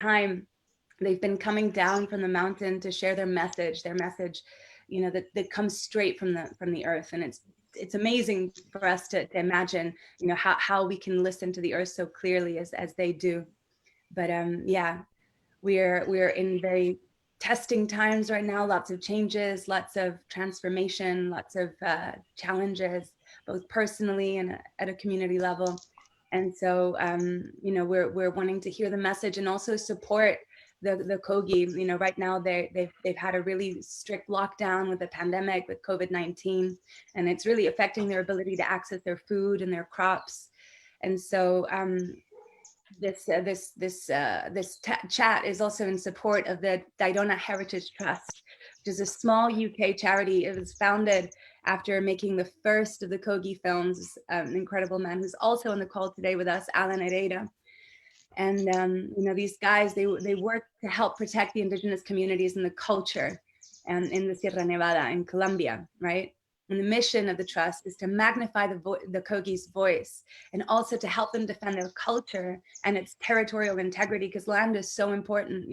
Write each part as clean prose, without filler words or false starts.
time they've been coming down from the mountain to share their message, that comes straight from the earth. And it's amazing for us to imagine, how we can listen to the earth so clearly as they do. But yeah, we're in very testing times right now, lots of changes, lots of transformation, lots of challenges, both personally and at a community level. And so we're wanting to hear the message and also support the Kogi. Right now they've had a really strict lockdown with the pandemic, with COVID-19, and it's really affecting their ability to access their food and their crops. And so this chat is also in support of the Didona Heritage Trust, which is a small UK charity. It was founded after making the first of the Kogi films. An incredible man who's also on the call today with us, Alan Herrera. And these guys, they work to help protect the indigenous communities and the culture, and in the Sierra Nevada in Colombia, right? And the mission of the trust is to magnify the Kogi's voice, and also to help them defend their culture and its territorial integrity, because land is so important.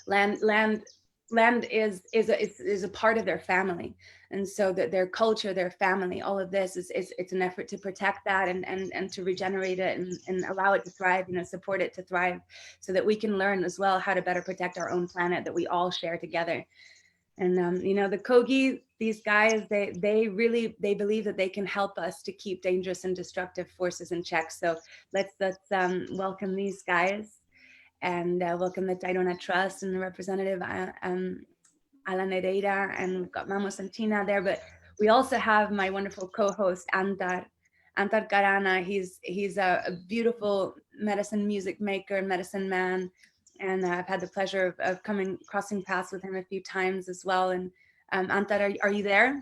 Land is a part of their family, and so that their culture, their family, all of this it's an effort to protect that and to regenerate it and allow it to thrive, support it to thrive, so that we can learn as well how to better protect our own planet that we all share together. And the Kogi, these guys, they believe that they can help us to keep dangerous and destructive forces in check. So let's welcome these guys, and welcome the Tairona Trust and the representative Alan Herrera, and we've got Mamo Santina there. But we also have my wonderful co-host Antar Carana. He's a beautiful medicine music maker and medicine man, and I've had the pleasure of crossing paths with him a few times as well. And Antar, are you there?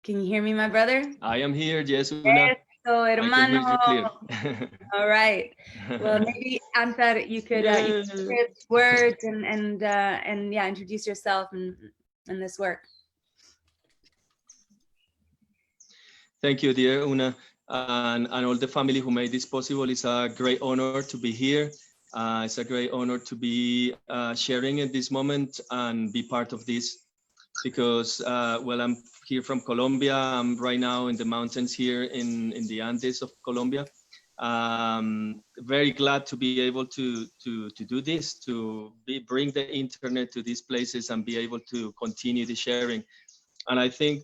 Can you hear me, my brother? I am here, yes, Una. Eso, hermano. I can hear you clear. All right. Well, maybe Antar, you could say words and yeah, introduce yourself and this work. Thank you, dear Una, and all the family who made this possible. It's a great honor to be here. It's a great honor to be sharing at this moment and be part of this, because well, I'm here from Colombia. I'm right now in the mountains here in the Andes of Colombia. Very glad to be able to do this, to bring the internet to these places and be able to continue the sharing. And I think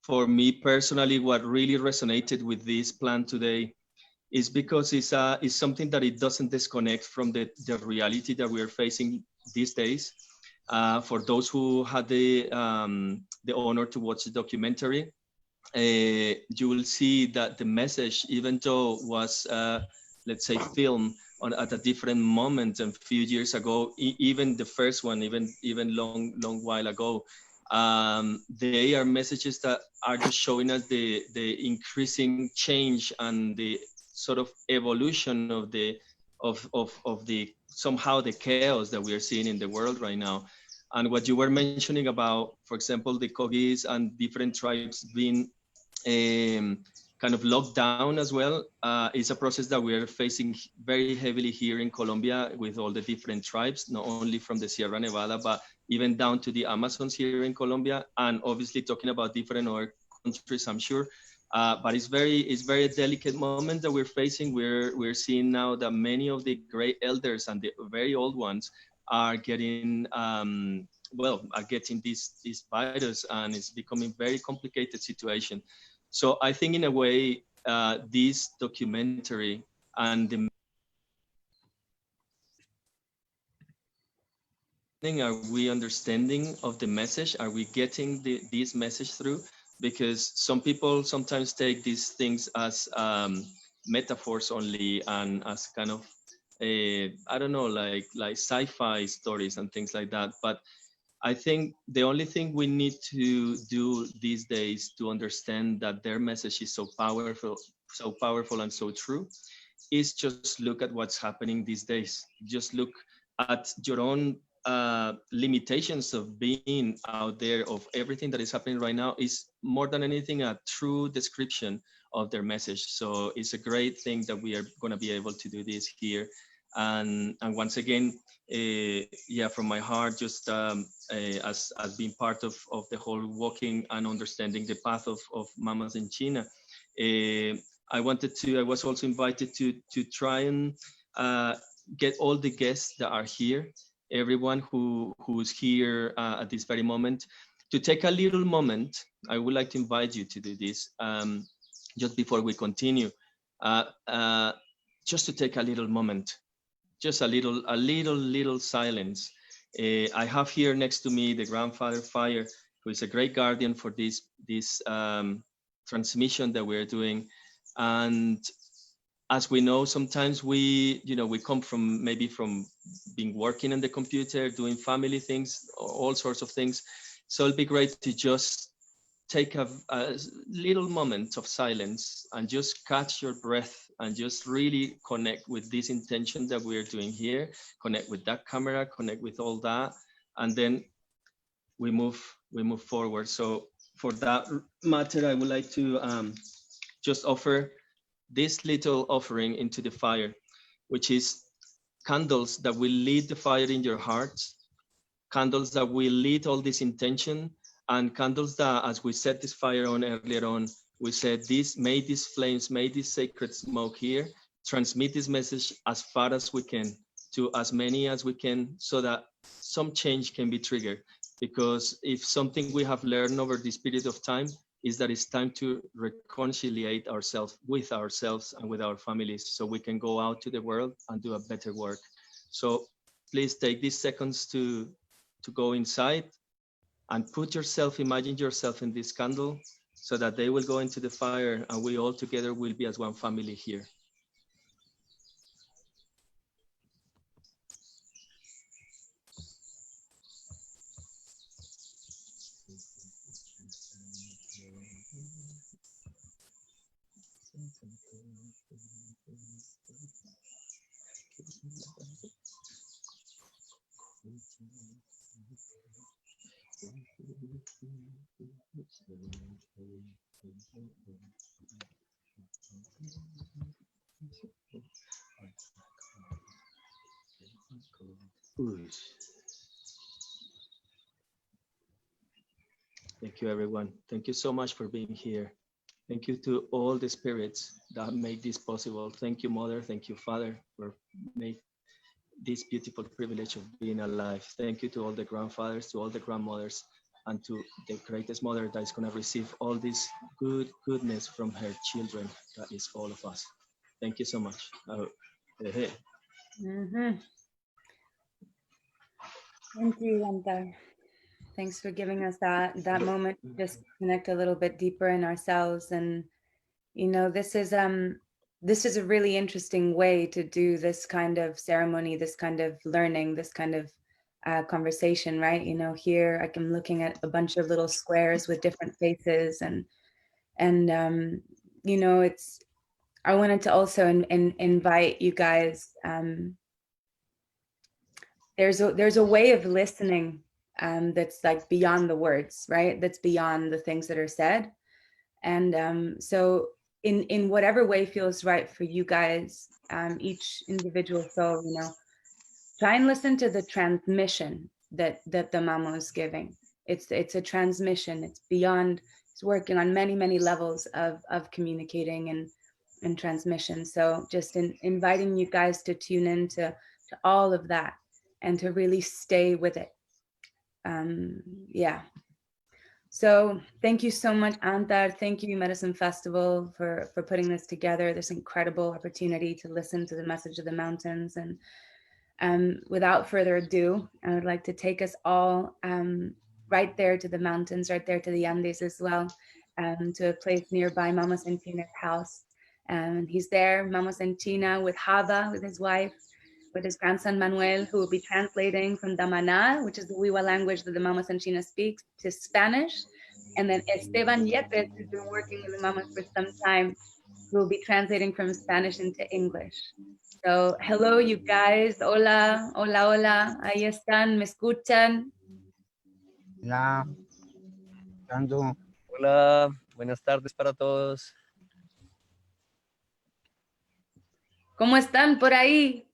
for me personally, what really resonated with this plan today is because it's something that it doesn't disconnect from the reality that we're facing these days. For those who had the honor to watch the documentary, you will see that the message, even though was, let's say, filmed at a different moment and a few years ago, even the first one, even long while ago, they are messages that are just showing us the increasing change and the sort of evolution of the somehow the chaos that we are seeing in the world right now. And what you were mentioning about, for example, the Kogis and different tribes being kind of locked down as well, is a process that we are facing very heavily here in Colombia with all the different tribes, not only from the Sierra Nevada, but even down to the Amazons here in Colombia, and obviously talking about different other countries, I'm sure. But it's very delicate moment that we're facing. We're seeing now that many of the great elders and the very old ones are getting getting this virus, and it's becoming very complicated situation. So I think in a way, this documentary and the are we understanding of the message? Are we getting this message through? Because some people sometimes take these things as metaphors only, and as kind of I don't know, like sci-fi stories and things like that. But I think the only thing we need to do these days to understand that their message is so powerful and so true, is just look at what's happening these days. Just look at your own limitations of being out there, of everything that is happening right now, is more than anything a true description of their message. So it's a great thing that we are going to be able to do this here. And once again, yeah, from my heart, just as being part of the whole walking and understanding the path of Mamas in China, I was also invited to try and get all the guests that are here, everyone who's here at this very moment, to take a little moment. I would like to invite you to do this just before we continue, just to take a little moment, just a little silence. I have here next to me the grandfather fire, who is a great guardian for this transmission that we're doing. And as we know, sometimes we come from being working on the computer, doing family things, all sorts of things. So it'll be great to just take a little moment of silence and just catch your breath and just really connect with this intention that we're doing here, connect with that camera, connect with all that, and then we move forward. So for that matter, I would like to just offer this little offering into the fire, which is candles that will lead the fire in your hearts, candles that will lead all this intention, and candles that, as we set this fire on earlier on, we said, may these flames, may this sacred smoke here transmit this message as far as we can, to as many as we can, so that some change can be triggered. Because if something we have learned over this period of time is that it's time to reconciliate ourselves and with our families, so we can go out to the world and do a better work. So please take these seconds to go inside and imagine yourself in this candle, so that they will go into the fire and we all together will be as one family here. Thank you, everyone. Thank you so much for being here. Thank you to all the spirits that make this possible. Thank you, Mother. Thank you, Father, for making this beautiful privilege of being alive. Thank you to all the grandfathers, to all the grandmothers, and to the greatest mother that is going to receive all this goodness from her children, that is all of us. Thank you so much. Thank you, Anta. Thanks for giving us that moment to just connect a little bit deeper in ourselves. And this is a really interesting way to do this kind of ceremony, this kind of learning, this kind of conversation, right? Here I'm looking at a bunch of little squares with different faces, and I wanted to also invite you guys. There's a way of listening that's like beyond the words, right? That's beyond the things that are said. And so in whatever way feels right for you guys, each individual soul, try and listen to the transmission that the Mamo is giving. It's a transmission. It's beyond. It's working on many levels of communicating and transmission. So just inviting you guys to tune in to all of that and to really stay with it. Yeah. So thank you so much, Antar. Thank you, Medicine Festival, for putting this together, this incredible opportunity to listen to the message of the mountains. And without further ado, I would like to take us all right there to the mountains, right there to the Andes as well, to a place nearby Mama Santina's house. And he's there, Mama Santina, with Hava, with his wife, with his grandson Manuel, who will be translating from Damana, which is the Wiwa language that the Mama Sanchina speaks, to Spanish. And then Esteban Yepes, who's been working with the Mamas for some time, who will be translating from Spanish into English. So, hello, you guys. Hola, hola, hola. Ahí están, ¿me escuchan? Hola. Hola, buenas tardes para todos. ¿Cómo están por ahí?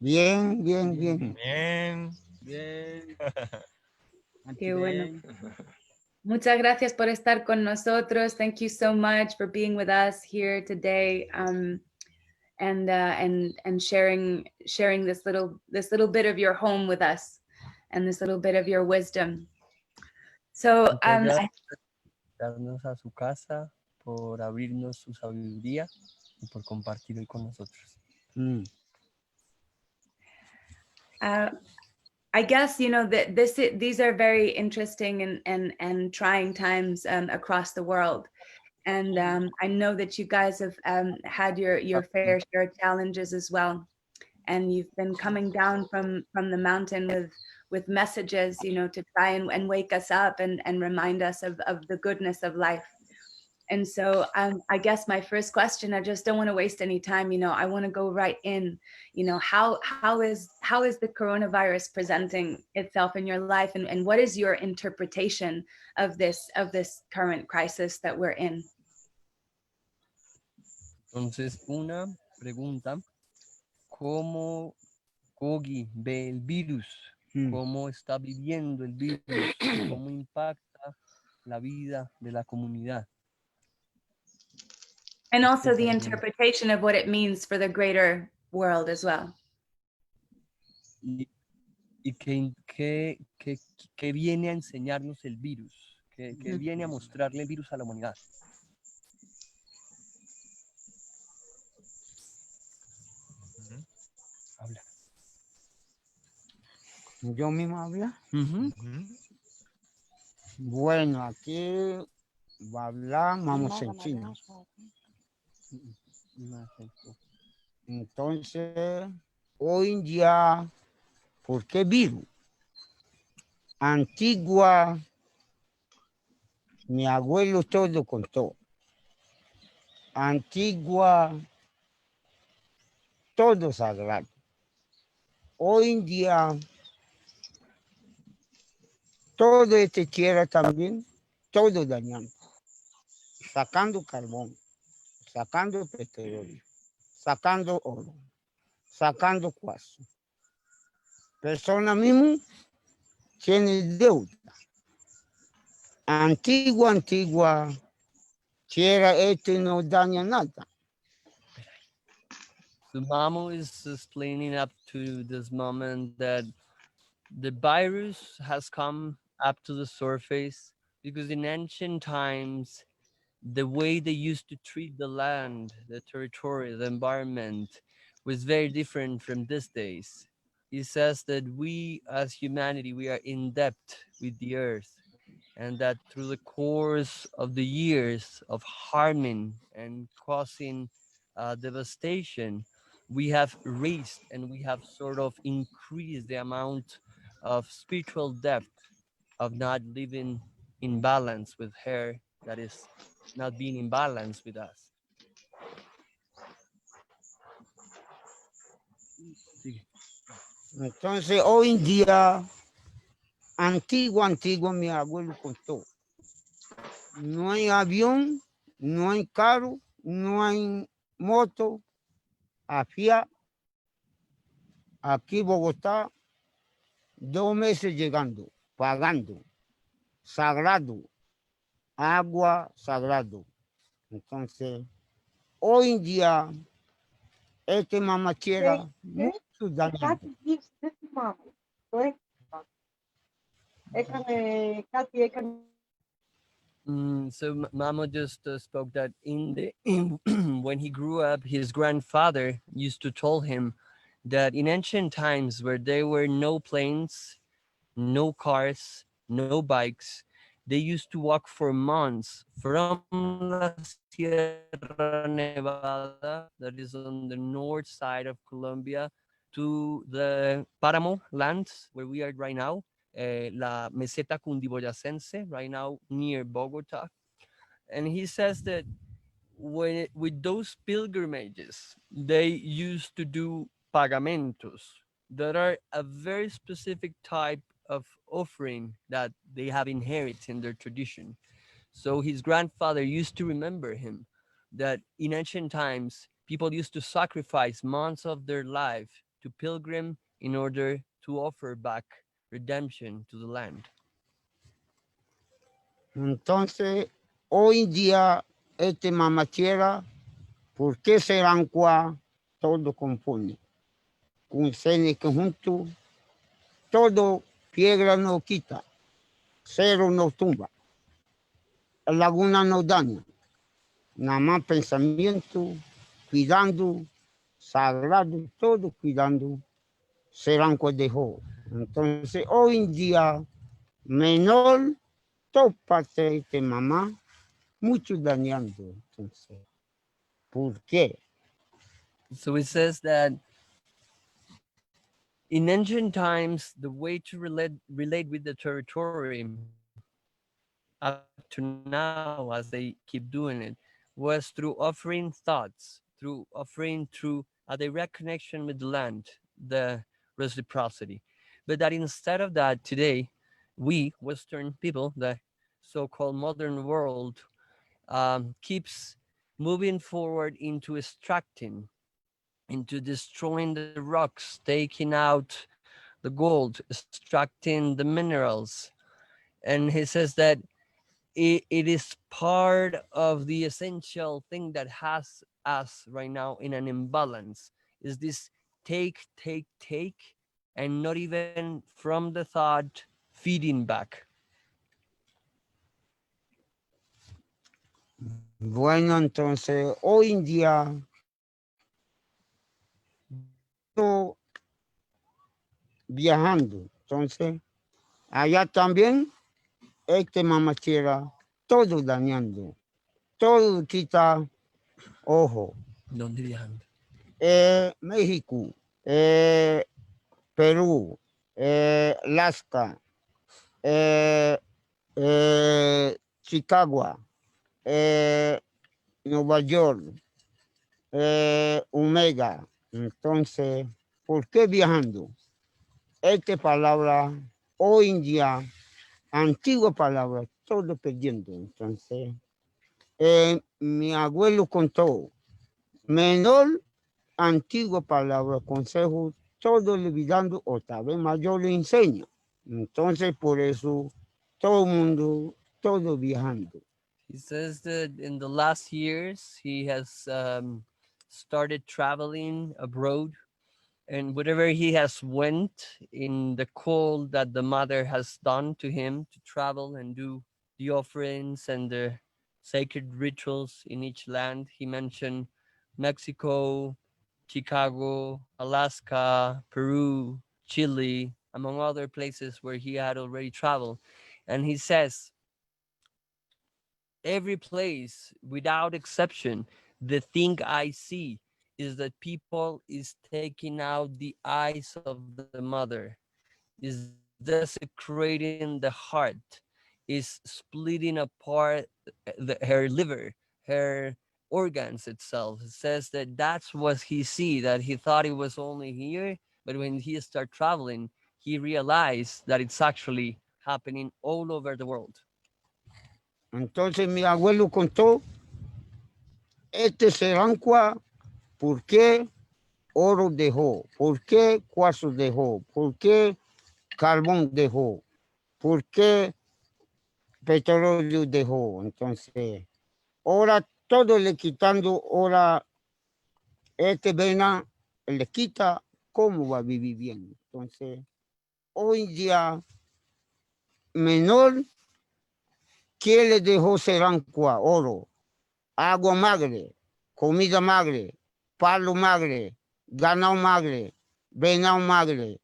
Bien, bien, bien. Bien. Bien. Qué bueno. Muchas gracias por estar con nosotros. Thank you so much for being with us here today, and sharing this little bit of your home with us, and this little bit of your wisdom. So Muchas gracias por darnos a su casa, por abrirnos su sabiduría y por compartir hoy con nosotros. I guess, you know, that these are very interesting and trying times across the world. And I know that you guys have had your fair share of challenges as well. And you've been coming down from the mountain with messages, you know, to try and wake us up and remind us of the goodness of life. And so I guess my first question, I just don't want to waste any time, you know, I want to go right in, you know, how is the coronavirus presenting itself in your life, and what is your interpretation of this current crisis that we're in? Entonces, una pregunta, ¿cómo Kogi ve el virus? ¿Cómo está viviendo el virus? ¿Cómo impacta la vida de la comunidad? And also the interpretation of what it means for the greater world as well. ¿Y qué viene a enseñarnos el virus? ¿Qué viene a mostrarle el virus a la humanidad? Habla. ¿Yo mismo hablo? Bueno, aquí va a hablar, vamos en chino. Entonces, hoy en día, ¿por qué virus? Antigua, mi abuelo todo contó. Antigua, todo sagrado. Hoy en día, todo este tierra también, todo dañando. Sacando carbón, sacando petróleo, sacando oro, sacando cuarzo. Persona mismo tiene deuda. Antigua, tierra este no daña nada. So Mamo is explaining up to this moment that the virus has come up to the surface because in ancient times, the way they used to treat the land, the territory, the environment was very different from these days. He says that we as humanity, we are in debt with the earth, and that through the course of the years of harming and causing devastation, we have raised and we have sort of increased the amount of spiritual depth of not living in balance with her, that is not being in balance with us. Entonces, hoy en día, antiguo, mi abuelo contó. No hay avión, no hay carro, no hay moto. Afía, aquí Bogotá, 2 meses llegando, pagando, sagrado, agua sagrado. Entonces, hoy en día, este mamachera, mucho daño. So Mamo just spoke that when he grew up, his grandfather used to tell him that in ancient times where there were no planes, no cars, no bikes, they used to walk for months from La Sierra Nevada, that is on the north side of Colombia, to the Páramo lands where we are right now, La Meseta Cundiboyacense, right now near Bogota. And he says that with those pilgrimages, they used to do pagamentos that are a very specific type of offering that they have inherited in their tradition. So his grandfather used to remember him that in ancient times, people used to sacrifice months of their life to pilgrim in order to offer back redemption to the land. Entonces, hoy en día, mamá tierra, ¿por qué serán cuá todo compone? Con sene conjunto, todo piedra no quita, cero no tumba, laguna no daña, nada más pensamiento, cuidando, sagrado, todo cuidando, serán cuá dejó. Entonces, hoy en día, menor, tópate de mamá, mucho dañando. Entonces, ¿por qué? So it says that in ancient times, the way to relate with the territory up to now, as they keep doing it, was through offering thoughts, through offering through a direct connection with the land, the reciprocity. But that instead of that, today, we, Western people, the so called modern world, keeps moving forward into extracting, into destroying the rocks, taking out the gold, extracting the minerals. And he says that it is part of the essential thing that has us right now in an imbalance, is this take, and not even from the thought feeding back. Bueno, entonces, hoy en día, todo viajando. Entonces, allá también, mamá tierra, todo dañando, todo quita ojo. ¿Dónde viajando? México, Perú, Alaska, Chicago, Nueva York, Omega. Entonces, ¿por qué viajando? Esta palabra, hoy en día, antigua palabra, todo perdiendo. Entonces, mi abuelo contó, menor, antigua palabra, consejo, todo olvidando, otra vez más yo le enseño. Entonces, por eso, todo el mundo, todo viajando. He says that in the last years he has started traveling abroad, and wherever he has went in the call that the mother has done to him to travel and do the offerings and the sacred rituals in each land, he mentioned Mexico, Chicago, Alaska, Peru, Chile, among other places where he had already traveled. And he says every place without exception, the thing I see is that people is taking out the eyes of the mother, is desecrating the heart, is splitting apart her liver, her organs itself. It says that that's what he see, that he thought it was only here, but when he started traveling, he realized that it's actually happening all over the world. Entonces, mi abuelo contó, serán ¿por qué oro dejó? ¿Por qué cuarzo dejó? ¿Por qué carbón dejó? ¿Por qué petróleo dejó? Entonces, ahora todo le quitando, ahora vena le quita, ¿cómo va a vivir bien? Entonces, hoy en día, menor, ¿qué le dejó Serancua? Oro, agua magre, comida magre, palo magre, ganado magre, venado magre,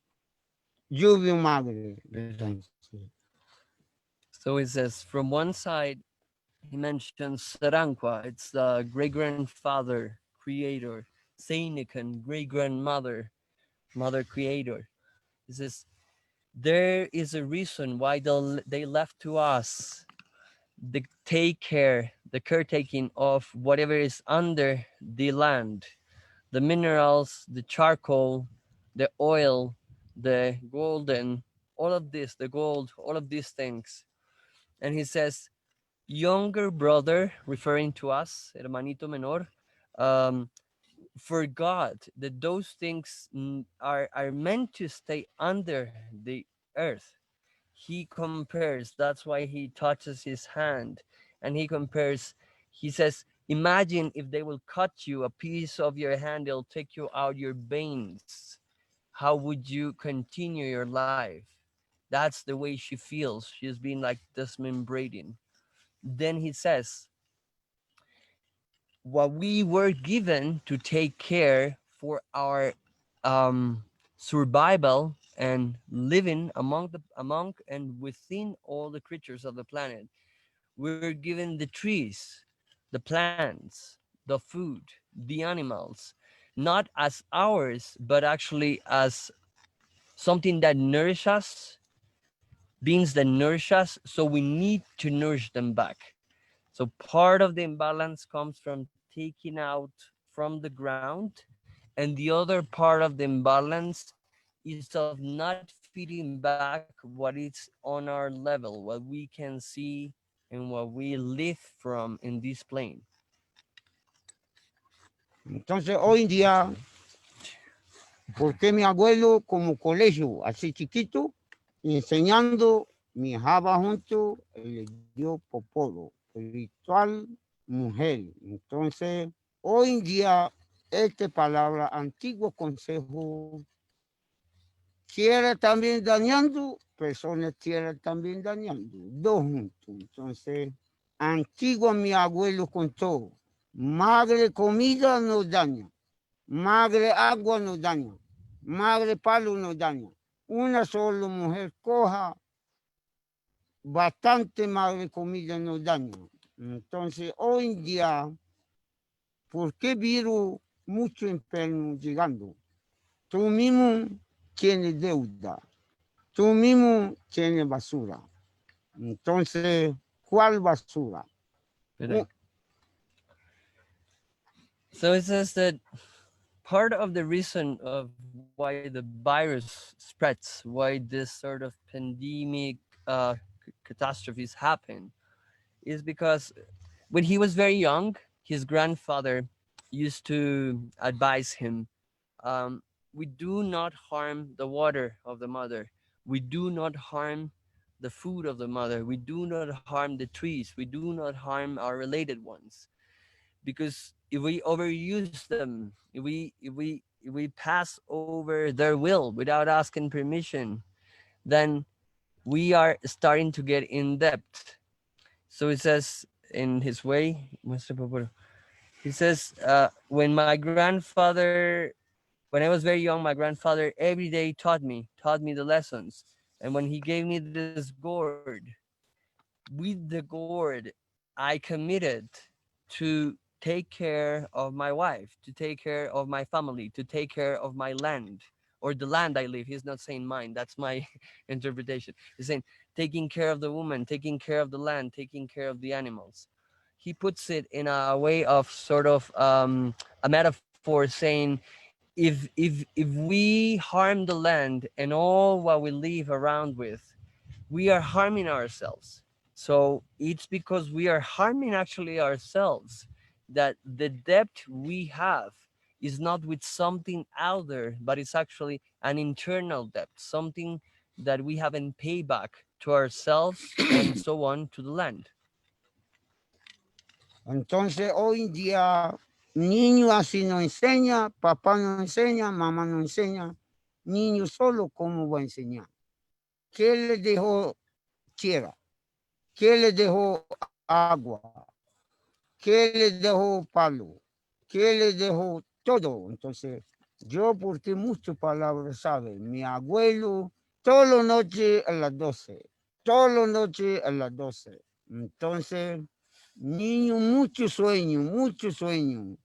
lluvia magre. So it says, from one side, he mentions Saranqua, it's the great grandfather creator, Seinican, great grandmother, mother creator. He says, there is a reason why they left to us the the caretaking of whatever is under the land, the minerals, the charcoal, the oil, the golden, all of this, the gold, all of these things. And he says, younger brother, referring to us, hermanito menor, forgot that those things are meant to stay under the earth. He compares, that's why he touches his hand, and he compares, he says, imagine if they will cut you a piece of your hand, they'll take you out your veins. How would you continue your life? That's the way she feels. She's been like dismembrating. Then he says, what we were given to take care for our survival and living among and within all the creatures of the planet. We're given the trees, the plants, the food, the animals, not as ours, but actually as something that nourishes us, beings that nourish us. So we need to nourish them back. So part of the imbalance comes from taking out from the ground, and the other part of the imbalance is of not feeding back what is on our level, what we can see and what we live from in this plane. Entonces, hoy en día, ¿por qué mi abuelo como colegio, así chiquito, enseñando, mi java junto, le dio popolo, ritual, mujer? Entonces, hoy en día, esta palabra, antiguo consejo, quiere también dañando, personas quieren también dañando, dos juntos. Entonces, antiguo mi abuelo contó, madre comida nos daña, madre agua nos daña, madre palo nos daña. Una sola mujer coja, bastante madre comida nos daña. Entonces, hoy en día, ¿por qué virus mucho enfermo llegando? Tú mismo tienes deuda, tú mismo tienes basura. Entonces, ¿cuál basura? So it says that part of the reason of why the virus spreads, why this sort of pandemic catastrophes happen, is because when he was very young, his grandfather used to advise him, we do not harm the water of the mother. We do not harm the food of the mother. We do not harm the trees. We do not harm our related ones. Because if we overuse them, if we pass over their will without asking permission, then we are starting to get in debt. So it says in his way, he says, when I was very young, my grandfather every day taught me the lessons. And when he gave me this gourd, with the gourd, I committed to take care of my wife, to take care of my family, to take care of my land or the land I live. He's not saying mine. That's my interpretation. He's saying taking care of the woman, taking care of the land, taking care of the animals. He puts it in a way of sort of a metaphor saying if we harm the land and all what we live around with, we are harming ourselves. So it's because we are harming actually ourselves that the debt we have is not with something out there, but it's actually an internal debt, something that we haven't paid back to ourselves and so on to the land. Entonces, hoy en día, niño así no enseña, papá no enseña, mamá no enseña, niño solo cómo va a enseñar. ¿Qué le dejó tierra? ¿Qué le dejó agua? ¿Qué le dejó palo? ¿Qué le dejó todo? Entonces, yo porque muchas palabras sabe, mi abuelo, todas las noches a las 12, todas las noches a las 12. Entonces, niño, mucho sueño, mucho sueño.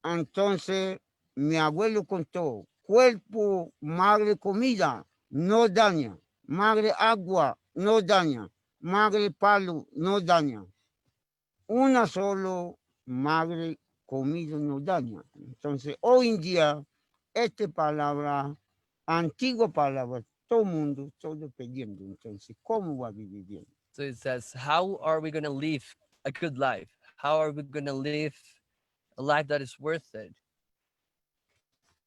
Entonces, mi abuelo contó, cuerpo, madre comida, no daña, madre agua, no daña, madre palo, no daña. Una solo madre comida no daña. Entonces, hoy en día, esta palabra, antigua palabra, todo el mundo, todo pidiendo. Entonces, ¿cómo va a vivir bien? So it says, how are we going to live a good life? How are we going to live a life that is worth it?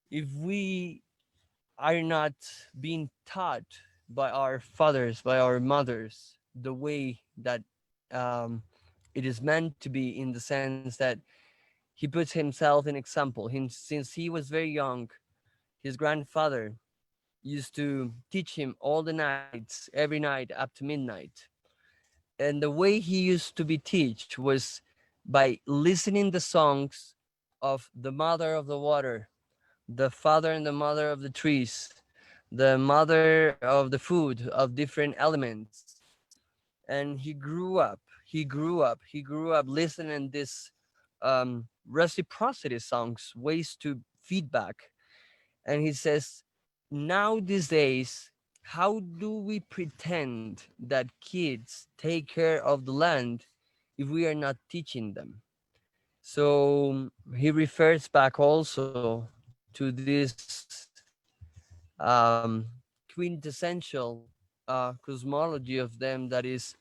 if we are not being taught by our fathers, by our mothers, the way that um, it is meant to be, in the sense that he puts himself in example. Since he was very young, his grandfather used to teach him all the nights, every night up to midnight. And the way he used to be taught was by listening the songs of the mother of the water, the father and the mother of the trees, the mother of the food, of different elements. And he grew up listening this reciprocity songs, ways to feedback. And he says, now these days, how do we pretend that kids take care of the land if we are not teaching them? So he refers back also to this quintessential cosmology of them, that is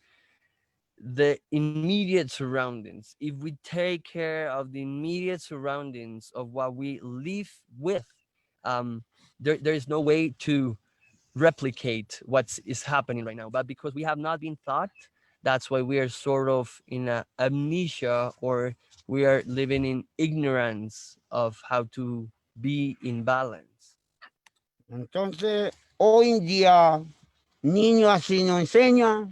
the immediate surroundings. If we take care of the immediate surroundings of what we live with, there is no way to replicate what is happening right now. But because we have not been taught, that's why we are sort of in a amnesia, or we are living in ignorance of how to be in balance. Entonces, hoy en día, niño así no enseña,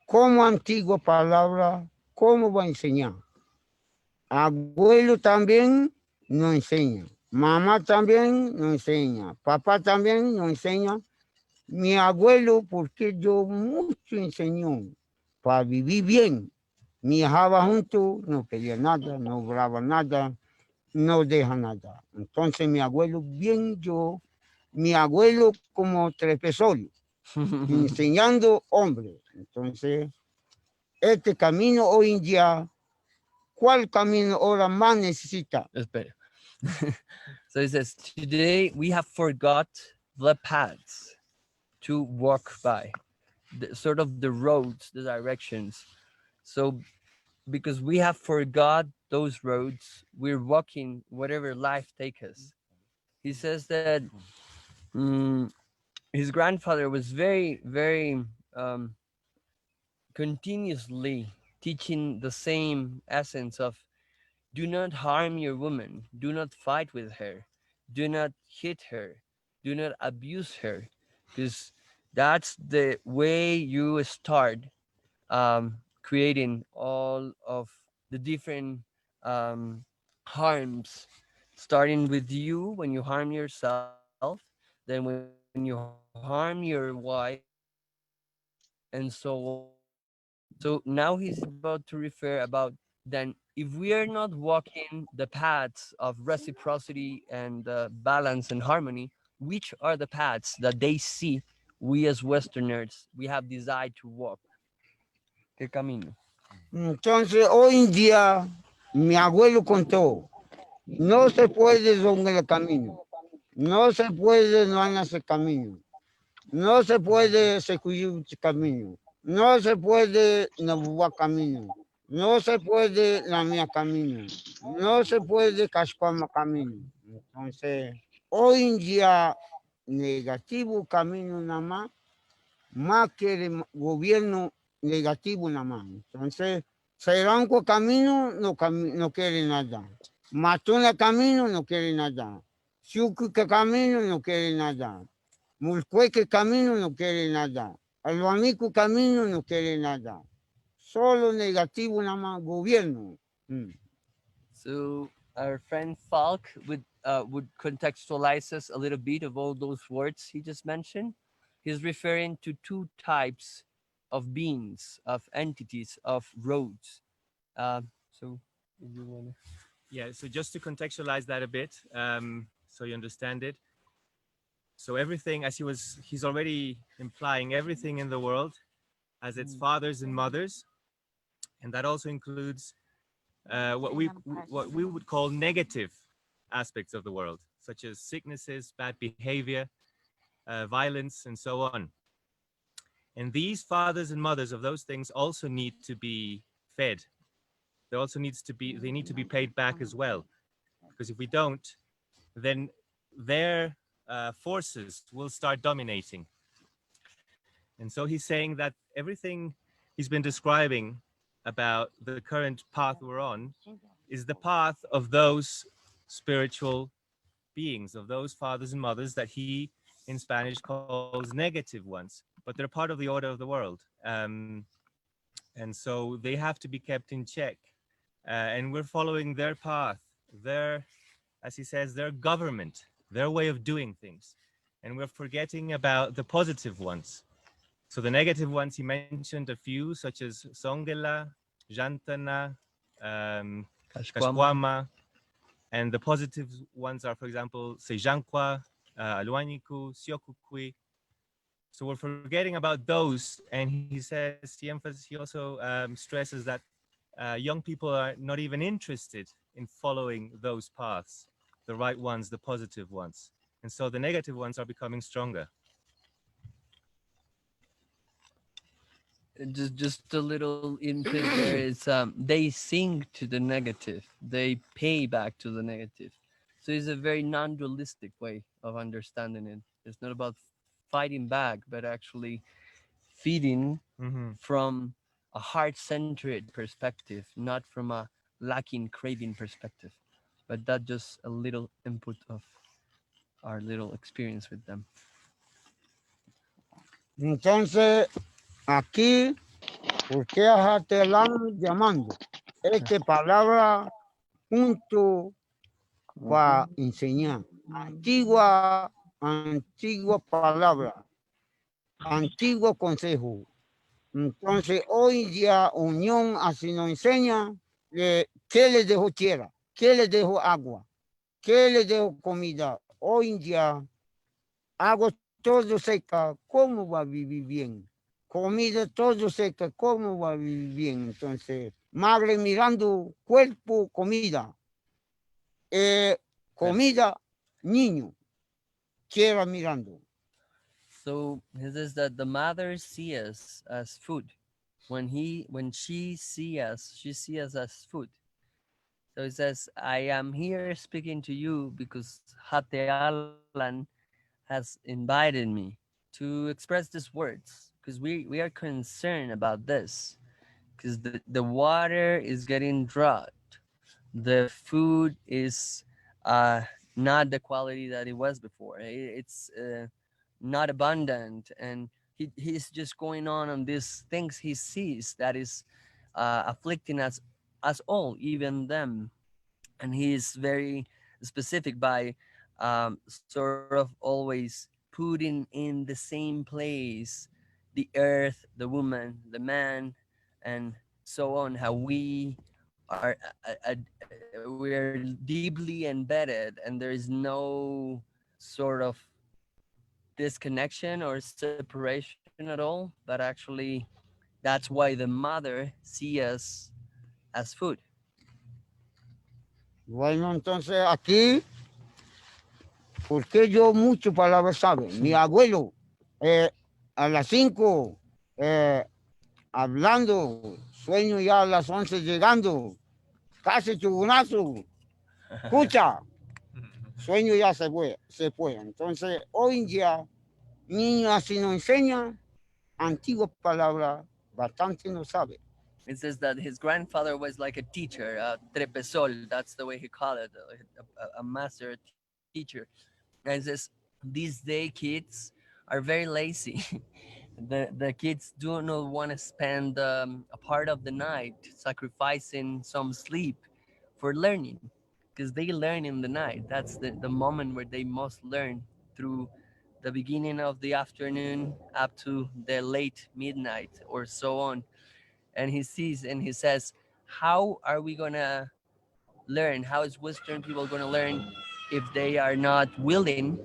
como antigua palabra, ¿cómo va a enseñar? Abuelo también no enseña, mamá también no enseña, papá también no enseña. Mi abuelo, porque yo mucho enseñó para vivir bien. Ni dejaba junto, no quería nada, no brava nada, no deja nada. Entonces mi abuelo, bien yo, mi abuelo como trepesol, enseñando hombre. Entonces, este camino hoy en día, ¿cuál camino ahora más necesita? Espera. So he says, today we have forgot the paths to walk by, sort of the roads, the directions. So because we have forgot those roads, we're walking whatever life takes us. He says that his grandfather was very um, continuously teaching the same essence of, do not harm your woman, do not fight with her, do not hit her, do not abuse her, because that's the way you start creating all of the different harms, starting with you when you harm yourself, then when you harm your wife, and so on. So now he's about to refer about, then if we are not walking the paths of reciprocity and balance and harmony, which are the paths that they see we as Westerners we have decided to walk? ¿Qué camino? Entonces, hoy en día, mi abuelo contó, no se puede sobre el camino, no se puede no hacer camino, no se puede seguir el camino, no se puede no buscar camino, no se puede la mía camino, no se puede cascar camino. Entonces, hoy en día, negativo camino nada más que el gobierno negativo nada más. Entonces, Ceranco camino no quiere nada. Matuna camino no quiere nada. Chucuca camino no quiere nada. Mulcueque camino no quiere nada. Alhuamico camino no quiere nada. Solo negativo nada más gobierno. So our friend Falk would contextualize us a little bit of all those words he just mentioned. He's referring to two types of beings, of entities, of roads. So if you want to. Yeah, so just to contextualize that a bit, so you understand it. So everything, as he's already implying, everything in the world has its fathers and mothers, and that also includes what we would call negative aspects of the world, such as sicknesses, bad behavior, violence, and so on. And these fathers and mothers of those things also need to be fed. They need to be paid back as well, because if we don't, then their forces will start dominating. And so he's saying that everything he's been describing about the current path we're on is the path of those spiritual beings, of those fathers and mothers that he in Spanish calls negative ones, but they're part of the order of the world. And so they have to be kept in check. And we're following their path, their, as he says, their government, their way of doing things. And we're forgetting about the positive ones. So the negative ones, he mentioned a few, such as Songela, Jantana, Kashkwama. And the positive ones are, for example, Sejankwa, Aluaniku, Siokukui. So we're forgetting about those. And he also stresses that young people are not even interested in following those paths, the right ones, the positive ones. And so the negative ones are becoming stronger. Just a little input there is they sing to the negative, they pay back to the negative. So it's a very non-dualistic way of understanding it. It's not about fighting back, but actually feeding from a heart-centered perspective, not from a lacking craving perspective. But that's just a little input of our little experience with them. Entonces, aquí, ¿por qué te están llamando? Esta palabra junto para enseñar. Antigua palabra, antiguo consejo. Entonces, hoy día, unión así nos enseña qué les dejo tierra, qué les dejo agua, qué les dejo comida. Hoy en día, agua todo seca, ¿cómo va a vivir bien? Comida todo seca, ¿cómo va a vivir bien? Entonces, madre mirando cuerpo, comida. Comida, niño, tierra mirando. So he says that the mother sees us as food. When she sees us as food. So he says, I am here speaking to you because Hate Alan has invited me to express these words, because we are concerned about this, because the water is getting drought. The food is not the quality that it was before. It's not abundant, and he's just going on these things he sees that is afflicting us all, even them. And he is very specific by sort of always putting in the same place the earth, the woman, the man, and so on. How we are we're deeply embedded, and there is no sort of disconnection or separation at all, but actually that's why the mother sees us as food. Bueno, entonces aquí, porque yo mucho palabras sabe. Mi abuelo, a las 5, hablando, sueño ya a las 11 llegando, casi chugunazo, escucha, sueño ya se fue. Entonces, hoy en día, niños así nos enseñan, antiguas palabras, bastante no sabe. It says that his grandfather was like a teacher, trepesol, that's the way he called it, a master, a teacher. And it says, these day kids are very lazy. The kids do not want to spend a part of the night sacrificing some sleep for learning, because they learn in the night. That's the moment where they must learn, through the beginning of the afternoon up to the late midnight or so on. And he sees and he says, how are we gonna learn? How is Western people gonna learn if they are not willing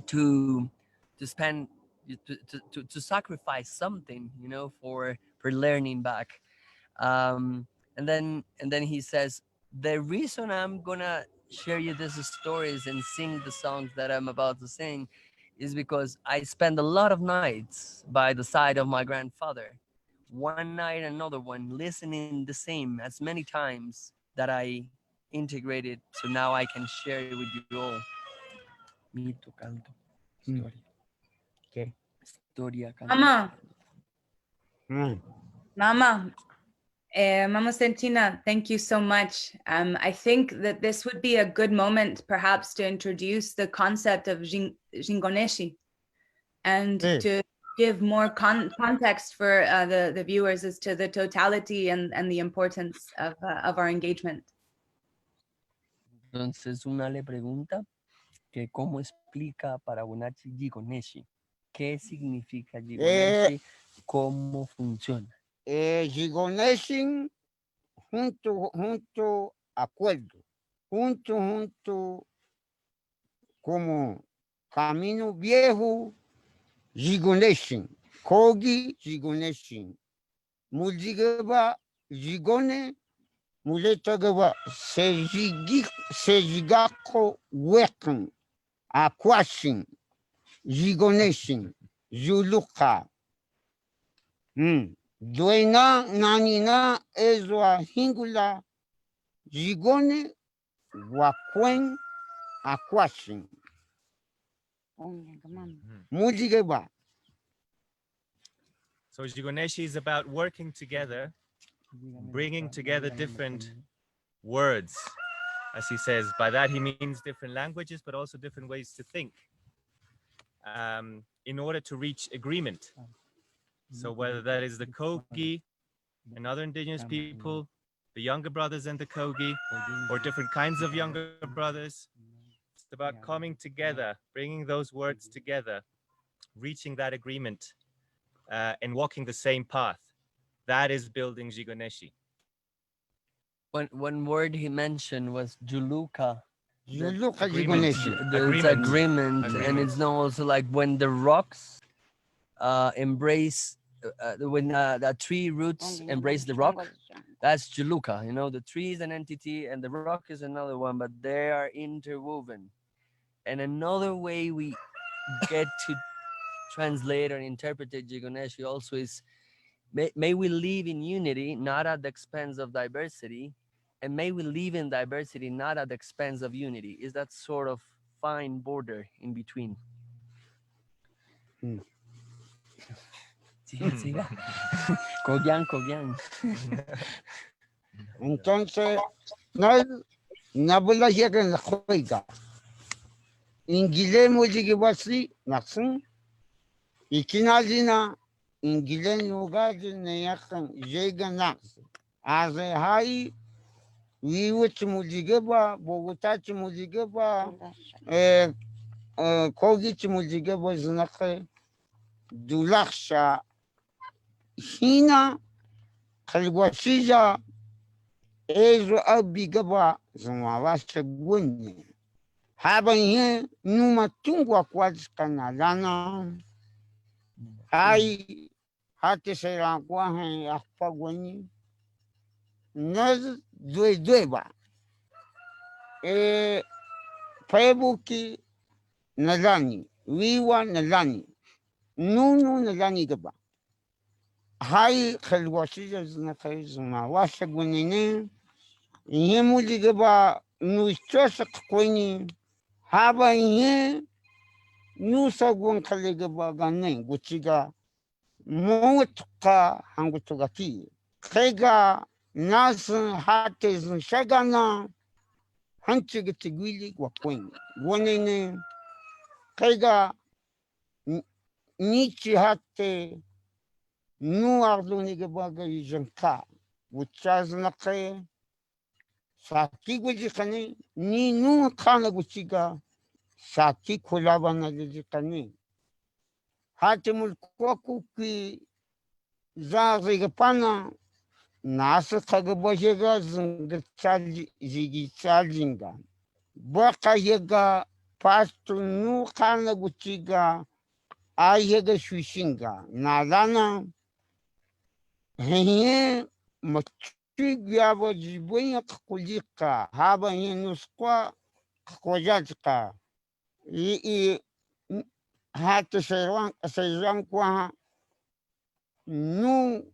to spend to sacrifice something, for learning back? And then he says, the reason I'm gonna share you these stories and sing the songs that I'm about to sing is because I spend a lot of nights by the side of my grandfather, one night another one, listening the same as many times that I integrated, so now I can share it with you all. Mito, canto, Mm. historia. ¿Qué? Historia, canto. Mama, Mm. Mama, Mama Santina, thank you so much. I think that this would be a good moment perhaps to introduce the concept of Jingoneshi and Yes. to give more context for the viewers as to the totality and the importance of our engagement. Entonces una le pregunta que cómo explica para Bonachi Jigoneshi. ¿Qué significa Jigoneshi? ¿Cómo funciona? Gigoneshin junto acuerdo, junto como camino viejo, Gigoneshin, Kogi Gigoneshin, Mudigaba Gigone, Muletagaba Sejigako Wekan, Aquashin, Gigoneshin, Zuluka. Doina nanina ezwa hingula jigone wakwen akwashin. Mujigeba. So Jigoneshi is about working together, bringing together different words, as he says. By that he means different languages, but also different ways to think, in order to reach agreement. So whether that is the Kogi and other indigenous people, the younger brothers and the Kogi, or different kinds of younger brothers, it's about coming together, bringing those words together, reaching that agreement, and walking the same path. That is building Jigoneshi. One word he mentioned was Juluka. Juluka Agreement. jigoneshi. It's agreement, and Agreement. it's not also like when the rocks embrace, when the tree roots embrace the rock. That's Juluka. You know, the tree is an entity and the rock is another one, but they are interwoven. And another way we get to translate or interpret Jigoneshi also is, may we live in unity, not at the expense of diversity, and may we live in diversity, not at the expense of unity. Is that sort of fine border in between? Siga. Kogian. Entonces, nabula llegan la juega. Ingile mujigibasi, naksun. Ikinazina, ingile nugaji neyakan, jega naks. Aze hai, wiwich mujigiba, bogutachi mujigiba, kogichi mujigiba zinake, dulaksha, hina, kalwasija, ezo abigaba, zumawasha gwunye. Haba nye, numa tungwa kwadzikana lana. Hai, hati serankwa hen akpa gwunye. Naz dwe ba. Pebuki nalani, wiwa nalani, nunu nalani gaba. Hai khalwasija zinakay zuma washa gwenene, yemuli gaba nustosa kwenye, haba nye nusa gwen khale gaba gane guchiga motuka hangutugaki. Kega nas hate zin shagana, hanchiga tigwili kwa kwenye. Gwenene kega nichi hate nu arduni gabaga yijanka wuchaz naqe saki gujikane ni nu khana guchiga saki kulaba na jikane hatimul koku ki zaziga pana nasa khagabojega zingchaji zigi chaljinga baka yega pastu nu khana guchiga ayega swishinga nalana Henye machigya wajibunya kakulika haba yenuskwa kakwajajka i hata seiran kwa nu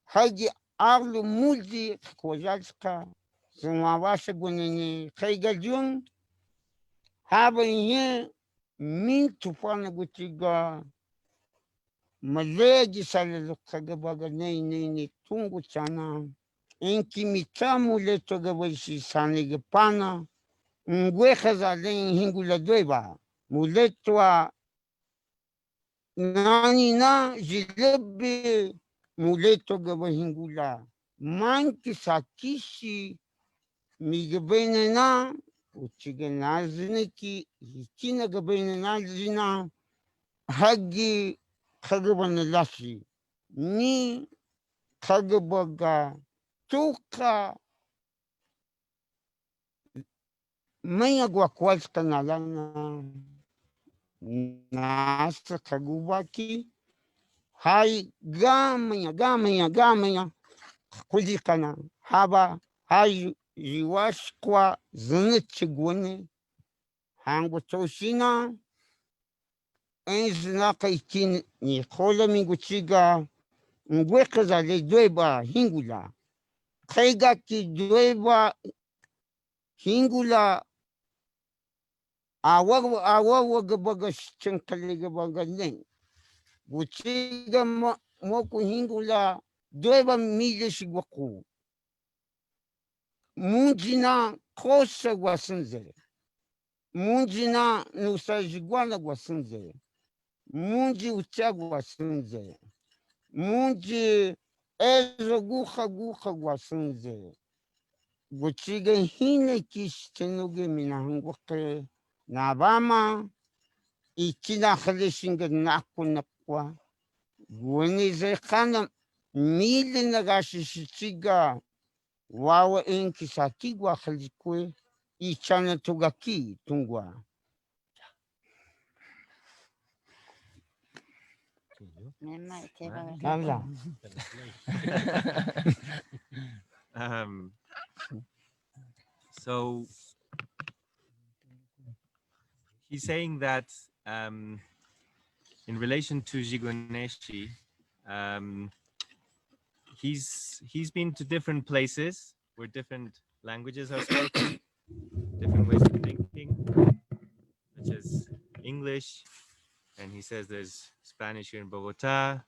haji arlu muldi kakwajajka zumawasha gunene kaiga jun haba ye min tufana gutiga maleji salelo kagabaga nei tungu chana enki mitamu leto gabashi sanige pana ngweja zalen hingula doiba muletwa nani na jilebi muleto gaba hingula manki sakishi migabene na uchiga naziniki hichina gabene nazina hagi kagabana lashi ni kagabaga tuka maya guacualska nalana nasa kagubaki hai gamaya kulikana haba hai jiwashkwa zinichigwani hangu toshina enzina kaikin ni kola minguchiga ngweka zale dweba hingula kaiga ki dweba hingula awa gabaga chinkali gabaga nen guchiga moku hingula dweba mile shigwaku munjina kosa gwasinze munjina nusajigwana gwasinze munji uchagwa sinze munji ezo guha gwasinze guchiga hine kishtinuge minahangwake nabama ichina khalishinga nakunakwa gwenize kana mili nagashishichiga wawa enki sakigwa khalikwe ichana tugaki tungwa habla. Um, so he's saying that in relation to Gigoneshi, he's been to different places where different languages are spoken, different ways of thinking, such as English, and he says there's Spanish here in Bogota,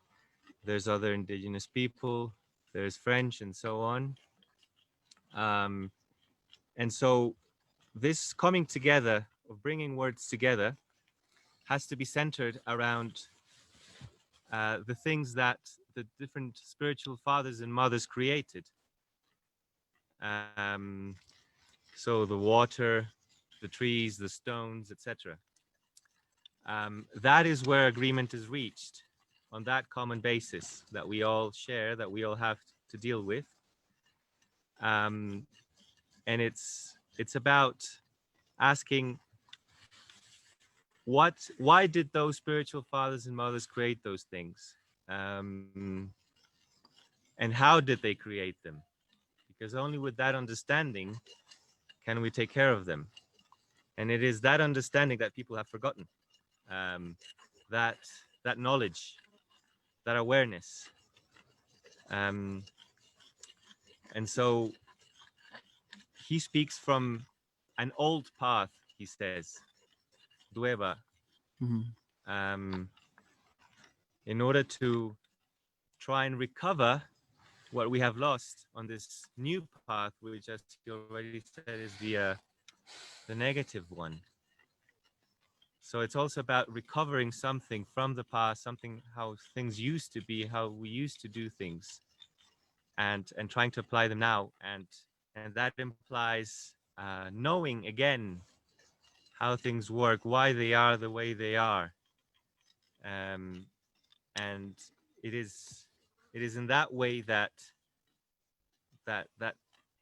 there's other indigenous people, there's French, and so on. And so this coming together of bringing words together has to be centered around the things that the different spiritual fathers and mothers created. So the water, the trees, the stones, etc. That is where agreement is reached, on that common basis that we all share, that we all have to deal with. And it's about asking why did those spiritual fathers and mothers create those things? And how did they create them? Because only with that understanding can we take care of them. And it is that understanding that people have forgotten, that knowledge, that awareness. And so he speaks from an old path, he says, Dueva, in order to try and recover what we have lost on this new path, which, as he already said, is the negative one. So it's also about recovering something from the past, something how things used to be, how we used to do things, and trying to apply them now. And that implies knowing again how things work, why they are the way they are. And it is in that way that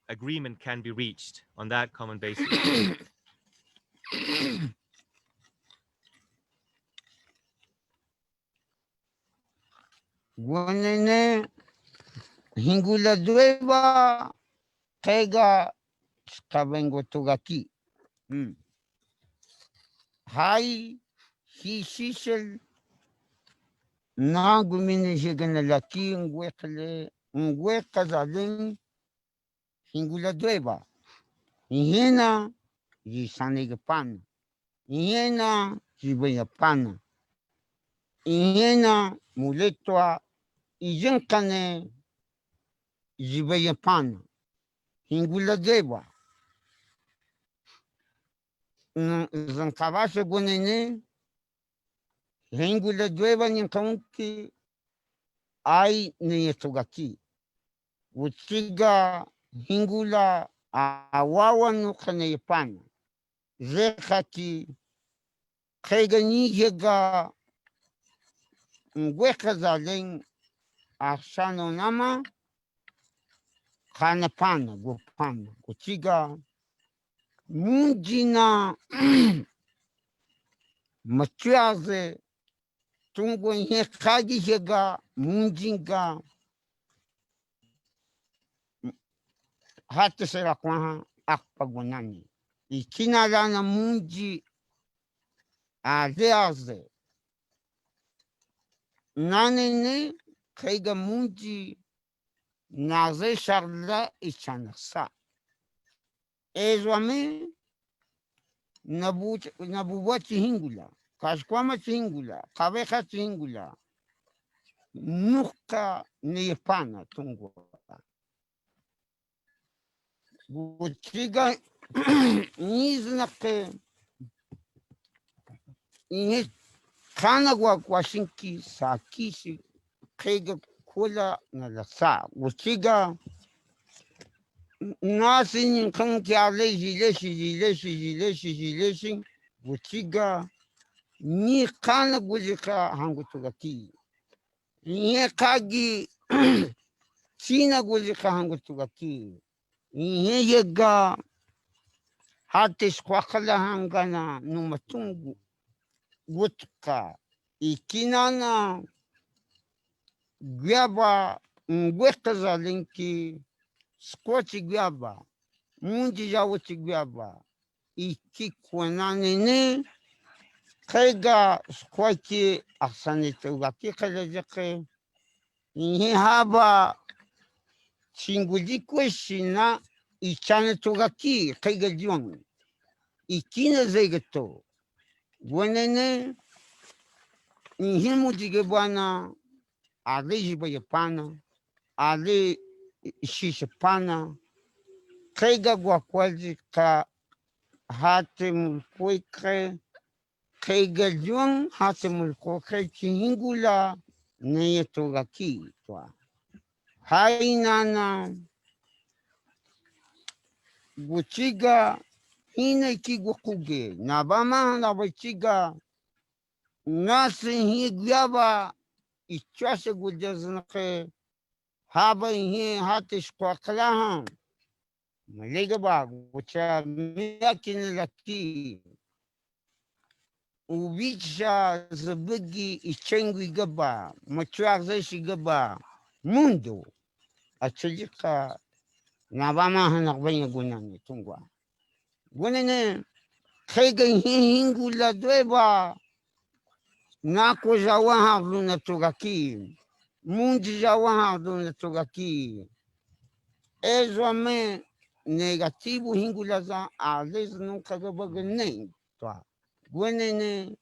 agreement can be reached on that common basis. Wanene hingula dueva kega skavengo tugaki. Hai hisishel nagumine jegana laki ngweka zalin hingula dueva. Ihena yisanege pan. Ihena jibaya pana. Inhena muletwa ijenkane jibaya pana. Hingula deba. Zankabasha gunene. Hingula deba ninkaunki ai neyetugaki. Uchiga hingula awawa nukane pana. Zekati kaiga nijega ngweka zalen asano nama kana pana gupana kuchiga mujina machiaze tungo nye kagi jega mujinga hata sera kwaha akpagonani ikina lana muji azeaze nanene kaiga muji naze sharla ichanasa ezwame nabuwa chihingula kashkwama chihingula kabeja chihingula nuka niyepana tungwa buchiga niznake inye kana kwa shinki sakishi kaiga kula na lasa buchiga nasi kanki leshi buchiga ni kana gulika hangu tugaki ni kagi china gulika hangu tugaki ni yega hatis kwakala hangana numatungu gutka ikinana gyaba ngweka zalinki skochi gyaba munji jawuchi gyaba ikikwanane kaiga skochi aksani tugaki kalajake ihe haba singudikwe shina ichana tugaki kaiga jiong ikina zegato gwenene ihe mujige bwana ale jibaya pana ale shisha pana kaiga gwakwaji ka hate mulkweke kaiga juang hate mulkweke chihingula neye tugaki twa hainana buchiga hine kigukuge nabama nabachiga nasi higyaba ichase gujaznake haba he hatish kwa kalaha malega ba gucha miyakin laki ubicha zabigi ichengi gaba machuazeshi gaba mundo achajika nabama hanakbanya gunani tungwa gunene kaiga hingula dweba nako jawaha luna tugaki mundi jawaha luna tugaki ezwame negativo hingula za ales nunca gabagne twa gwenene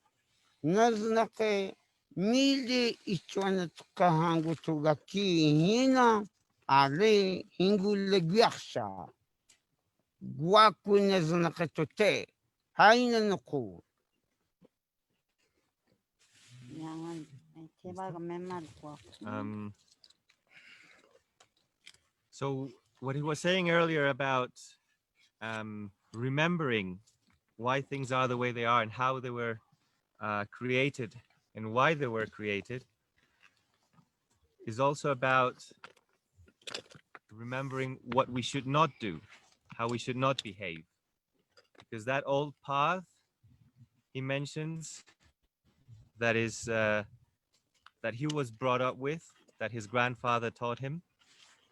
naznake mili ichwana tukahangu tugaki hina ale hingule gyaksha gwaku naznake tote haina nuku So what he was saying earlier about remembering why things are the way they are and how they were created and why they were created is also about remembering what we should not do, how we should not behave. Because that old path he mentions that is that he was brought up with, that his grandfather taught him,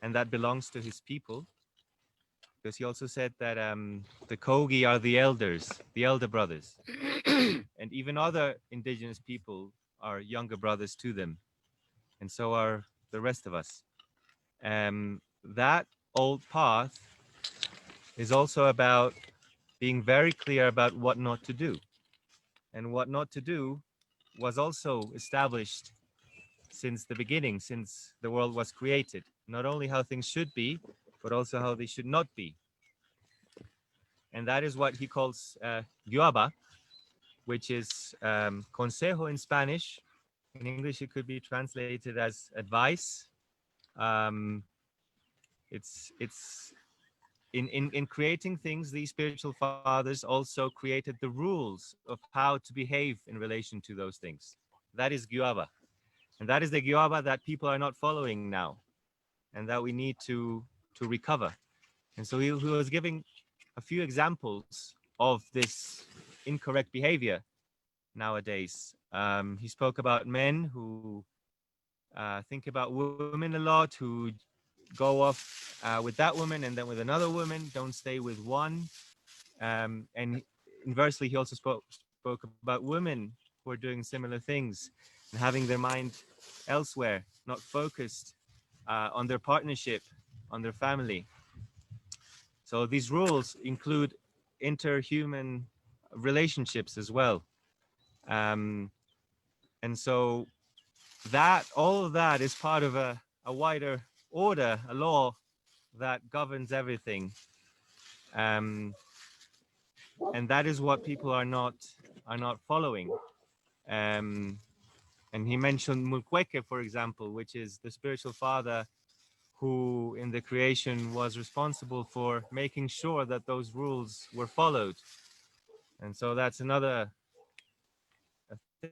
and that belongs to his people. Because he also said that the Kogi are the elders, the elder brothers. And even other indigenous people are younger brothers to them. And so are the rest of us. That old path is also about being very clear about what not to do. and what not to do was also established since the beginning, since the world was created. Not only how things should be, but also how they should not be. And that is what he calls yuaba, which is consejo in Spanish. In English, it could be translated as advice. It's in creating things, these spiritual fathers also created the rules of how to behave in relation to those things. That is gyuaba. And that is the gyuaba that people are not following now, and that we need to recover. And so he was giving a few examples of this incorrect behavior nowadays. He spoke about men who think about women a lot, who go off with that woman and then with another woman, don't stay with one. And inversely, he also spoke about women who are doing similar things and having their mind elsewhere, not focused on their partnership, on their family. So these rules include interhuman relationships as well. And so that all of that is part of a wider order, a law that governs everything. And that is what people are not following. And he mentioned Mulkweke, for example, which is the spiritual father who in the creation was responsible for making sure that those rules were followed. And so that's another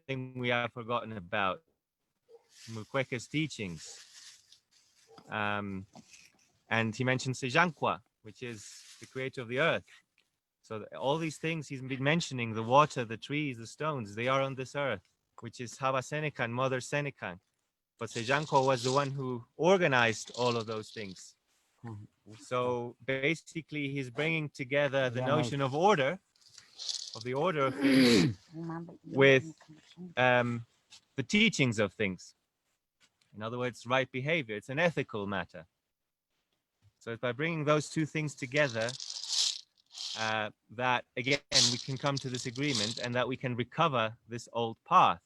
thing we have forgotten about, Mukweke's teachings. And he mentioned Sejankwa, which is the creator of the earth. So all these things he's been mentioning, the water, the trees, the stones, they are on this earth, which is Hava Senecan, Mother Senecan. But Sejankwa was the one who organized all of those things. So basically, he's bringing together the notion of order, of the order of things, with the teachings of things. In other words, right behavior. It's an ethical matter. So it's by bringing those two things together that, again, we can come to this agreement and that we can recover this old path.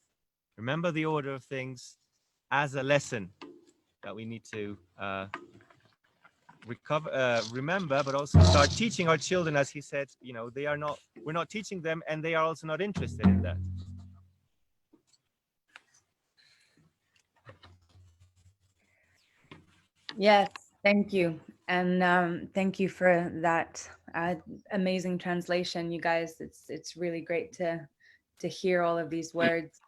Remember the order of things as a lesson that we need to remember, but also start teaching our children, as he said, you know, we're not teaching them, and they are also not interested in that. Yes, thank you. And thank you for that amazing translation, you guys. It's really great to hear all of these words.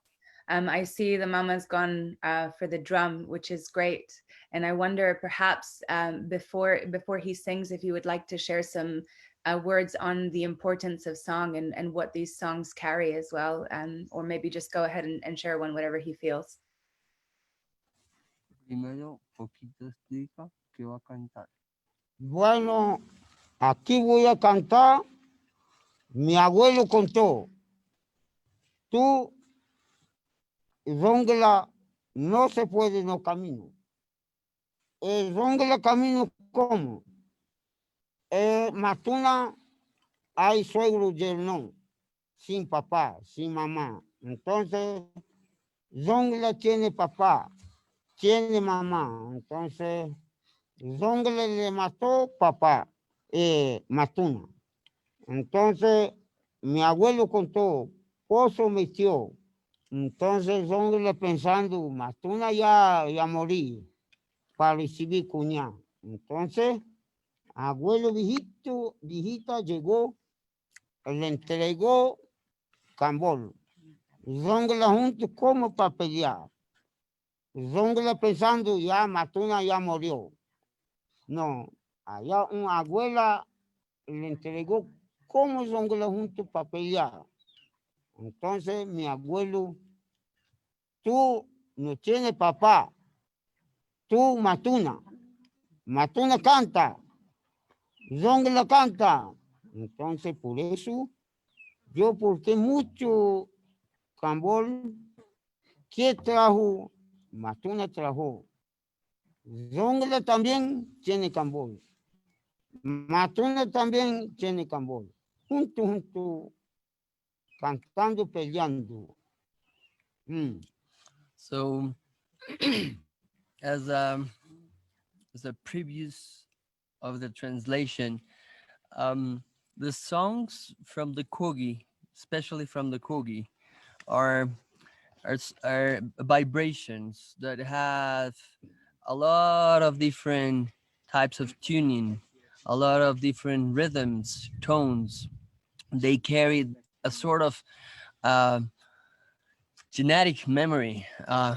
I see the mama's gone for the drum, which is great. And I wonder perhaps before he sings, if you would like to share some words on the importance of song and what these songs carry as well. Or maybe just go ahead and share one, whatever he feels. Primero, poquito explica qué va a cantar. Bueno, aquí voy a cantar. Mi abuelo contó. Tú, Róngela, no se puede no camino. Róngela camino como. Matuna hay suegro del no, sin papá, sin mamá. Entonces, Róngela tiene papá, tiene mamá. Entonces, Róngela le mató papá, Matuna. Entonces, mi abuelo contó, pozo metió. Entonces, Róngela pensando, Matuna ya morí para recibir cuñado. Entonces, abuelo viejita llegó, le entregó cambol. Róngela juntos como para pelear. Róngela pensando, ya Matuna ya murió. No, allá una abuela le entregó como Róngela juntos para pelear. Entonces mi abuelo, tú no tienes papá, tú Matuna canta, Róngela canta. Entonces por eso yo porque mucho cambol que trajo, Matuna trajo. Róngela también tiene cambol. Matuna también tiene cambol. Junto, cantando, peleando. So, as a previous of the translation, the songs from the Kogi, especially from the Kogi, are are vibrations that have a lot of different types of tuning, a lot of different rhythms, tones. They carry a sort of uh, genetic memory,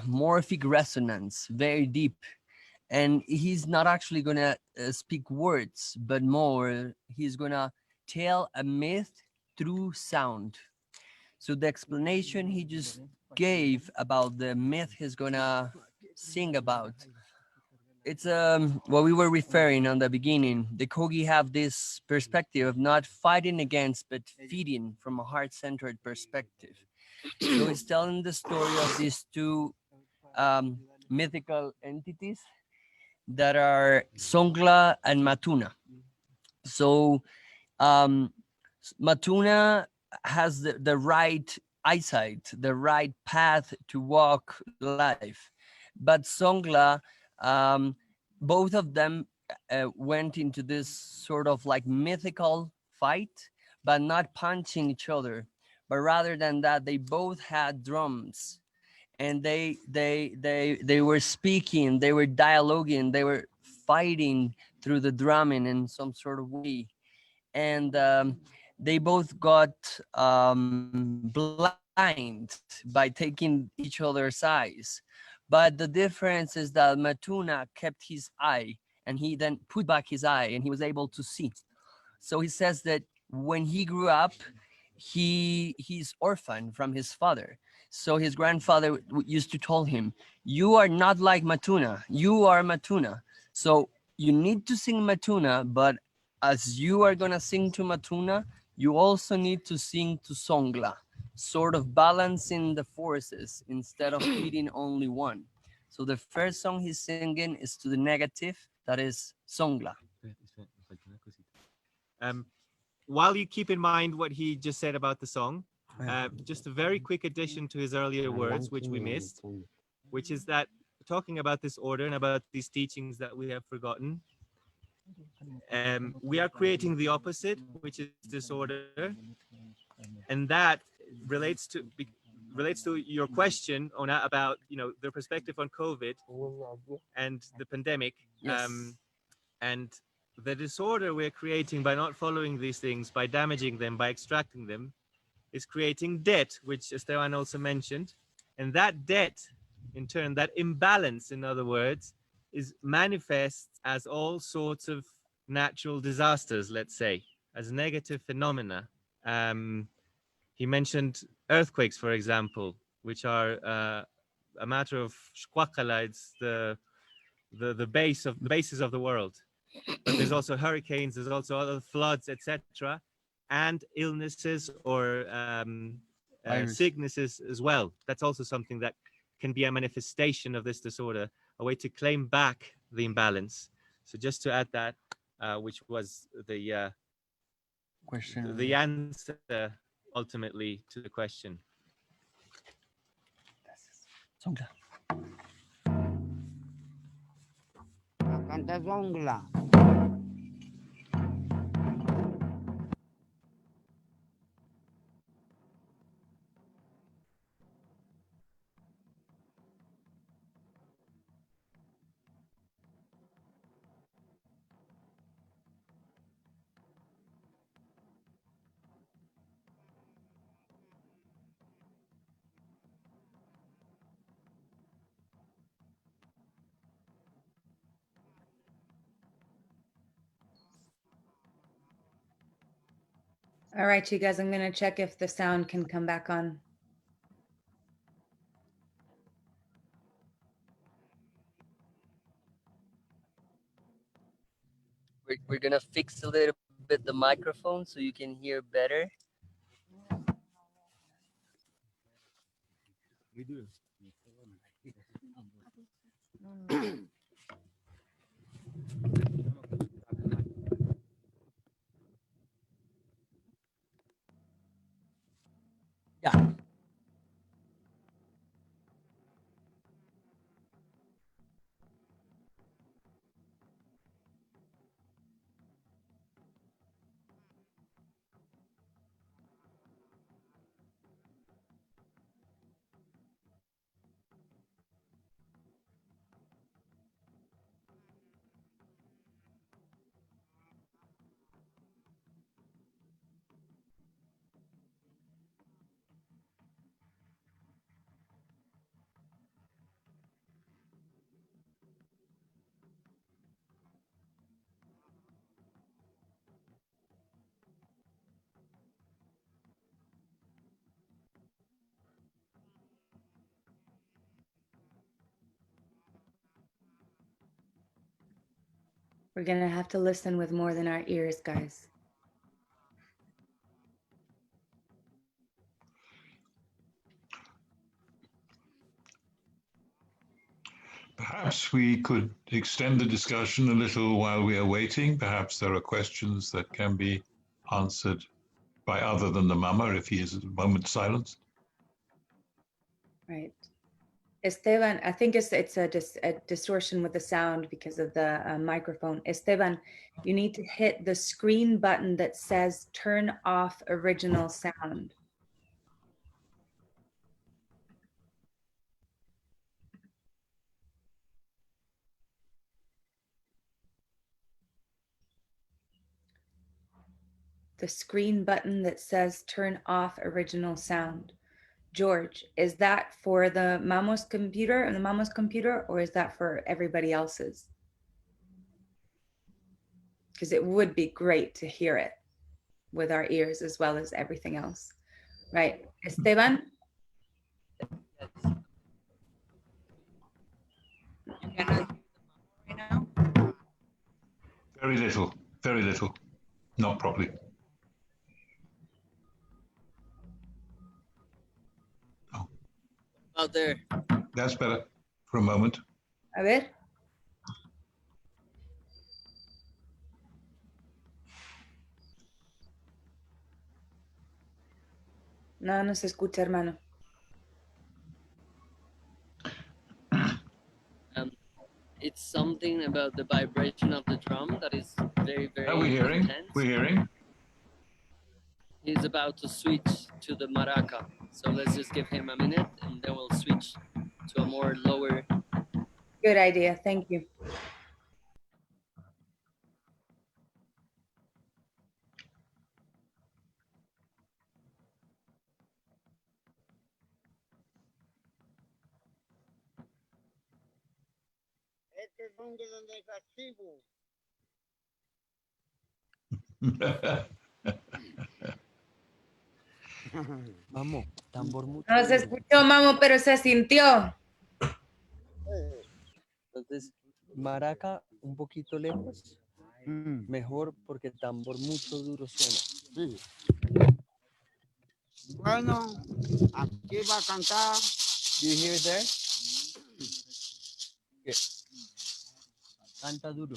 morphic resonance, very deep. And he's not actually gonna speak words, but more he's gonna tell a myth through sound. So the explanation he just gave about the myth he's gonna sing about, it's what we were referring on the beginning. The Kogi have this perspective of not fighting against, but feeding from a heart-centered perspective. So he's telling the story of these two mythical entities that are Songla and Matuna. So Matuna has the right eyesight, the right path to walk life. But Songla, both of them went into this sort of like mythical fight, but not punching each other. But rather than that, they both had drums, and they were speaking, they were dialoguing, they were fighting through the drumming in some sort of way. And they both got blind by taking each other's eyes. But the difference is that Matuna kept his eye, and he then put back his eye, and he was able to see. So he says that when he grew up, he's orphaned from his father. So his grandfather used to tell him, "You are not like Matuna. You are Matuna. So you need to sing Matuna, but as you are gonna sing to Matuna, you also need to sing to Songla, sort of balancing the forces instead of feeding only one." So the first song he's singing is to the negative, that is Songla. While you keep in mind what he just said about the song, just a very quick addition to his earlier words, which we missed, which is that talking about this order and about these teachings that we have forgotten, we are creating the opposite, which is disorder, and that relates to your question, Ona, about the perspective on COVID and the pandemic. Yes. And the disorder we're creating by not following these things, by damaging them, by extracting them, is creating debt, which Esteban also mentioned. And that debt, in turn, that imbalance, in other words, is manifests as all sorts of natural disasters, let's say, as negative phenomena. He mentioned earthquakes, for example, which are a matter of shkwakala, it's the bases of the world. But there's also hurricanes, there's also other floods, etc., and illnesses or sicknesses as well. That's also something that can be a manifestation of this disorder, a way to claim back the imbalance. So just to add that, which was the Question. the answer ultimately to the question. Songla. Canta Songla. All right, you guys, I'm going to check if the sound can come back on. We're gonna fix a little bit the microphone so you can hear better. We do. We're gonna have to listen with more than our ears, guys. Perhaps we could extend the discussion a little while we are waiting. Perhaps there are questions that can be answered by other than the mama if he is at a moment's silence. Right. Esteban, I think it's a distortion with the sound because of the microphone. Esteban, you need to hit the screen button that says turn off original sound. The screen button that says turn off original sound. George, is that for the Mama's computer and the Mama's computer, or is that for everybody else's? Because it would be great to hear it with our ears as well as everything else. Right. Esteban? You cannot hear the mama right now? Very little, not properly. Oh, Out there. that's better for a moment. A ver. No, no se escucha, hermano. It's something about the vibration of the drum that is very, very Are we hearing? intense. We're hearing. He's about to switch to the maraca. So let's just give him a minute and then we'll switch to a more lower. Good idea. Thank you. Este son de donde castigo. Vamos, tambor mucho. No se escuchó, mamo, pero se sintió. Entonces, maraca un poquito lejos. Mejor porque tambor mucho duro suena. Sí. Bueno, aquí va a cantar. Do you hear it there? Yeah. Canta duro.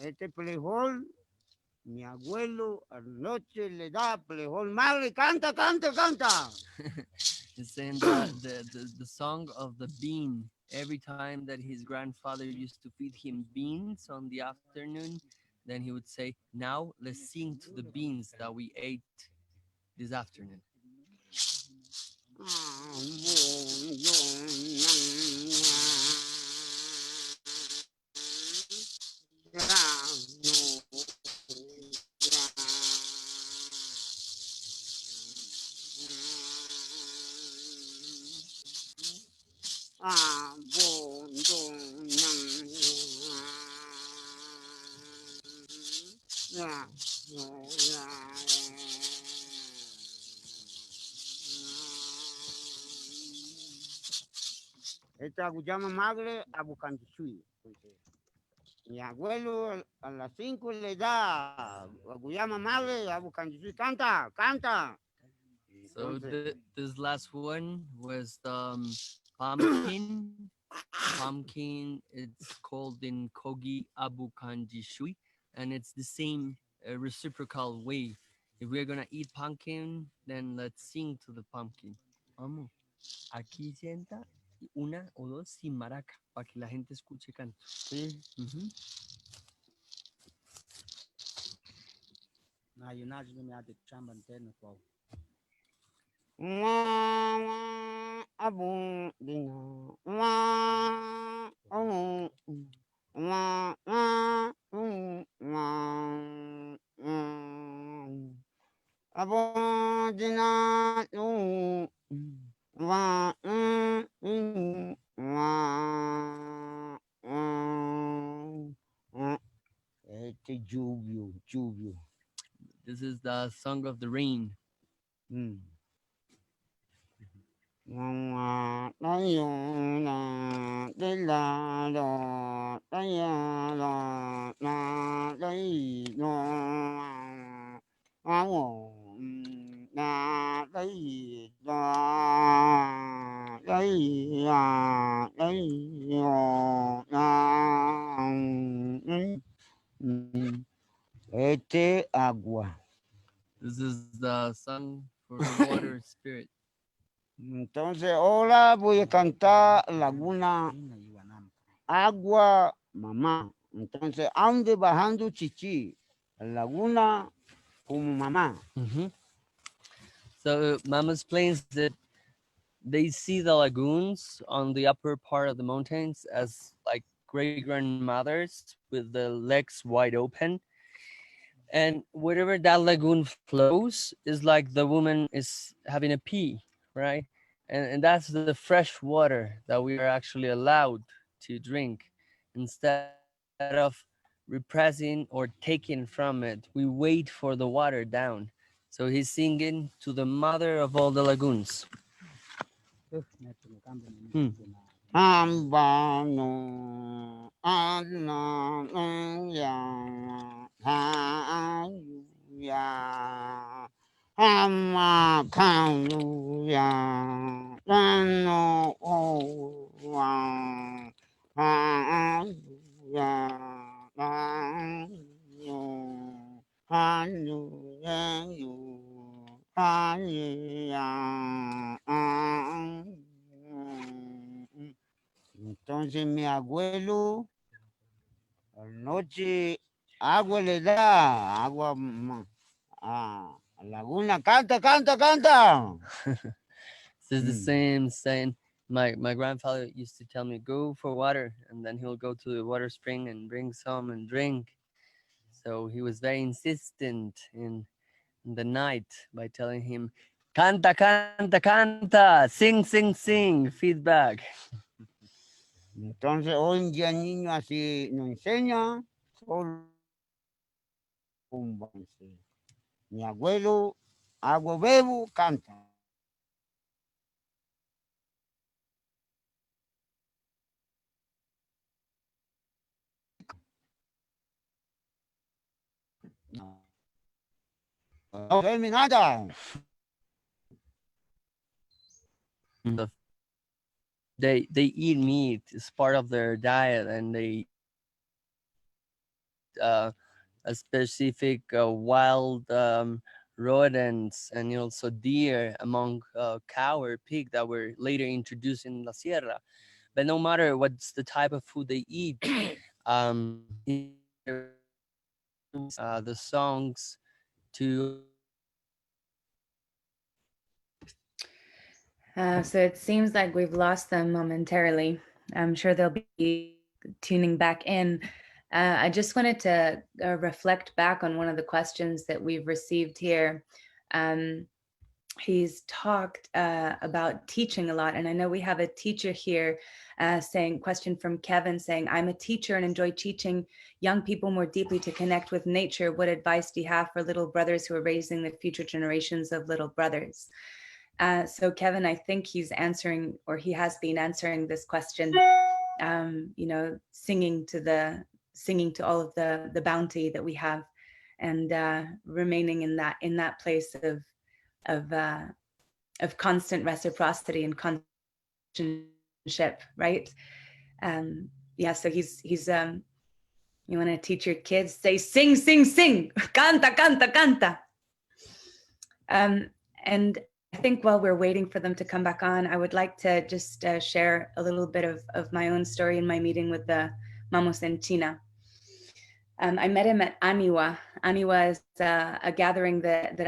Este plejol, mi abuelo anoche le da plejol. Madre, canta, canta, canta. It's saying that the song of the bean. Every time that his grandfather used to feed him beans on the afternoon, then he would say, now let's sing to the beans that we ate this afternoon. Esta llama madre a Bucandisui. Mi abuelo a las 5 le da a llama madre a Bucandisui. Canta, canta. So this last one was pumpkin. Pumpkin, it's called in Kogi Abu Kanjishui, and it's the same reciprocal way. If we're gonna eat pumpkin, then let's sing to the pumpkin. Vamos. Aquí sienta una o dos sin maraca para que la gente escuche canto. Sí. Na yunaj me ate chamba antena kwa. Abu dina. This is the song of the rain. Mm. Este agua. This is the song for the water spirit. Entonces, ahora voy a cantar Laguna Agua Mamá. Entonces, ande bajando chichi. Laguna como mamá. Mhm. So Mama explains that they see the lagoons on the upper part of the mountains as like great grandmothers with the legs wide open. And wherever that lagoon flows is like the woman is having a pee, right? And that's the fresh water that we are actually allowed to drink. Instead of repressing or taking from it, we wait for the water down. So he's singing to the mother of all the lagoons. Hmm. Ambano, Anna, ya, Amma, ya, Nano, ya, Entonces mi abuelo anoche agua le da, agua a Laguna, canta, canta, canta. This is the same saying. My grandfather used to tell me, go for water, and then he'll go to the water spring and bring some and drink. So he was very insistent in the night by telling him, canta, canta, canta, sing, sing, sing, feedback. Entonces hoy en día el niño así no enseña, solo tumba. Mi abuelo, agua bebo, canta. No duerme nada. They eat meat. It's part of their diet, and they a specific wild rodents and also deer among cow or pig that were later introduced in La Sierra. But no matter what's the type of food they eat, the songs to So it seems like we've lost them momentarily. I'm sure they'll be tuning back in. I just wanted to reflect back on one of the questions that we've received here. He's talked about teaching a lot, and I know we have a teacher here saying, question from Kevin saying, I'm a teacher and enjoy teaching young people more deeply to connect with nature. What advice do you have for little brothers who are raising the future generations of little brothers? So Kevin, I think he's answering, or he has been answering this question, you know, singing to all of the bounty that we have, and remaining in that place of constant reciprocity and constant, right? Yeah, so he's you want to teach your kids, say sing, sing, sing, canta, canta, canta. And I think while we're waiting for them to come back on, I would like to just share a little bit of my own story in my meeting with the Mamos in China. I met him at Aniwa. Aniwa is a gathering that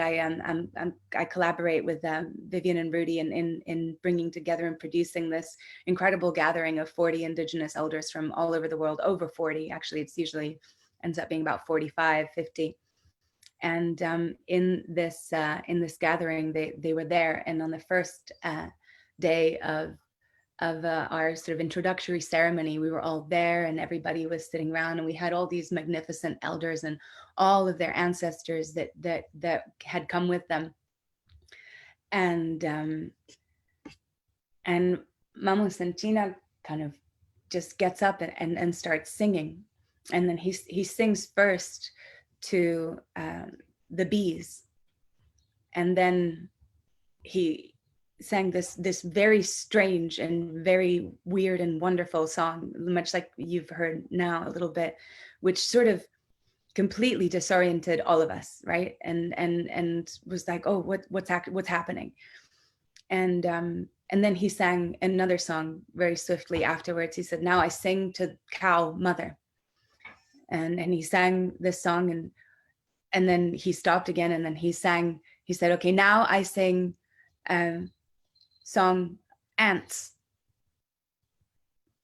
I collaborate with Vivian and Rudy in bringing together and producing this incredible gathering of 40 indigenous elders from all over the world, over 40. Actually, it's usually ends up being about 45, 50. And in this gathering, they were there, and on the first day of our sort of introductory ceremony. We were all there and everybody was sitting around, and we had all these magnificent elders and all of their ancestors that had come with them. And Mama Santina kind of just gets up and starts singing. And then he sings first to the bees. And then he sang this very strange and very weird and wonderful song, much like you've heard now a little bit, which sort of completely disoriented all of us, right? And was like, oh, what's happening? And then he sang another song very swiftly afterwards. He said, now I sing to cow mother. And he sang this song, and then he stopped again, and then he said, okay, now I sing song ants.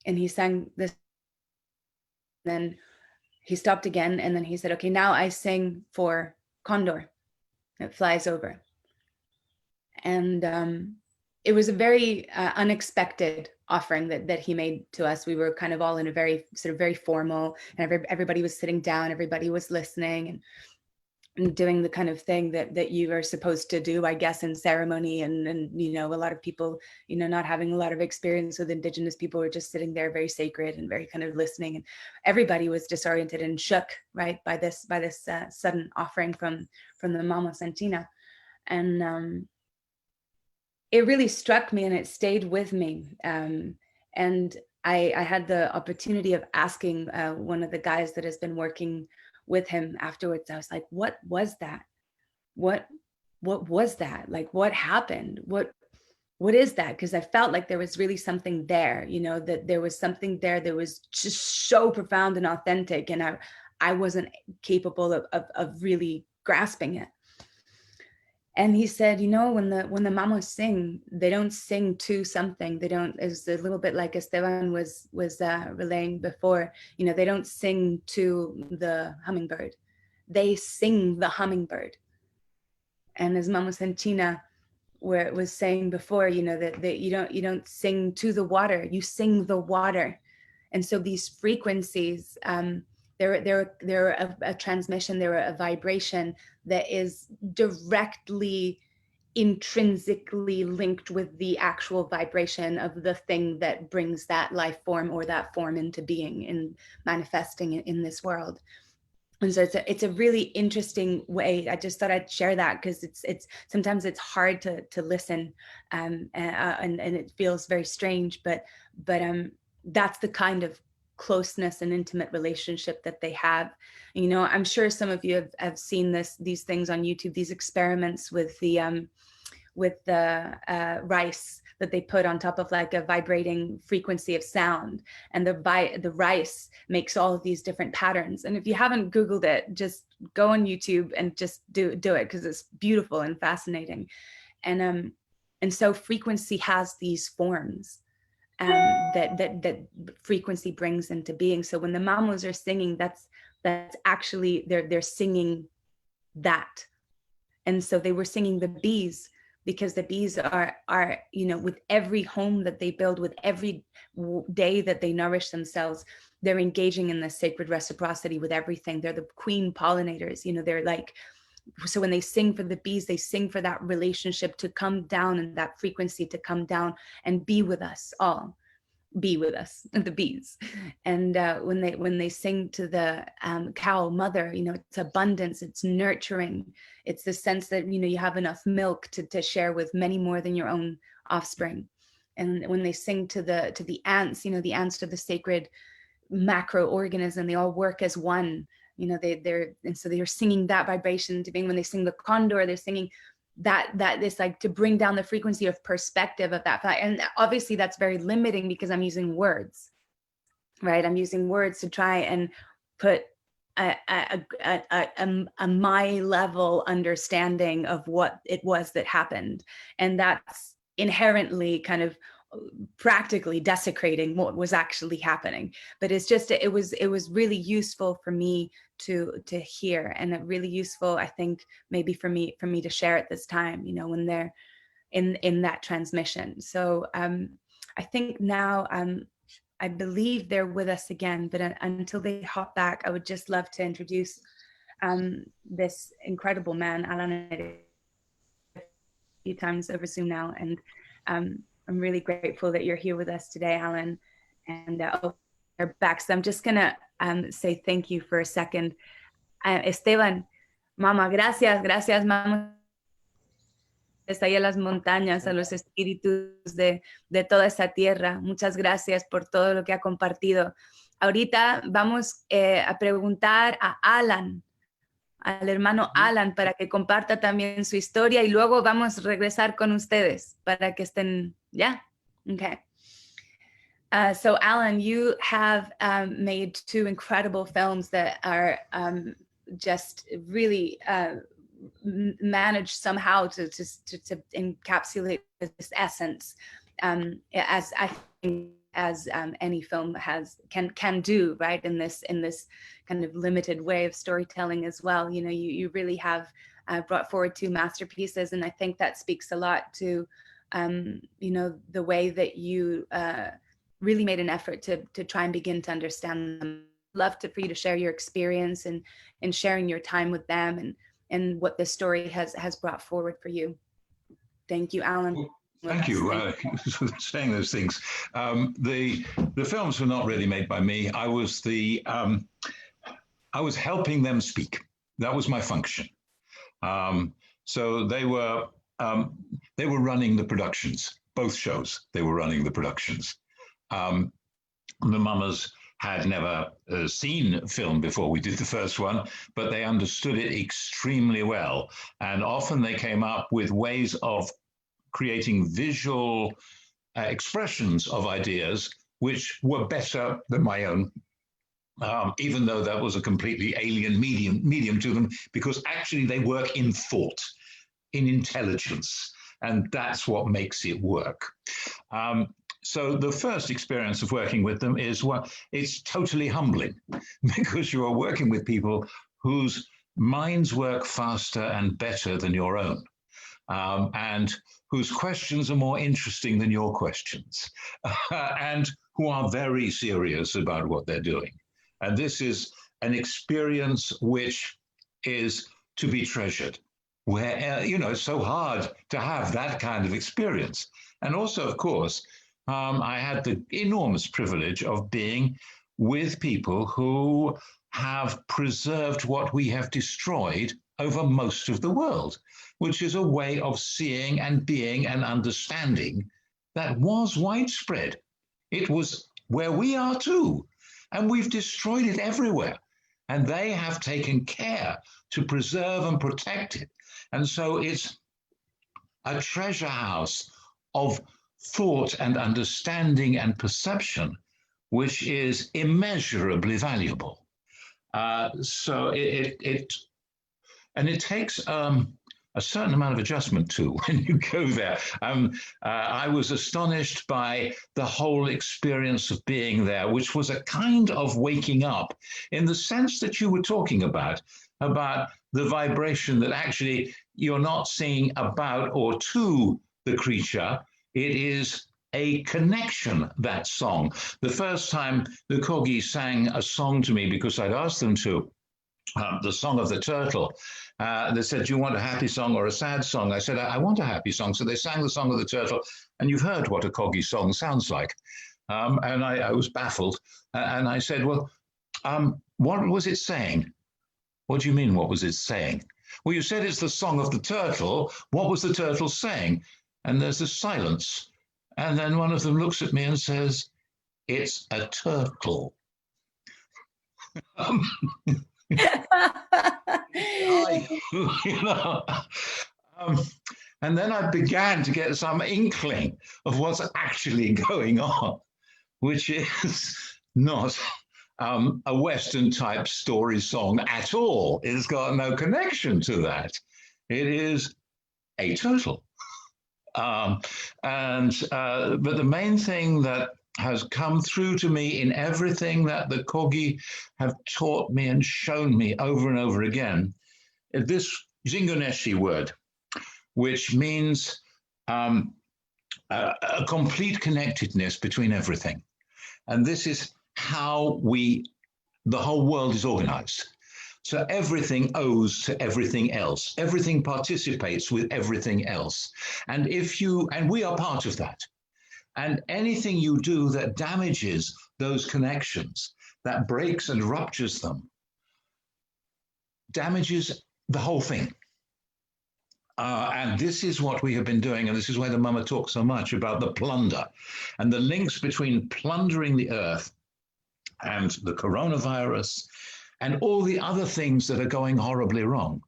And he sang this, then he stopped again, and then he said, okay, now I sing for condor that flies over. And it was a very unexpected offering that he made to us. We were kind of all in a very sort of very formal, and everybody was sitting down, everybody was listening and doing the kind of thing that you are supposed to do, I guess, in ceremony. And you know, a lot of people, you know, not having a lot of experience with Indigenous people, were just sitting there very sacred and very kind of listening. And everybody was disoriented and shook, right, by this sudden offering from the Mama Santina. And it really struck me, and it stayed with me. And I had the opportunity of asking one of the guys that has been working with him afterwards. I was like, what was that? What was that? Like, what happened? What is that? Because I felt like there was really something there, you know, that there was something there that was just so profound and authentic, and I wasn't capable of really grasping it. And he said, you know, when the mamas sing, they don't sing to something. They don't. It's a little bit like Esteban was relaying before. You know, they don't sing to the hummingbird. They sing the hummingbird. And as Mama Santina was saying before, you know, that you don't sing to the water. You sing the water. And so these frequencies, they're a transmission, they're a vibration that is directly intrinsically linked with the actual vibration of the thing that brings that life form or that form into being and manifesting in this world. And so it's a really interesting way. I just thought I'd share that because it's sometimes it's hard to listen, and it feels very strange, but that's the kind of closeness and intimate relationship that they have. And, you know, I'm sure some of you have seen these things on YouTube, these experiments with the rice that they put on top of like a vibrating frequency of sound, and the rice makes all of these different patterns. And if you haven't Googled it, just go on YouTube and just do it, because it's beautiful and fascinating. And so frequency has these forms that frequency brings into being. So when the mamas are singing, that's actually they're singing that. And so they were singing the bees, because the bees are, you know, with every home that they build, with every day that they nourish themselves, they're engaging in this sacred reciprocity with everything. They're the queen pollinators, you know, they're like, so when they sing for the bees, they sing for that relationship to come down, and that frequency to come down and be with us all, be with us, the bees. And when they sing to the cow mother, you know, it's abundance, it's nurturing, it's the sense that, you know, you have enough milk to share with many more than your own offspring. And when they sing to the ants, you know, the ants are the sacred macroorganism, they all work as one. You know, and so they're singing that vibration to being. When they sing the condor, they're singing that this, like, to bring down the frequency of perspective of that. And obviously that's very limiting because I'm using words, right? I'm using words to try and put a my level understanding of what it was that happened. And that's inherently kind of practically desecrating what was actually happening. But it's just, it was really useful for me to hear, and it really useful, I think, maybe for me to share at this time, you know, when they're in that transmission. So I think now I believe they're with us again, but until they hop back, I would just love to introduce this incredible man, Alan, a few times over Zoom now, and I'm really grateful that you're here with us today, Alan. And they're back, so I'm just gonna say thank you for a second. Esteban, Mama, gracias, Mama. Está ahí en las montañas, a los espíritus de toda esa tierra. Muchas gracias por todo lo que ha compartido. Ahorita vamos a preguntar a Alan, al hermano Alan, para que comparta también su historia, y luego vamos a regresar con ustedes para que estén, ¿ya? Okay. So Alan, you have made 2 incredible films that are just really managed somehow to encapsulate this essence, as I think as any film can do, right, in this kind of limited way of storytelling as well. You know, you really have brought forward 2 masterpieces, and I think that speaks a lot to you know, the way that you really made an effort to try and begin to understand them. Love for you to share your experience and sharing your time with them and what this story has brought forward for you. Thank you, Alan. Thank you for saying those things. The films were not really made by me. I was helping them speak. That was my function. So they were running the productions, both shows. They were running the productions. The mamas had never seen film before we did the first one, but they understood it extremely well. And often they came up with ways of creating visual expressions of ideas which were better than my own, even though that was a completely alien medium to them, because actually they work in thought, in intelligence, and that's what makes it work. So the first experience of working with them is, well, it's totally humbling because you are working with people whose minds work faster and better than your own, and whose questions are more interesting than your questions, and who are very serious about what they're doing. And this is an experience which is to be treasured, where, you know, it's so hard to have that kind of experience. And also, of course, I had the enormous privilege of being with people who have preserved what we have destroyed over most of the world, which is a way of seeing and being and understanding that was widespread. It was where we are too, and we've destroyed it everywhere. And they have taken care to preserve and protect it. And so it's a treasure house of thought and understanding and perception, which is immeasurably valuable. So it takes a certain amount of adjustment too when you go there. I was astonished by the whole experience of being there, which was a kind of waking up in the sense that you were talking about the vibration that actually you're not singing about or to the creature. It is a connection, that song. The first time the Kogi sang a song to me, because I'd asked them to, the song of the turtle, they said, do you want a happy song or a sad song? I said, I want a happy song. So they sang the song of the turtle, and you've heard what a Kogi song sounds like. And I was baffled. And I said, well, what was it saying? What do you mean, what was it saying? Well, you said it's the song of the turtle. What was the turtle saying? And there's a silence. And then one of them looks at me and says, it's a turtle. And then I began to get some inkling of what's actually going on, which is not a Western type story song at all. It's got no connection to that. It is a turtle. But the main thing that has come through to me in everything that the Kogi have taught me and shown me over and over again is this Zingoneshi word, which means a complete connectedness between everything. And this is how the whole world is organized. So everything owes to everything else. Everything participates with everything else. And we are part of that. And anything you do that damages those connections, that breaks and ruptures them, damages the whole thing. And this is what we have been doing, and this is why the Mama talks so much about the plunder and the links between plundering the earth and the coronavirus and all the other things that are going horribly wrong.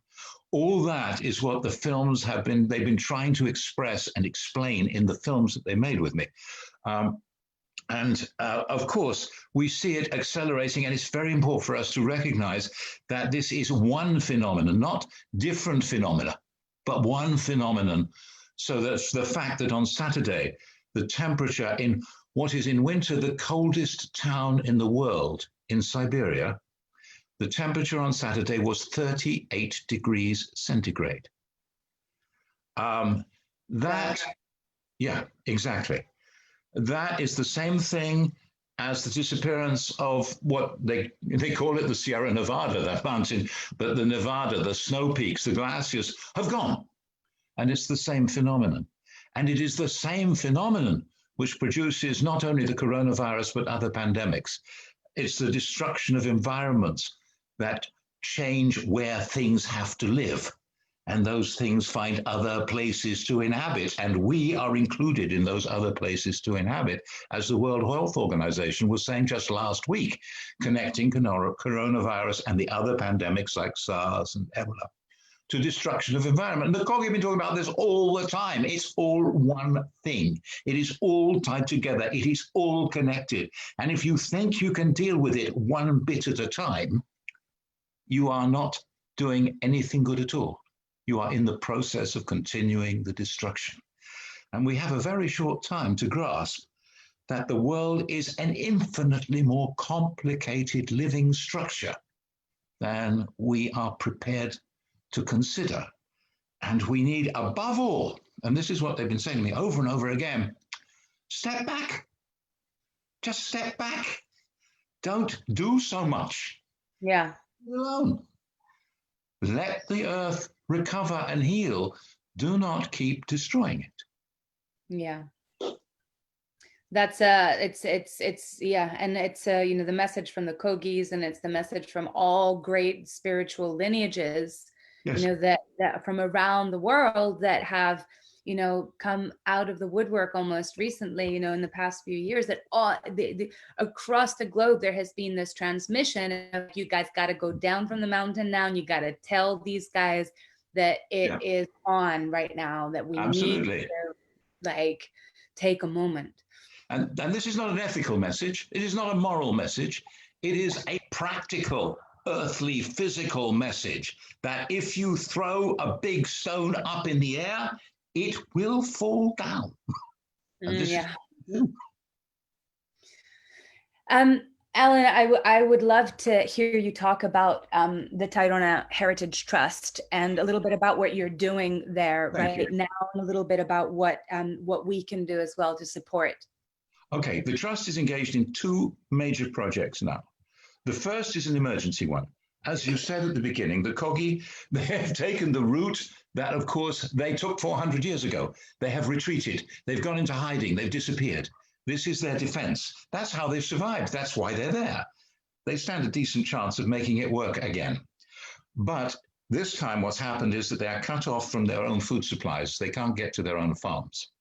All that is what the films they've been trying to express and explain in the films that they made with me. Of course, we see it accelerating, and it's very important for us to recognize that this is one phenomenon, not different phenomena, but one phenomenon. So that's the fact that on Saturday, the temperature in what is in winter the coldest town in the world, in Siberia, the temperature on Saturday was 38 degrees centigrade. Yeah, exactly. That is the same thing as the disappearance of what they call it the Sierra Nevada, that mountain, but the Nevada, the snow peaks, the glaciers have gone. And it's the same phenomenon. And it is the same phenomenon which produces not only the coronavirus, but other pandemics. It's the destruction of environments that change where things have to live. And those things find other places to inhabit. And we are included in those other places to inhabit, as the World Health Organization was saying just last week, connecting coronavirus and the other pandemics like SARS and Ebola to destruction of environment. And the Kogi have been talking about this all the time. It's all one thing. It is all tied together. It is all connected. And if you think you can deal with it one bit at a time, you are not doing anything good at all. You are in the process of continuing the destruction. And we have a very short time to grasp that the world is an infinitely more complicated living structure than we are prepared to consider. And we need, above all, and this is what they've been saying to me over and over again, step back. Just step back. Don't do so much. Yeah. Alone. Let the earth recover and heal. Do not keep destroying it. Yeah. That's it's yeah, and it's you know, the message from the Kogis, and it's the message from all great spiritual lineages, Yes. you know, that from around the world that have, you know, come out of the woodwork almost recently, you know, in the past few years, that all across the globe there has been this transmission of, you guys got to go down from the mountain now, and you got to tell these guys that it is on right now, that we need to like take a moment. And this is not an ethical message. It is not a moral message. It is a practical, earthly, physical message that if you throw a big stone up in the air, it will fall down. And this is what we do. Alan, I would love to hear you talk about the Tairona Heritage Trust and a little bit about what you're doing there right now, and a little bit about what we can do as well to support. Okay, the Trust is engaged in two major projects now. The first is an emergency one. As you said at the beginning, the Kogi, they have taken the route that, of course, they took 400 years ago. They have retreated. They've gone into hiding. They've disappeared. This is their defense. That's how they've survived. That's why they're there. They stand a decent chance of making it work again. But this time what's happened is that they are cut off from their own food supplies. They can't get to their own farms.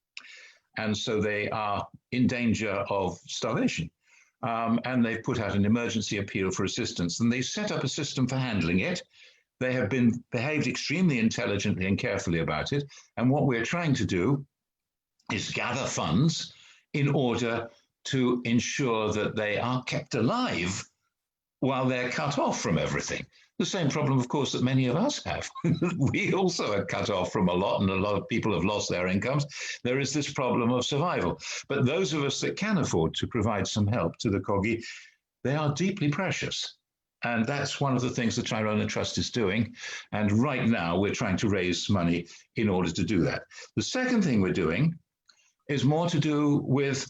And so they are in danger of starvation. And they've put out an emergency appeal for assistance. And they set up a system for handling it. They have behaved extremely intelligently and carefully about it. And what we're trying to do is gather funds in order to ensure that they are kept alive while they're cut off from everything. The same problem, of course, that many of us have. We also are cut off from a lot, and a lot of people have lost their incomes. There is this problem of survival. But those of us that can afford to provide some help to the Kogi, they are deeply precious. And that's one of the things the Tairona Trust is doing. And right now, we're trying to raise money in order to do that. The second thing we're doing is more to do with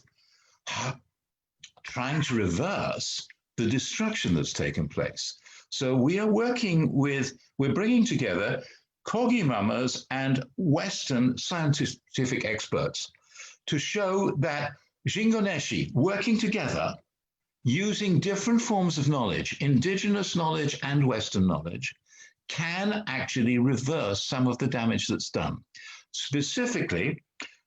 trying to reverse the destruction that's taken place. So we are working with, we're bringing together Kogi mamas and Western scientific experts to show that Jingoneshi working together using different forms of knowledge, indigenous knowledge and Western knowledge, can actually reverse some of the damage that's done. Specifically,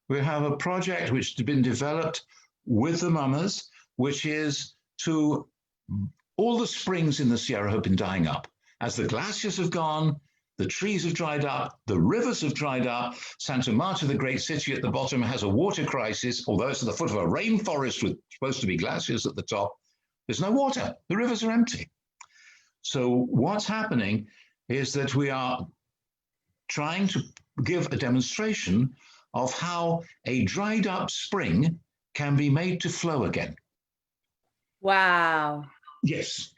we have a project which has been developed with the mamas, which is to, all the springs in the Sierra have been dying up. As the glaciers have gone, the trees have dried up, the rivers have dried up. Santa Marta, the great city at the bottom, has a water crisis, although it's at the foot of a rainforest with supposed to be glaciers at the top. There's no water, the rivers are empty. So what's happening is that we are trying to give a demonstration of how a dried up spring can be made to flow again. Wow. Yes.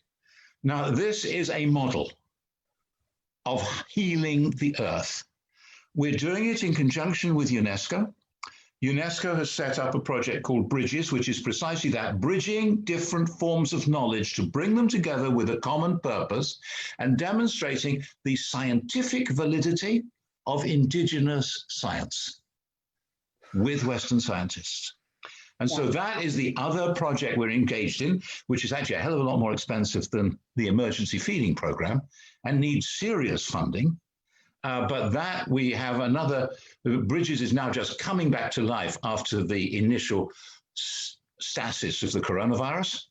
Now, this is a model of healing the earth. We're doing it in conjunction with UNESCO. UNESCO has set up a project called Bridges, which is precisely that, bridging different forms of knowledge to bring them together with a common purpose and demonstrating the scientific validity of indigenous science with Western scientists. And so that is the other project we're engaged in, which is actually a hell of a lot more expensive than the emergency feeding program and needs serious funding. But that we have another, Bridges is now just coming back to life after the initial stasis of the coronavirus.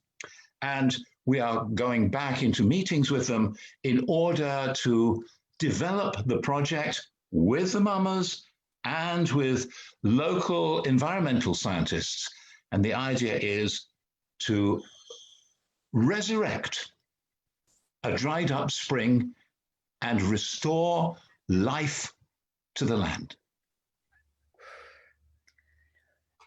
And we are going back into meetings with them in order to develop the project with the mamas and with local environmental scientists. And the idea is to resurrect a dried up spring and restore life to the land.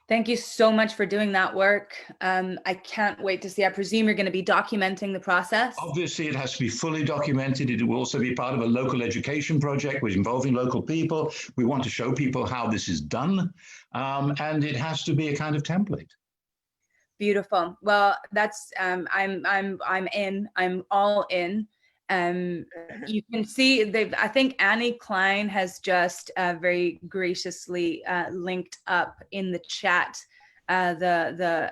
Thank you so much for doing that work. I can't wait to see. I presume you're going to be documenting the process. Obviously, it has to be fully documented. It will also be part of a local education project, which is involving local people. We want to show people how this is done, and it has to be a kind of template. Beautiful. Well, that's I'm in. I'm all in. You can see I think Annie Klein has just very graciously linked up in the chat the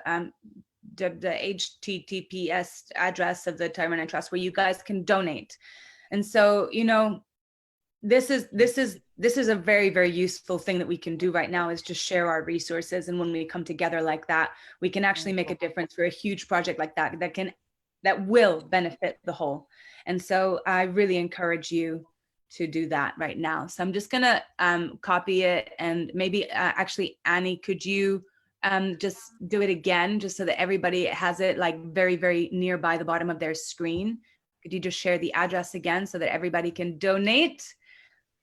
HTTPS address of the Tyrone Trust where you guys can donate. And so, you know, this is a very, very useful thing that we can do right now, is just share our resources. And when we come together like that, we can actually make a difference for a huge project like that that will benefit the whole. And so I really encourage you to do that right now. So I'm just gonna copy it, and maybe actually, Annie, could you just do it again, just so that everybody has it like very, very nearby the bottom of their screen? Could you just share the address again so that everybody can donate?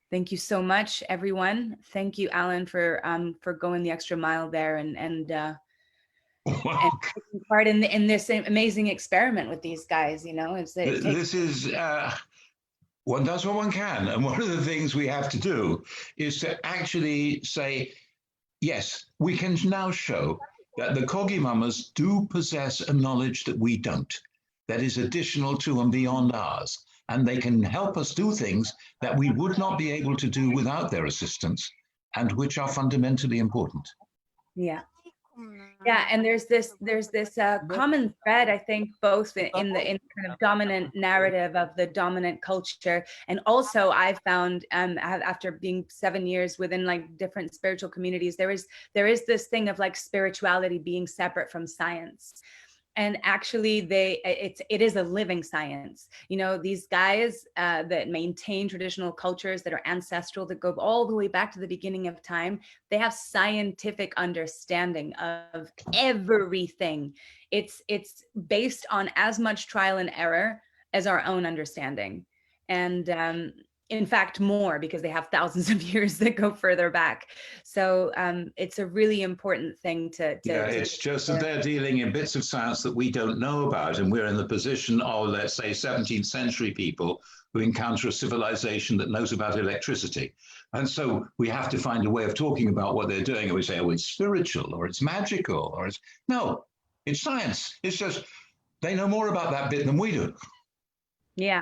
Thank you so much, everyone. Thank you, Alan, for going the extra mile there and taking part in this amazing experiment with these guys. You know, this is one does what one can, and one of the things we have to do is to actually say, yes, we can now show that the Kogi mamas do possess a knowledge that we don't, that is additional to and beyond ours. And they can help us do things that we would not be able to do without their assistance, and which are fundamentally important. Yeah. Yeah, and there's this common thread, I think, both in kind of dominant narrative of the dominant culture, and also I found after being 7 years within like different spiritual communities, there is this thing of like spirituality being separate from science. And actually, it is a living science. You know, these guys that maintain traditional cultures that are ancestral, that go all the way back to the beginning of time, they have scientific understanding of everything. It's based on as much trial and error as our own understanding. And in fact, more, because they have thousands of years that go further back. So it's a really important thing to it's just that they're dealing in bits of science that we don't know about, and we're in the position of, let's say, 17th century people who encounter a civilization that knows about electricity. And so we have to find a way of talking about what they're doing, and we say, oh, it's spiritual, or it's magical, or it's... No, it's science. It's just they know more about that bit than we do. Yeah.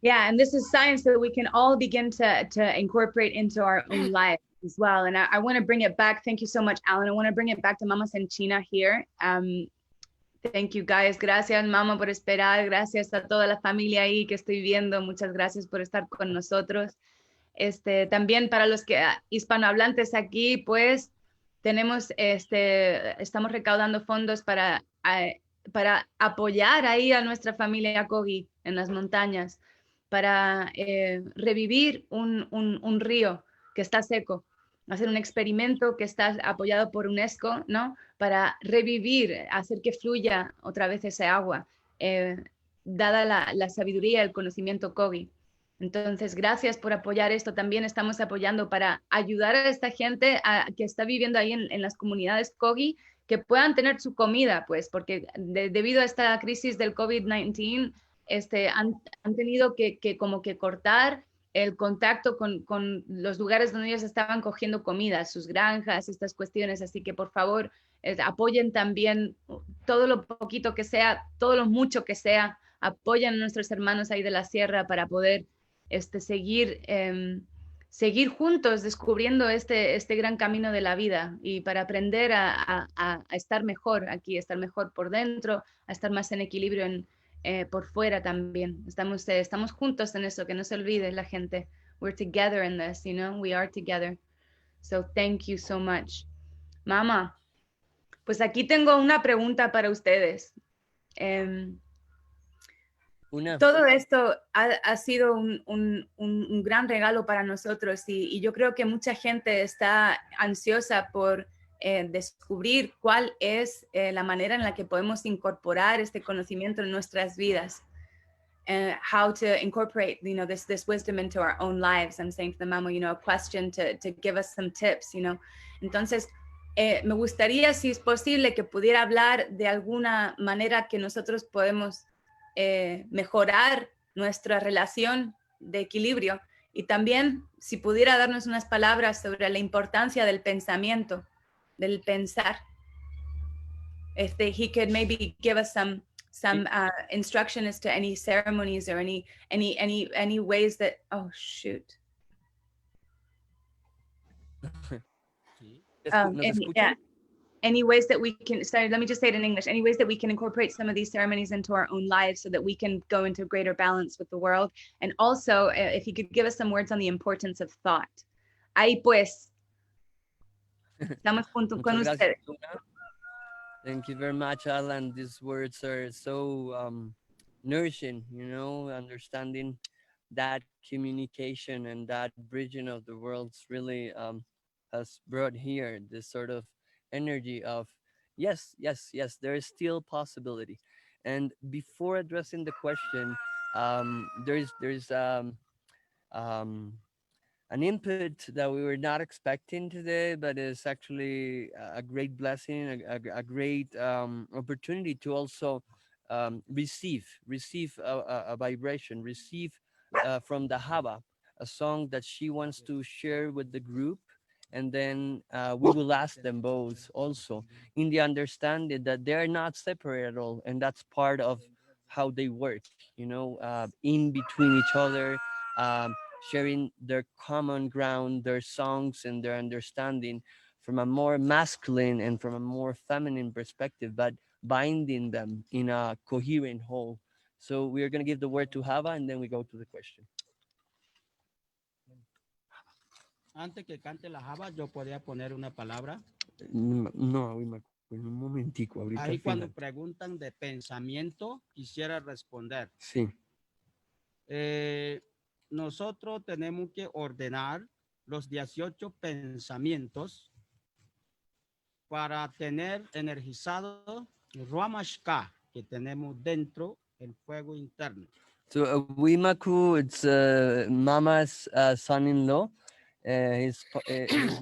Yeah, and this is science that we can all begin to incorporate into our own life as well. And I want to bring it back. Thank you so much, Alan. I want to bring it back to Mamas in China here. Thank you, guys. Gracias, Mama, por esperar. Gracias a toda la familia ahí que estoy viendo. Muchas gracias por estar con nosotros. También para los que hispanohablantes aquí, pues tenemos, estamos recaudando fondos para apoyar ahí a nuestra familia Kogi en las montañas, para revivir un río que está seco, hacer un experimento que está apoyado por UNESCO, ¿no? Para revivir, hacer que fluya otra vez ese agua, dada la sabiduría, el conocimiento Kogi. Entonces, gracias por apoyar esto. También estamos apoyando para ayudar a esta gente que está viviendo ahí en las comunidades Kogi, que puedan tener su comida, pues, porque debido a esta crisis del COVID-19, han tenido que como que cortar el contacto con los lugares donde ellos estaban cogiendo comida, sus granjas, estas cuestiones. Así que, por favor, apoyen también todo lo poquito que sea, todo lo mucho que sea. Apoyen a nuestros hermanos ahí de la sierra para poder seguir juntos descubriendo este gran camino de la vida, y para aprender a estar mejor aquí, estar mejor por dentro, a estar más en equilibrio por fuera también. Estamos juntos en eso, que no se olvide la gente. We're together in this, you know, we are together. So thank you so much. Mama, pues aquí tengo una pregunta para ustedes. Todo esto ha sido un gran regalo para nosotros, y yo creo que mucha gente está ansiosa por descubrir cuál es la manera en la que podemos incorporar este conocimiento en nuestras vidas. How to incorporate, you know, this wisdom into our own lives. I'm saying to the mama, you know, a question to give us some tips, you know. Entonces, me gustaría, si es posible, que pudiera hablar de alguna manera que nosotros podemos mejorar nuestra relación de equilibrio, y también si pudiera darnos unas palabras sobre la importancia del pensamiento, del pensar. He could maybe give us some instruction as to any ceremonies or any ways that, oh shoot. Yeah. Any ways that we can, sorry, let me just say it in English. Any ways that we can incorporate some of these ceremonies into our own lives so that we can go into greater balance with the world. And also, if you could give us some words on the importance of thought. Ahí pues, estamos junto con ustedes. Thank you very much, Alan. These words are so nourishing, you know, understanding that communication and that bridging of the worlds really has brought here this sort of energy of yes, there is still possibility. And before addressing the question, there's an input that we were not expecting today, but is actually a great blessing, a great opportunity to also receive a vibration, receive from the Hava, a song that she wants to share with the group. And then we will ask them both also in the understanding that they're not separate at all. And that's part of how they work, you know, in between each other, sharing their common ground, their songs and their understanding from a more masculine and from a more feminine perspective, but binding them in a coherent whole. So we are going to give the word to Hava, and then we go to the question. Antes que cante la Java, yo podía poner una palabra. No, un momentico. Ahorita ahí cuando preguntan de pensamiento, quisiera responder. Sí. Nosotros tenemos que ordenar los 18 pensamientos para tener energizado Ramashka que tenemos dentro el fuego interno. So Wimaku, it's Mama's son-in-law. He's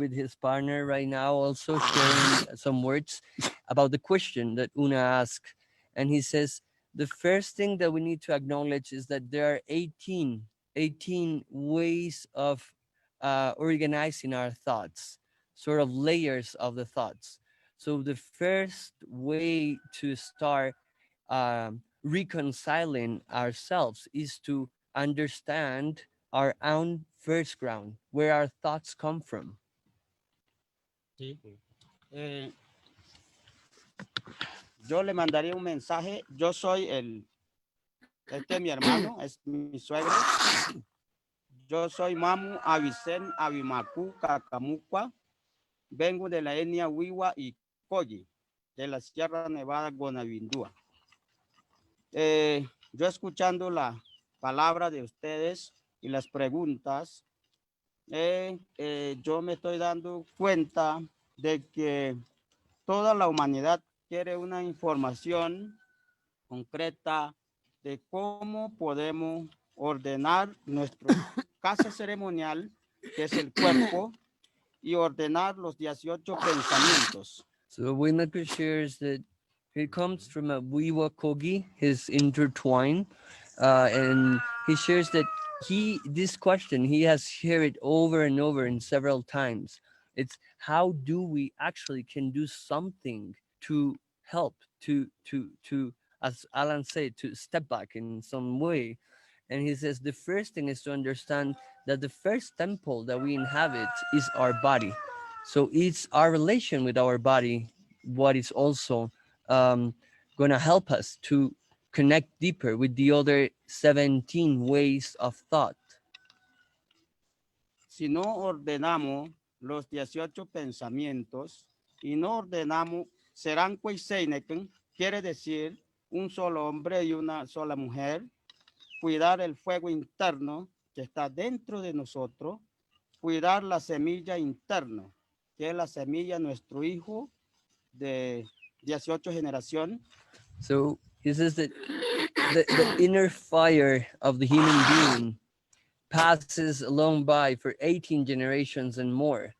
with his partner right now, also sharing some words about the question that Una asked. And he says, the first thing that we need to acknowledge is that there are 18 ways of organizing our thoughts, sort of layers of the thoughts. So the first way to start reconciling ourselves is to understand our own first ground, where our thoughts come from. Sí. Eh, yo le mandaría un mensaje. Yo soy este es mi hermano, es mi suegro. Yo soy Mamu Avicen Avimacu Cacamucua. Vengo de la etnia Wiwa y Kogi, de la Sierra Nevada Gonavindúa. Yo escuchando la palabra de ustedes y las preguntas, yo me estoy dando cuenta de que toda la humanidad quiere una información concreta de cómo podemos ordenar nuestra casa ceremonial, que es el cuerpo, y ordenar los 18 pensamientos. So Wimaku shares that he comes from a Wiwa Kogi, his intertwine, and he shares that this question he has heard it over and over and several times. It's how do we actually can do something to help to as Alan said, to step back in some way. And he says the first thing is to understand that the first temple that we inhabit is our body. So it's our relation with our body what is also going to help us to connect deeper with the other 17 ways of thought. Si no ordenamos los 18 pensamientos y no ordenamos, serán Seineken, quiere decir un solo hombre y una sola mujer, cuidar el fuego interno que está dentro de nosotros, cuidar la semilla interna, que es la semilla de nuestro hijo de 18 generación. So he says that the inner fire of the human being passes along by for 18 generations and more.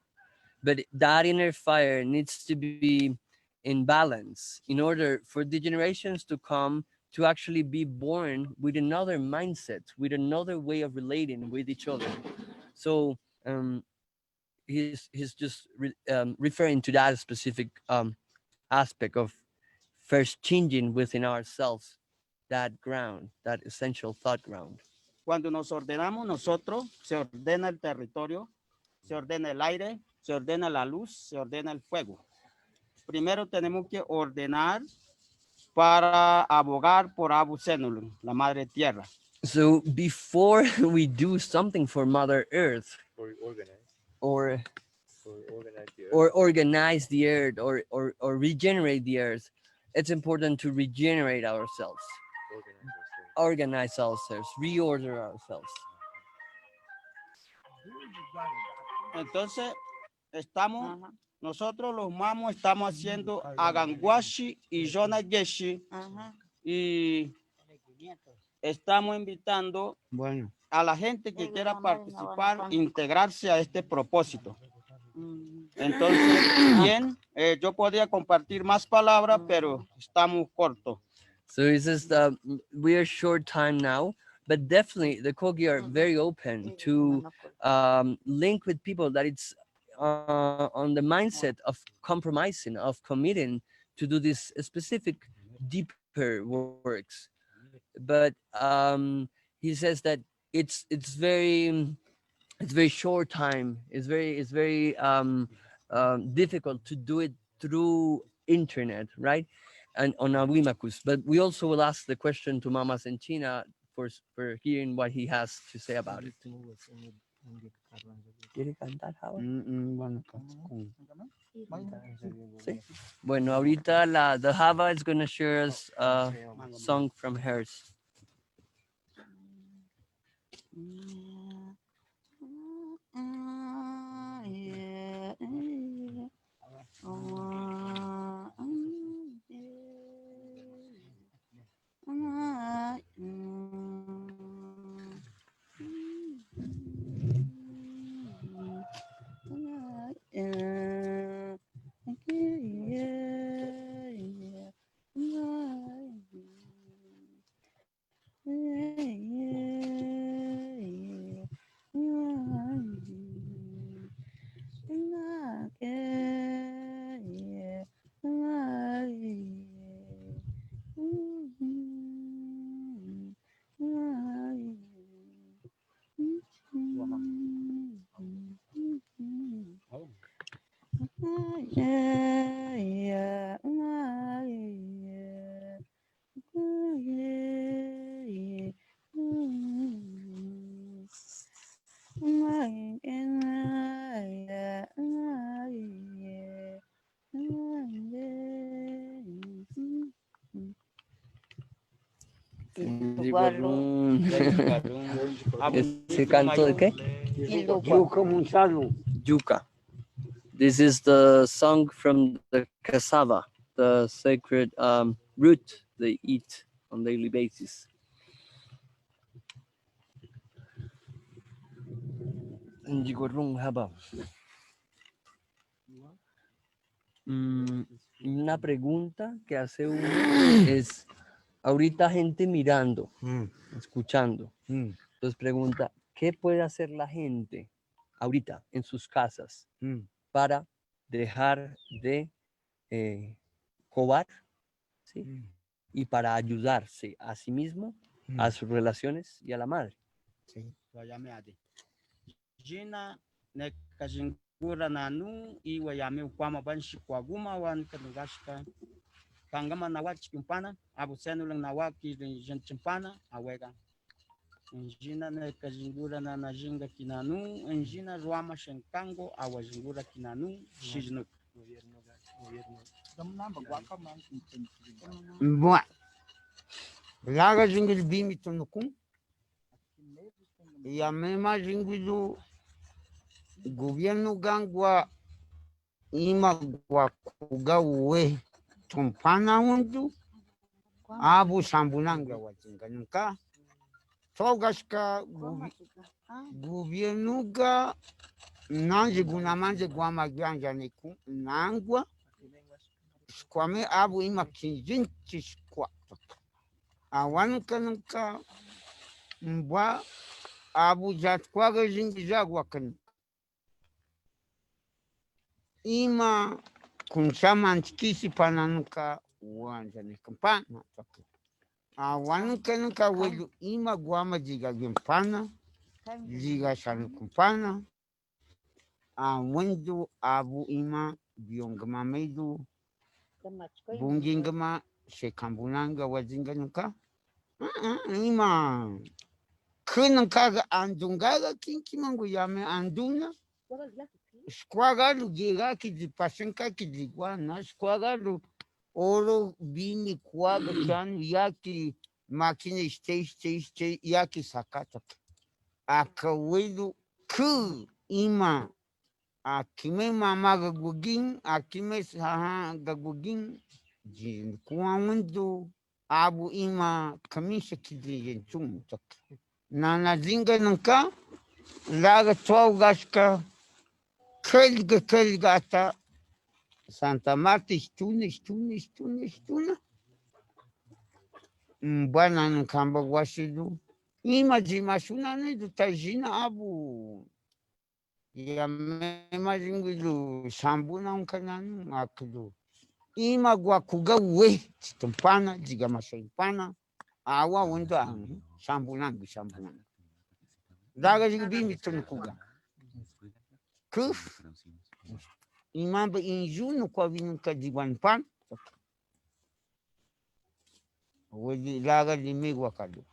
But that inner fire needs to be in balance in order for the generations to come to actually be born with another mindset, with another way of relating with each other. So he's just referring to that specific aspect of first changing within ourselves that ground, that essential thought ground. Cuando nos ordenamos nosotros, se ordena el territorio, se ordena el aire, se ordena la luz, se ordena el fuego. Primero tenemos que ordenar para abogar por Abu Senulun, la madre tierra. So before we do something for Mother Earth, or organize the earth, or regenerate the earth, it's important to regenerate ourselves, organize ourselves, reorder ourselves. Entonces, nosotros los mamos estamos haciendo Agangwashi y Yonageshi, y estamos invitando a la gente que quiera participar, integrarse a este propósito. Entonces, bien, yo podría compartir más palabras, pero estamos cortos. So he says that we are short time now, but definitely the Kogi are very open to link with people that it's on the mindset of compromising, of committing to do this specific deeper works. But he says that it's very short time. It's very difficult to do it through internet, right? And on our Wimakus. But we also will ask the question to Mama Senchina for hearing what he has to say about it. ¿Quiere cantar, Java? Sí. Bueno, ahorita the Java is going to share us a song from hers. Ese canto de qué? Yuca Monsalvo. Yuca. This is the song from the cassava, the sacred root they eat on daily basis. Una pregunta que hace uno es, ahorita gente mirando, escuchando. Entonces pregunta, ¿qué puede hacer la gente ahorita en sus casas para dejar de cobar, ¿sí? Y para ayudarse a sí mismo, a sus relaciones y a la madre? Sí. Jina ne kajingura nanu iwa yame ukwama banshi kwa guma wan kanugashka kangama nawak chimpana abu senulang nawak chimpana awega Njina ne kajingura na najinga kinanu njina ruama shenkango awajingura kinanu shijnuk Mbwa. Laga jingil bimi tunukun. Ya mema jingilu gobierno gangwa ima gwa kuga uwe tumpana undu abu sambulanga wajinga nunca togashka gobierno ga nanje gunamanje gwa maganja niku nangwa skwame abu ima kinjinchi skwa awanuka nunca mbwa abu jatkwaga jingi jagwa kan ima kunsama antikisi pananuka uwanja ni kampana awanuka nuka welu ima guama jiga gimpana jiga shanu kumpana awendu abu ima biongama medu bungingama shekambunanga wajinga nuka ima kunankaga andungaga kinki mangu yame anduna squagalu llega que de pasenka que de guana squagalu oro bini quaga kan yaki makina stay yaki sakata akawelu ku ima akime mama gagugin akime saha gagugin jin kuamundu abu ima kamisha kidin tum tak nana zinga nanka laga twagaska kelga ata Santa Marta istuna mbwana nkamba gwashidu ima jimashuna ne dutajina abu ya mema jingilu sambuna unkananu aklu ima gwa kuga we tumpana jiga mashaipana awa wunda sambuna daga jiga bimi tunukuga kuf imamba injunu kwa vinuka diwan pan wadi laga limi wakadu.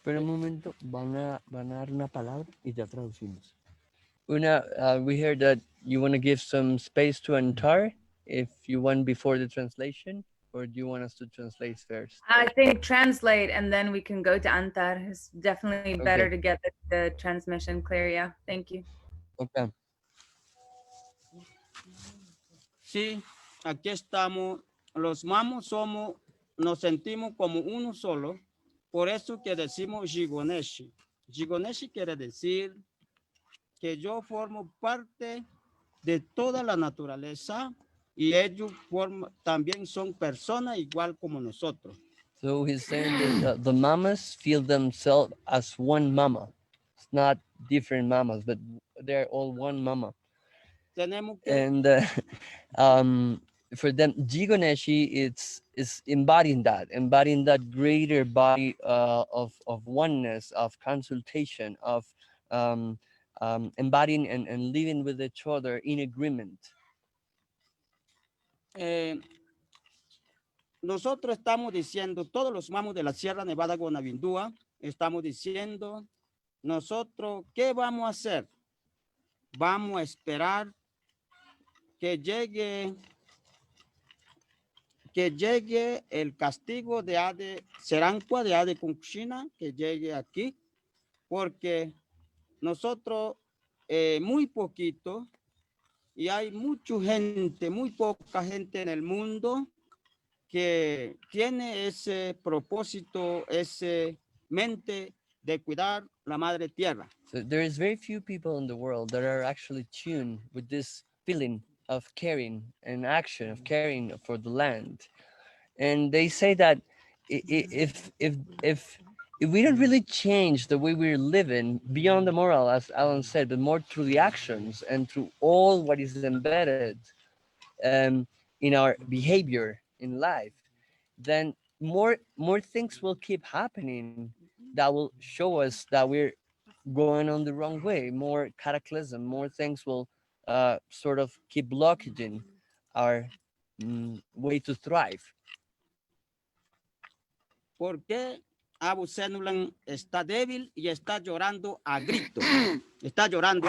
Pero un momento, van a dar una palabra y ya traducimos. Una, we heard that you want to give some space to Antar, if you want before the translation, or do you want us to translate first? I think translate and then we can go to Antar. It's definitely better to get the transmission clear. Yeah, thank you. Okay. Sí, aquí estamos, los mamos somos, nos sentimos como uno solo, por eso que decimos Jigoneshi. Jigoneshi quiere decir que yo formo parte de toda la naturaleza y ellos también son personas igual como nosotros. So he's saying that the mamas feel themselves as one mama. It's not different mamas, but they're all one mama. And for them, Jigoneshi is embodying that greater body of oneness, of consultation, of embodying and living with each other in agreement. eh, nosotros estamos diciendo, todos los mamos de la Sierra Nevada Guanabindúa, estamos diciendo, nosotros, ¿qué vamos a hacer? Vamos a esperar que llegue el castigo de Ade, Serancua de Ade Kunkushina, que llegue aquí, porque nosotros muy poquito, y hay mucha gente, muy poca gente en el mundo que tiene ese propósito, ese mente de cuidar la madre tierra. So there is very few people in the world that are actually tuned with this feeling of caring and action of caring for the land. And they say that if we don't really change the way we're living beyond the moral, as Alan said, but more through the actions and through all what is embedded in our behavior in life, then more things will keep happening that will show us that we're going on the wrong way. More cataclysm, more things will sort of keep blocking our way to thrive. ¿Por qué Abu Zenulan está débil y está llorando a grito? Está llorando,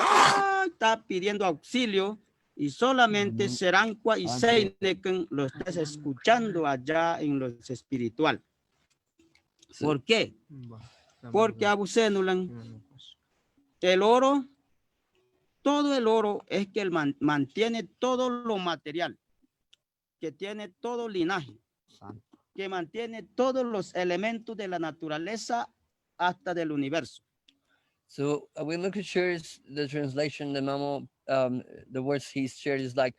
está pidiendo auxilio y solamente Serancua y Seineken lo estás escuchando allá en lo espiritual. ¿Por qué? Porque Abu Zenulan, el oro, todo el oro es que él mantiene todo lo material, que tiene todo linaje, que mantiene todos los elementos de la naturaleza hasta del universo. So when Lucas shares the translation, the Mamo, the words he shared is like,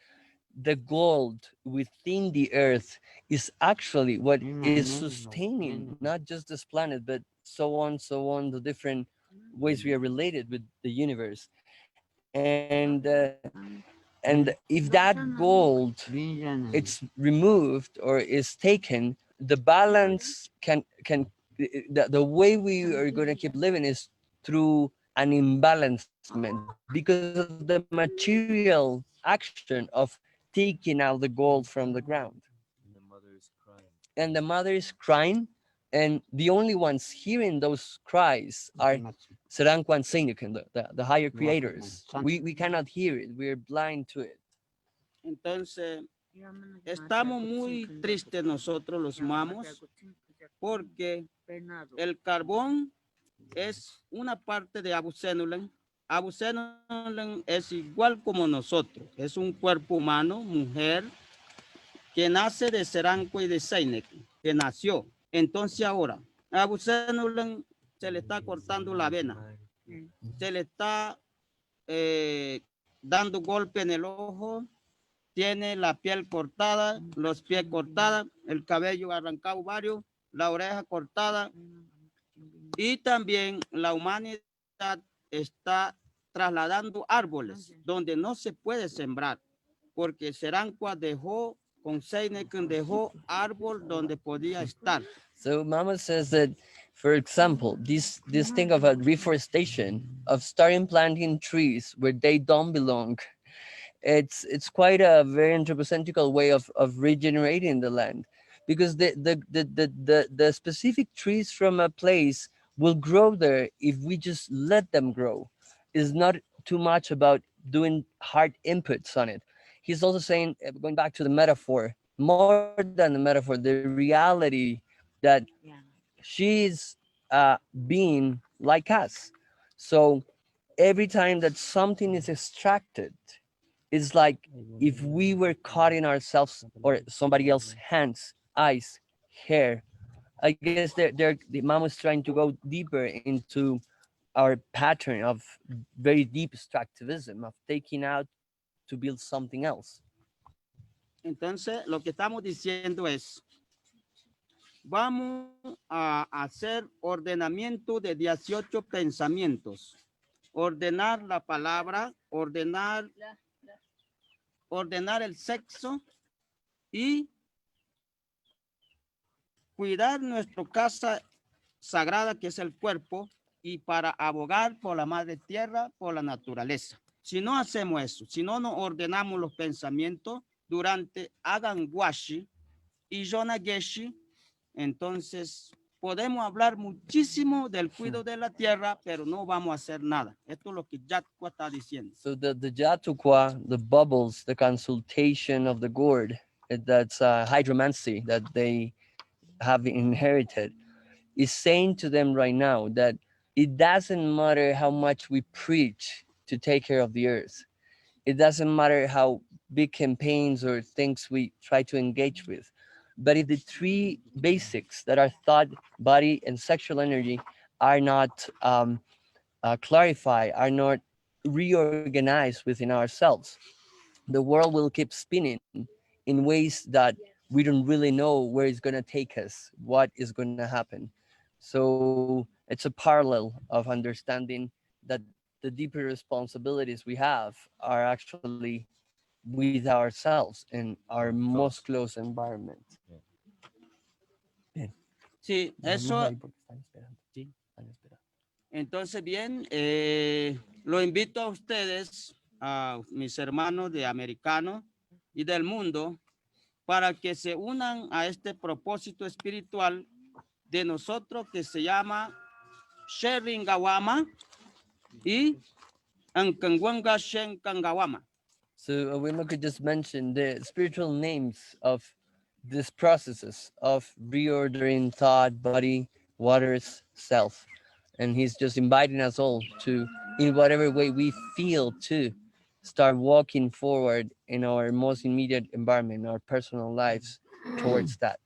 the gold within the earth is actually what is sustaining not just this planet, but so on, the different ways we are related with the universe. And if that gold it's removed or is taken, the balance can the way we are going to keep living is through an imbalancement because of the material action of taking out the gold from the ground. And the mother is crying, and the only ones hearing those cries are Serancua and Seineken, the higher creators. We cannot hear it, we're blind to it. Entonces, estamos muy tristes nosotros los mamos porque el carbón es una parte de Abu Zenulan. Abu Zenulan es igual como nosotros, es un cuerpo humano, mujer, que nace de Serancua y de Seineken, que nació. Entonces ahora, a Abu Zenulan se le está cortando la vena, se le está dando golpe en el ojo, tiene la piel cortada, los pies cortados, el cabello arrancado varios, la oreja cortada, y también la humanidad está trasladando árboles donde no se puede sembrar, porque Serancua dejó, con Seineken dejó árbol donde podía estar. So Mama says that, for example, this thing of a reforestation, of starting planting trees where they don't belong, it's quite a very anthropocentrical way of regenerating the land, because the specific trees from a place will grow there if we just let them grow. It's not too much about doing hard inputs on it. He's also saying, going back to the metaphor, more than the metaphor, the reality that she's being like us. So every time that something is extracted, it's like if we were cutting ourselves or somebody else's hands, eyes, hair. I guess the mom is trying to go deeper into our pattern of very deep extractivism, of taking out to build something else. Entonces, lo que estamos diciendo es, vamos a hacer ordenamiento de 18 pensamientos. Ordenar la palabra, ordenar el sexo y cuidar nuestra casa sagrada, que es el cuerpo, y para abogar por la madre tierra, por la naturaleza. Si no hacemos eso, si no nos ordenamos los pensamientos, durante Aganwashi y Yonageshi, entonces podemos hablar muchísimo del cuidado de la tierra, pero no vamos a hacer nada. Esto es lo que Yatwa está diciendo. So the Jatukwa, the bubbles, the consultation of the gourd, that's hydromancy that they have inherited, is saying to them right now that it doesn't matter how much we preach to take care of the earth. It doesn't matter how big campaigns or things we try to engage with. But if the three basics that are thought, body, and sexual energy are not clarified, are not reorganized within ourselves, the world will keep spinning in ways that we don't really know where it's going to take us, what is going to happen. So it's a parallel of understanding that the deeper responsibilities we have are actually with ourselves in our most close environment. Bien. Sí, Dejemos eso. ahí porque están esperando. Sí. Están esperando. Entonces, bien, lo invito a ustedes, a mis hermanos de americanos y del mundo, para que se unan a este propósito espiritual de nosotros que se llama Sheringawama y Ankangwanga Shenkangawama. So Wima could just mention the spiritual names of these processes of reordering thought, body, waters, self. And he's just inviting us all to, in whatever way we feel, to start walking forward in our most immediate environment, our personal lives, towards that.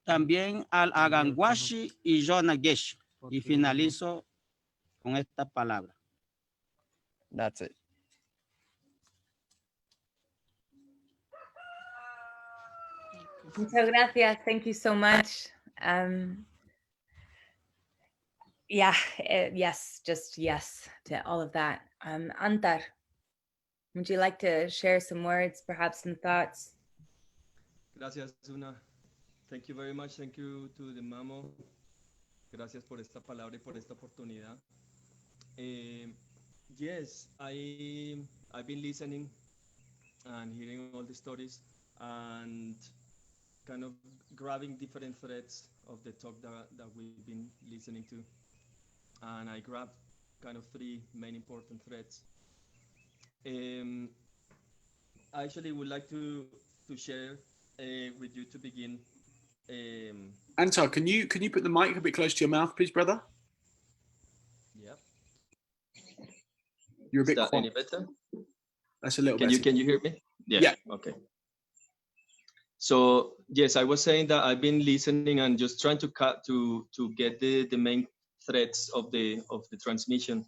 También al Agangwashi y Yonageshi. Y finalizo con esta palabra. That's it. Muchas gracias. Thank you so much. Yes, just yes to all of that. Antar, would you like to share some words, perhaps some thoughts? Gracias, Una. Thank you very much. Thank you to the Mamo. Gracias por esta palabra y por esta oportunidad. Yes, I've been listening and hearing all the stories and kind of grabbing different threads of the talk that we've been listening to. And I grabbed kind of three main important threads. I actually would like to share with you to begin. Antar, can you put the mic a bit close to your mouth, please, brother? Yeah. You're a bit Is that quiet. any better? That's a little better. Can you hear me? Yeah. Okay. So yes, I was saying that I've been listening and just trying to get the main threads of the transmission,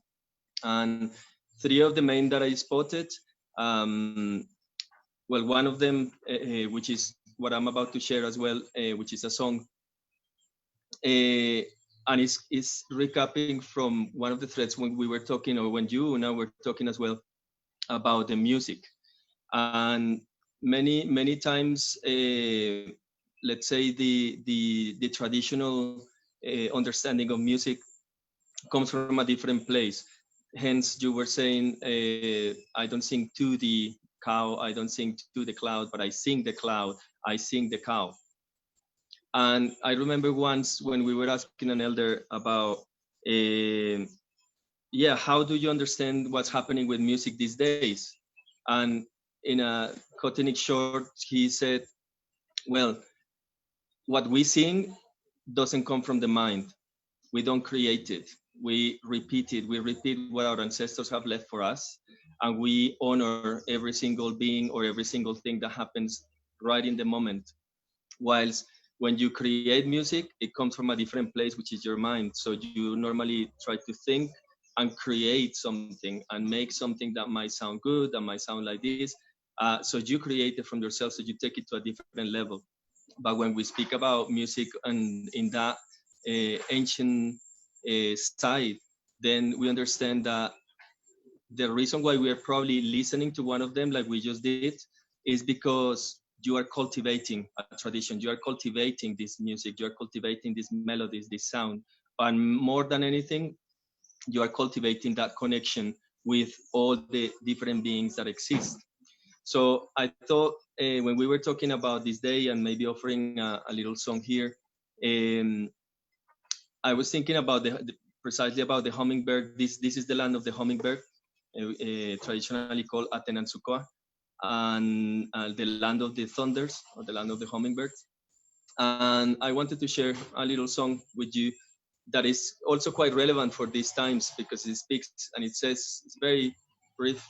and three of the main that I spotted. Well, one of them, which is what I'm about to share as well, which is a song, and it's recapping from one of the threads when we were talking, or when you and I were talking as well, about the music. And many times, let's say the traditional understanding of music comes from a different place. Hence, you were saying, I don't sing to the cow, I don't sing to the cloud, but I sing the cloud, I sing the cow. And I remember once when we were asking an elder about, how do you understand what's happening with music these days? And in a cutting it short, he said, well, what we sing doesn't come from the mind. We don't create it. We repeat it. We repeat what our ancestors have left for us. And we honor every single being or every single thing that happens right in the moment. Whilst when you create music, it comes from a different place, which is your mind. So you normally try to think and create something and make something that might sound good, that might sound like this. So you create it from yourself, so you take it to a different level. But when we speak about music and in that ancient side, then we understand that the reason why we are probably listening to one of them, like we just did, is because you are cultivating a tradition. You are cultivating this music. You are cultivating these melodies, this sound. And more than anything, you are cultivating that connection with all the different beings that exist. So I thought when we were talking about this day and maybe offering a little song here, I was thinking about precisely about the hummingbird. This is the land of the hummingbird, traditionally called Atenanzukoa, and the land of the thunders, or the land of the hummingbirds. And I wanted to share a little song with you that is also quite relevant for these times, because it speaks and it says, it's very brief,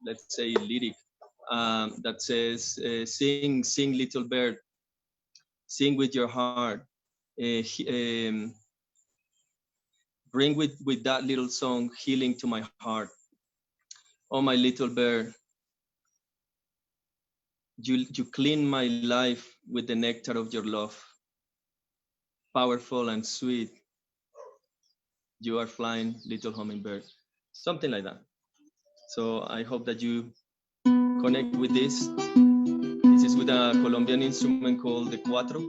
let's say lyric, that says, sing, sing, little bird, sing with your heart. Bring with that little song healing to my heart. Oh, my little bird, you clean my life with the nectar of your love. Powerful and sweet, you are flying, little hummingbird. Something like that. So I hope that you connect with this. This is with a Colombian instrument called the cuatro.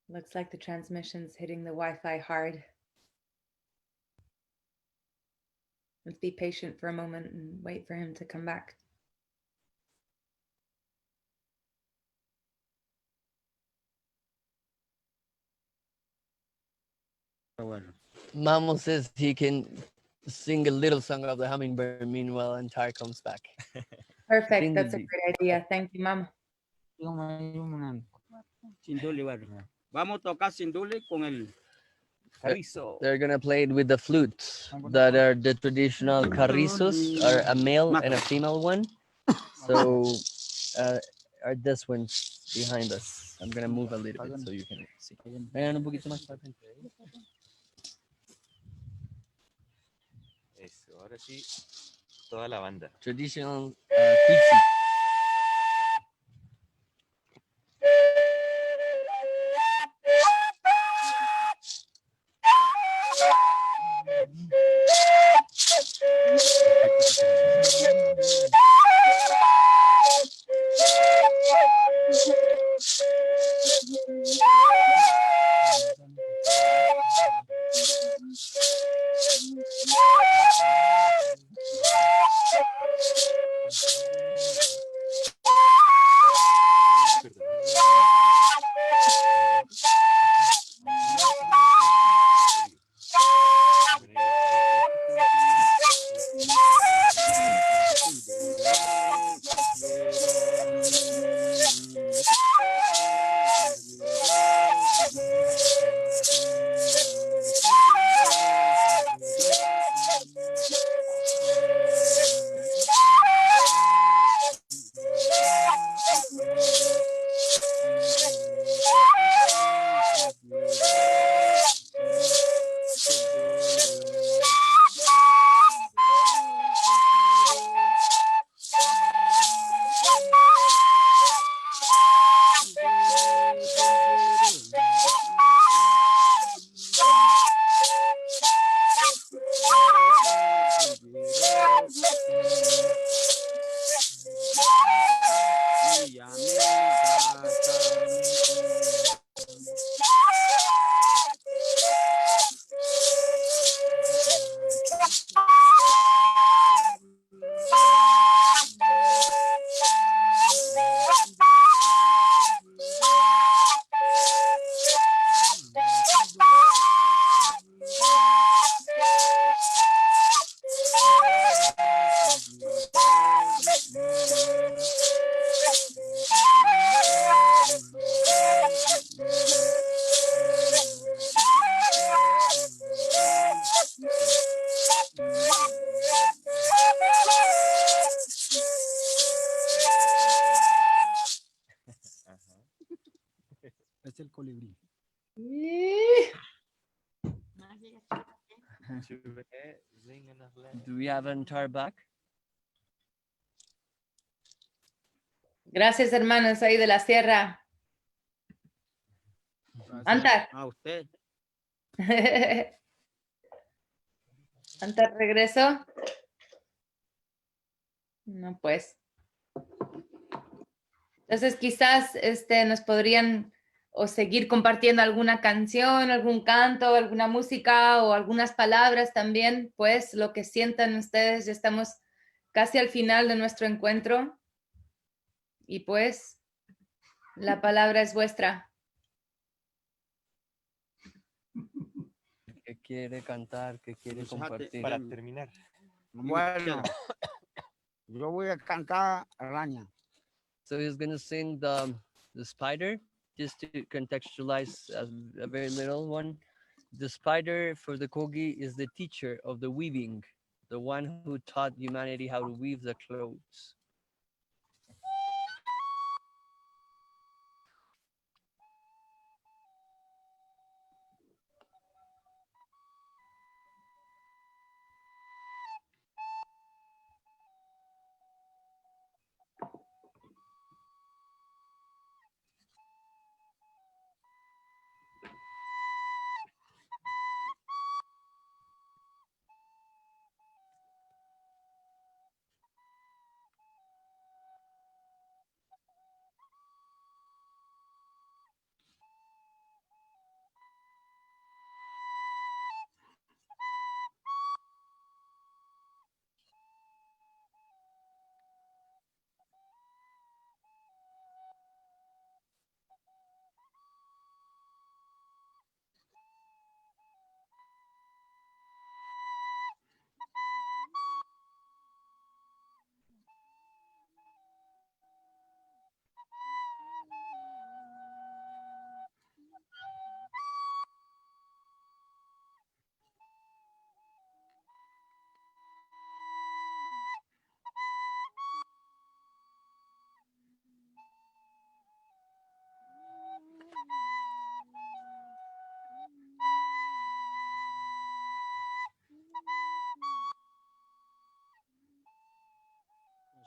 Looks like the transmission's hitting the Wi-Fi hard. Let's be patient for a moment and wait for him to come back. Mamo says he can sing a little song of the hummingbird meanwhile Antar comes back. Perfect. That's a great idea. Thank you, Mama. Sinduli, bueno. Vamos a tocar sinduli con el carrizo. They're gonna play it with the flutes that are the traditional carrizos, are a male and a female one. So are this one behind us. I'm gonna move a little bit so you can see. Vengan un poquito más para frente. Eso, ahora sí, toda la banda. Traditional Quixi. Do we have an entire back? Gracias, hermanos, ahí de la sierra. Antar. A usted. Antar, ¿regresó? No, pues. Entonces, quizás nos podrían o seguir compartiendo alguna canción, algún canto, alguna música o algunas palabras también, pues lo que sientan ustedes. Ya estamos casi al final de nuestro encuentro y pues la palabra es vuestra. ¿Qué quiere cantar? ¿Qué quiere compartir? Para terminar. Bueno, yo voy a cantar araña. So he's gonna sing the spider, just to contextualize a very little one. The spider for the Kogi is the teacher of the weaving, the one who taught humanity how to weave the clothes.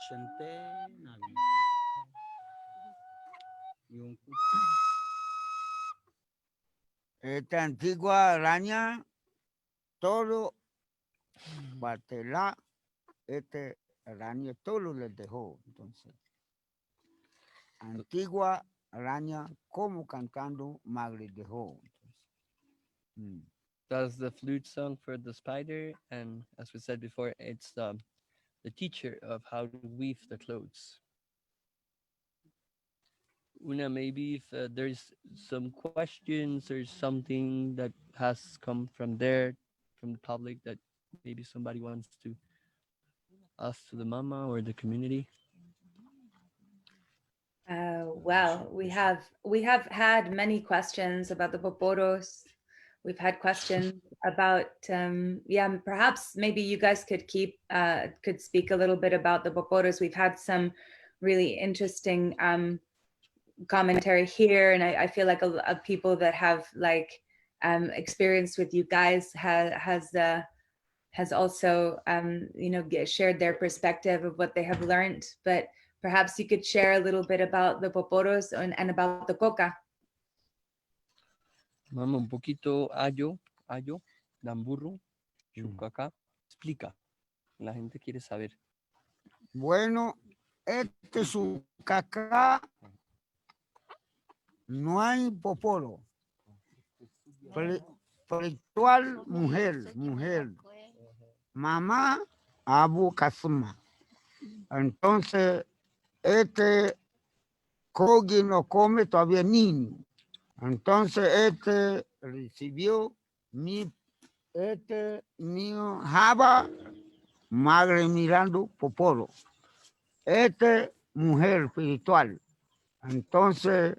Centenario. Y un Esta antigua araña, todo Batela, araña, todo les dejó. Entonces, antigua araña, como cantando, madre dejó. That's the flute song for the spider, and as we said before, it's the teacher of how to weave the clothes. Una, maybe if there's some questions or something that has come from there, from the public, that maybe somebody wants to ask to the mama or the community. Well, we have had many questions about the poporos. We've had questions about perhaps maybe you guys could speak a little bit about the poporos. We've had some really interesting commentary here, and I feel like a lot of people that have experience with you guys has also shared their perspective of what they have learned. But perhaps you could share a little bit about the poporos and about the coca. Mama, un poquito ayo, damburro, chucaca. Explica. La gente quiere saber. Bueno, su caca no hay poporo. Espiritual, mujer. Mamá, abu kasuma. Entonces, Kogi no come todavía niño. Entonces, recibió niño Java, madre mirando poporo. Mujer espiritual. Entonces,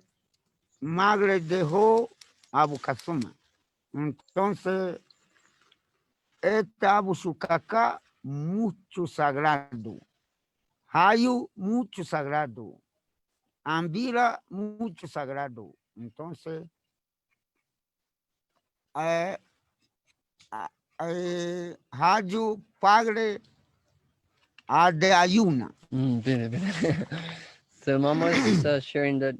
madre dejó Abu Kasuma. Entonces, Abu Sukaka, mucho sagrado. Hayu, mucho sagrado. Ambira, mucho sagrado. Entonces, Haju, padre, de ayuna. So Mama is sharing that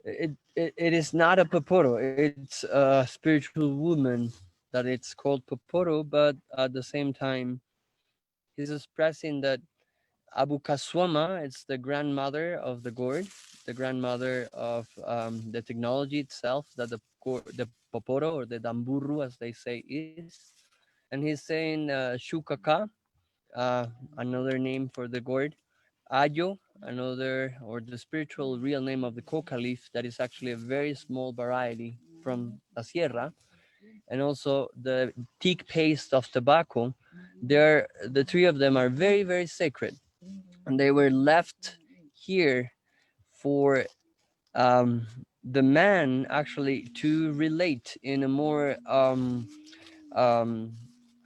it is not a poporo. It's a spiritual woman that it's called poporo, but at the same time, he's expressing that Abu Kaswama, it's the grandmother of the gourd, the grandmother of the technology itself that the poporo or the damburu, as they say, is. And he's saying shukaka, another name for the gourd, ayo, another, or the spiritual real name of the coca leaf, that is actually a very small variety from La Sierra, and also the teak paste of tobacco. The three of them are very, very sacred, and they were left here for the man actually to relate in a more um,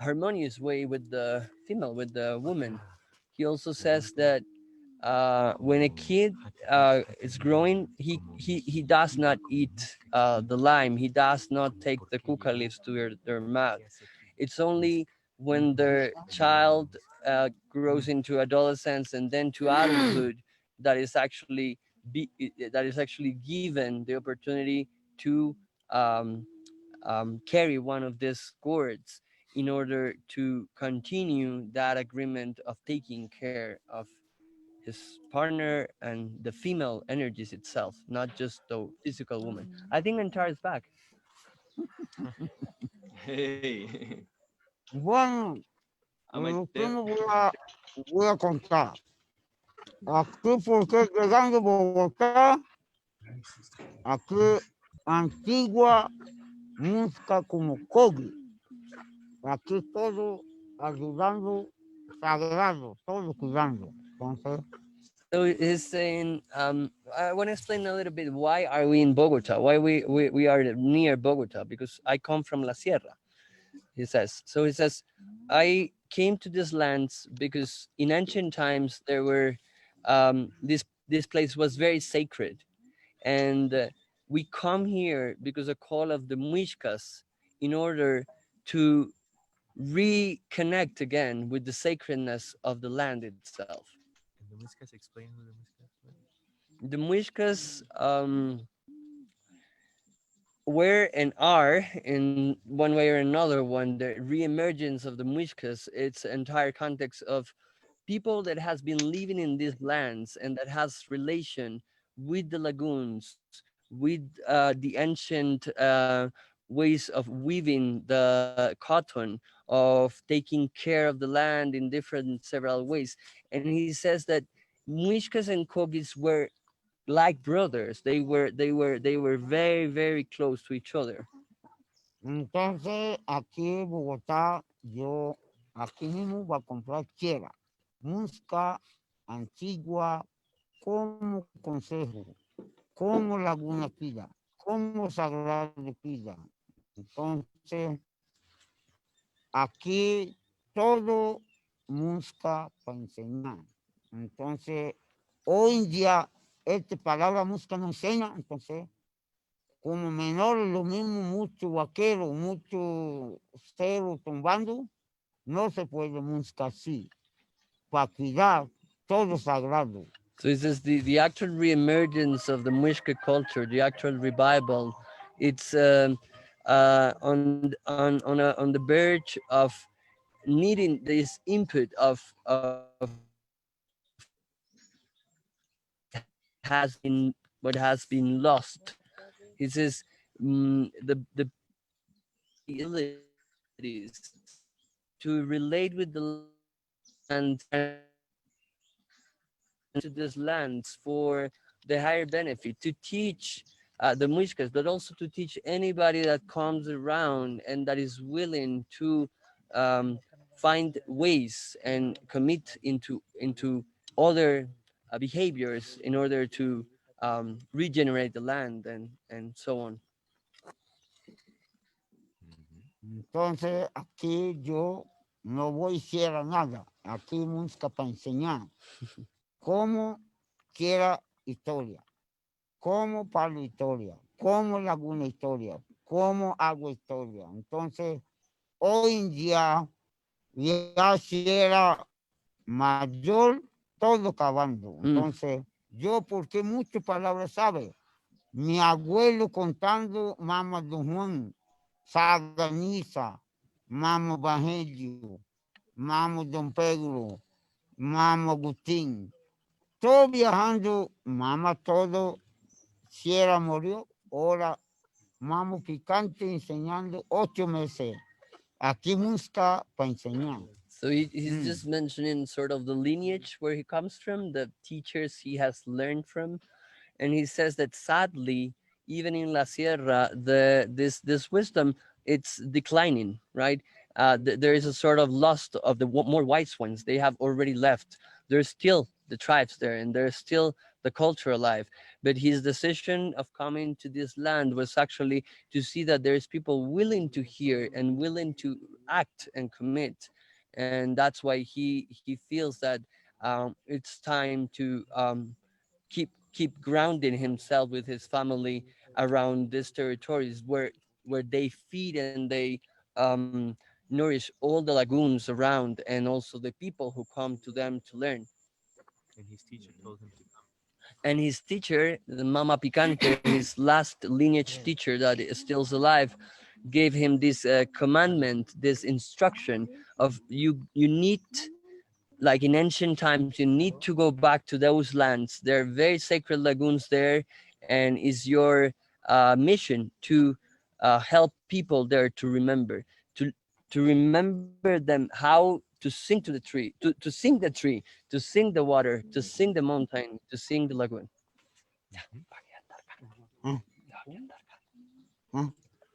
harmonious way with the female, with the woman. He also says that when a kid is growing, he does not eat the lime. He does not take the kuka leaves to their mouth. It's only when the child grows into adolescence and then to adulthood that is actually that is actually given the opportunity to um, carry one of these gourds in order to continue that agreement of taking care of his partner and the female energies itself, not just the physical woman. I think Antar is back. Hey, Bueno, am I lo que there? no voy a contar. Aquí, porque llegando a Bogotá, aquí, antigua música como Kogi. Aquí todo ayudando, sagrado, todo cuidando. Entonces, So he's saying, I want to explain a little bit why are we in Bogota? Why we are near Bogota? Because I come from La Sierra, he says. So he says, I came to these lands because in ancient times there were, this place was very sacred. And we come here because a call of the Muiscas in order to reconnect again with the sacredness of the land itself. Can the Whiskas explain who the Whiskas were? The Muiscas were and are, in one way or another, one the reemergence of the Muiscas, its entire context of people that has been living in these lands and that has relation with the lagoons, with the ancient ways of weaving the cotton, of taking care of the land in different several ways. And he says that Muiscas and Kogis were like brothers. They were very, very close to each other. entonces, aquí en Bogotá, yo aquí mismo voy a comprar tierra. Música antigua, como consejo, como laguna pida, como sagrado pida. Entonces, aquí todo música para enseñar. Entonces, hoy en día, esta palabra música no enseña, entonces, como menores, lo mismo, mucho vaquero, mucho cero tumbando, no se puede música así, para cuidar todo sagrado. So he says the actual reemergence of the Muisca culture, the actual revival, it's on the verge of needing this input of what has been lost. He says the abilities to relate with the land and to these lands for the higher benefit, to teach the Muiscas, but also to teach anybody that comes around and that is willing to um, find ways and commit into other behaviors in order to regenerate the land and so on. Entonces, aquí yo no voy a hacer nada, aquí música para enseñar, cómo quiera historia, cómo palo historia, cómo laguna historia, cómo hago historia. Entonces, hoy en día ya si era mayor, todo acabando. Entonces, yo, porque muchas palabras sabe, mi abuelo contando, mamá Don Juan, Saganiza, mamá Evangelio, mamá Don Pedro, mamá Agustín, todo viajando, mamá todo, si era murió, ahora mamá picante enseñando 8 meses. Aquí música para enseñar. So he's just mentioning sort of the lineage where he comes from, the teachers he has learned from, and he says that sadly, even in La Sierra, this wisdom, it's declining, right? There is a sort of loss of the more wise ones. They have already left. There's still the tribes there, and there's still the culture alive. But his decision of coming to this land was actually to see that there's people willing to hear and willing to act and commit, and that's why he feels that it's time to keep grounding himself with his family around these territories where they feed and they um, nourish all the lagoons around and also the people who come to them to learn. And his teacher told him to come. And his teacher, the Mama Picante, his last lineage teacher that is still alive, gave him this commandment, this instruction of you need, like in ancient times, you need to go back to those lands. There are very sacred lagoons there, and it's your mission to help people there to remember, to remember them how to sing to the tree, to sing the tree, to sing the water, to sing the mountain, to sing the lagoon.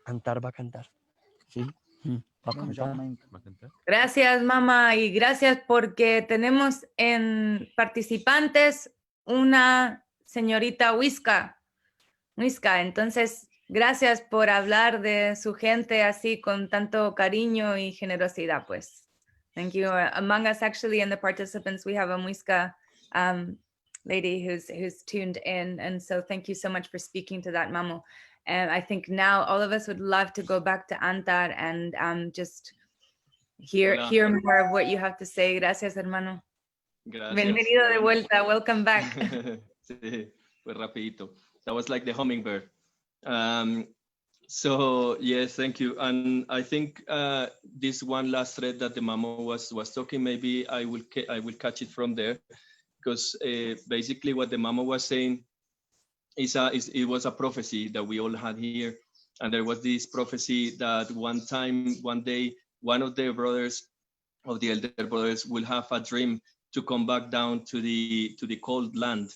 Cantar va a cantar. Sí. Va a cantar. ¿Va a cantar? Gracias, mamá, y gracias porque tenemos en participantes una señorita Huisca. Entonces, gracias por hablar de su gente así con tanto cariño y generosidad, pues. Thank you. Among us, actually, in the participants, we have a Muisca lady who's tuned in, and so thank you so much for speaking to that, Mamo. And I think now all of us would love to go back to Antar and just hear more of what you have to say. Gracias, hermano. Gracias. Bienvenido de vuelta. Welcome back. Sí, pues rapidito. That was like the hummingbird. So yes, thank you. And I think this one last thread that the Mamo was talking, maybe I will catch it from there, because basically what the Mamo was saying it was a prophecy that we all had here, and there was this prophecy that one day, one of the brothers, of the elder brothers, will have a dream to come back down to the cold land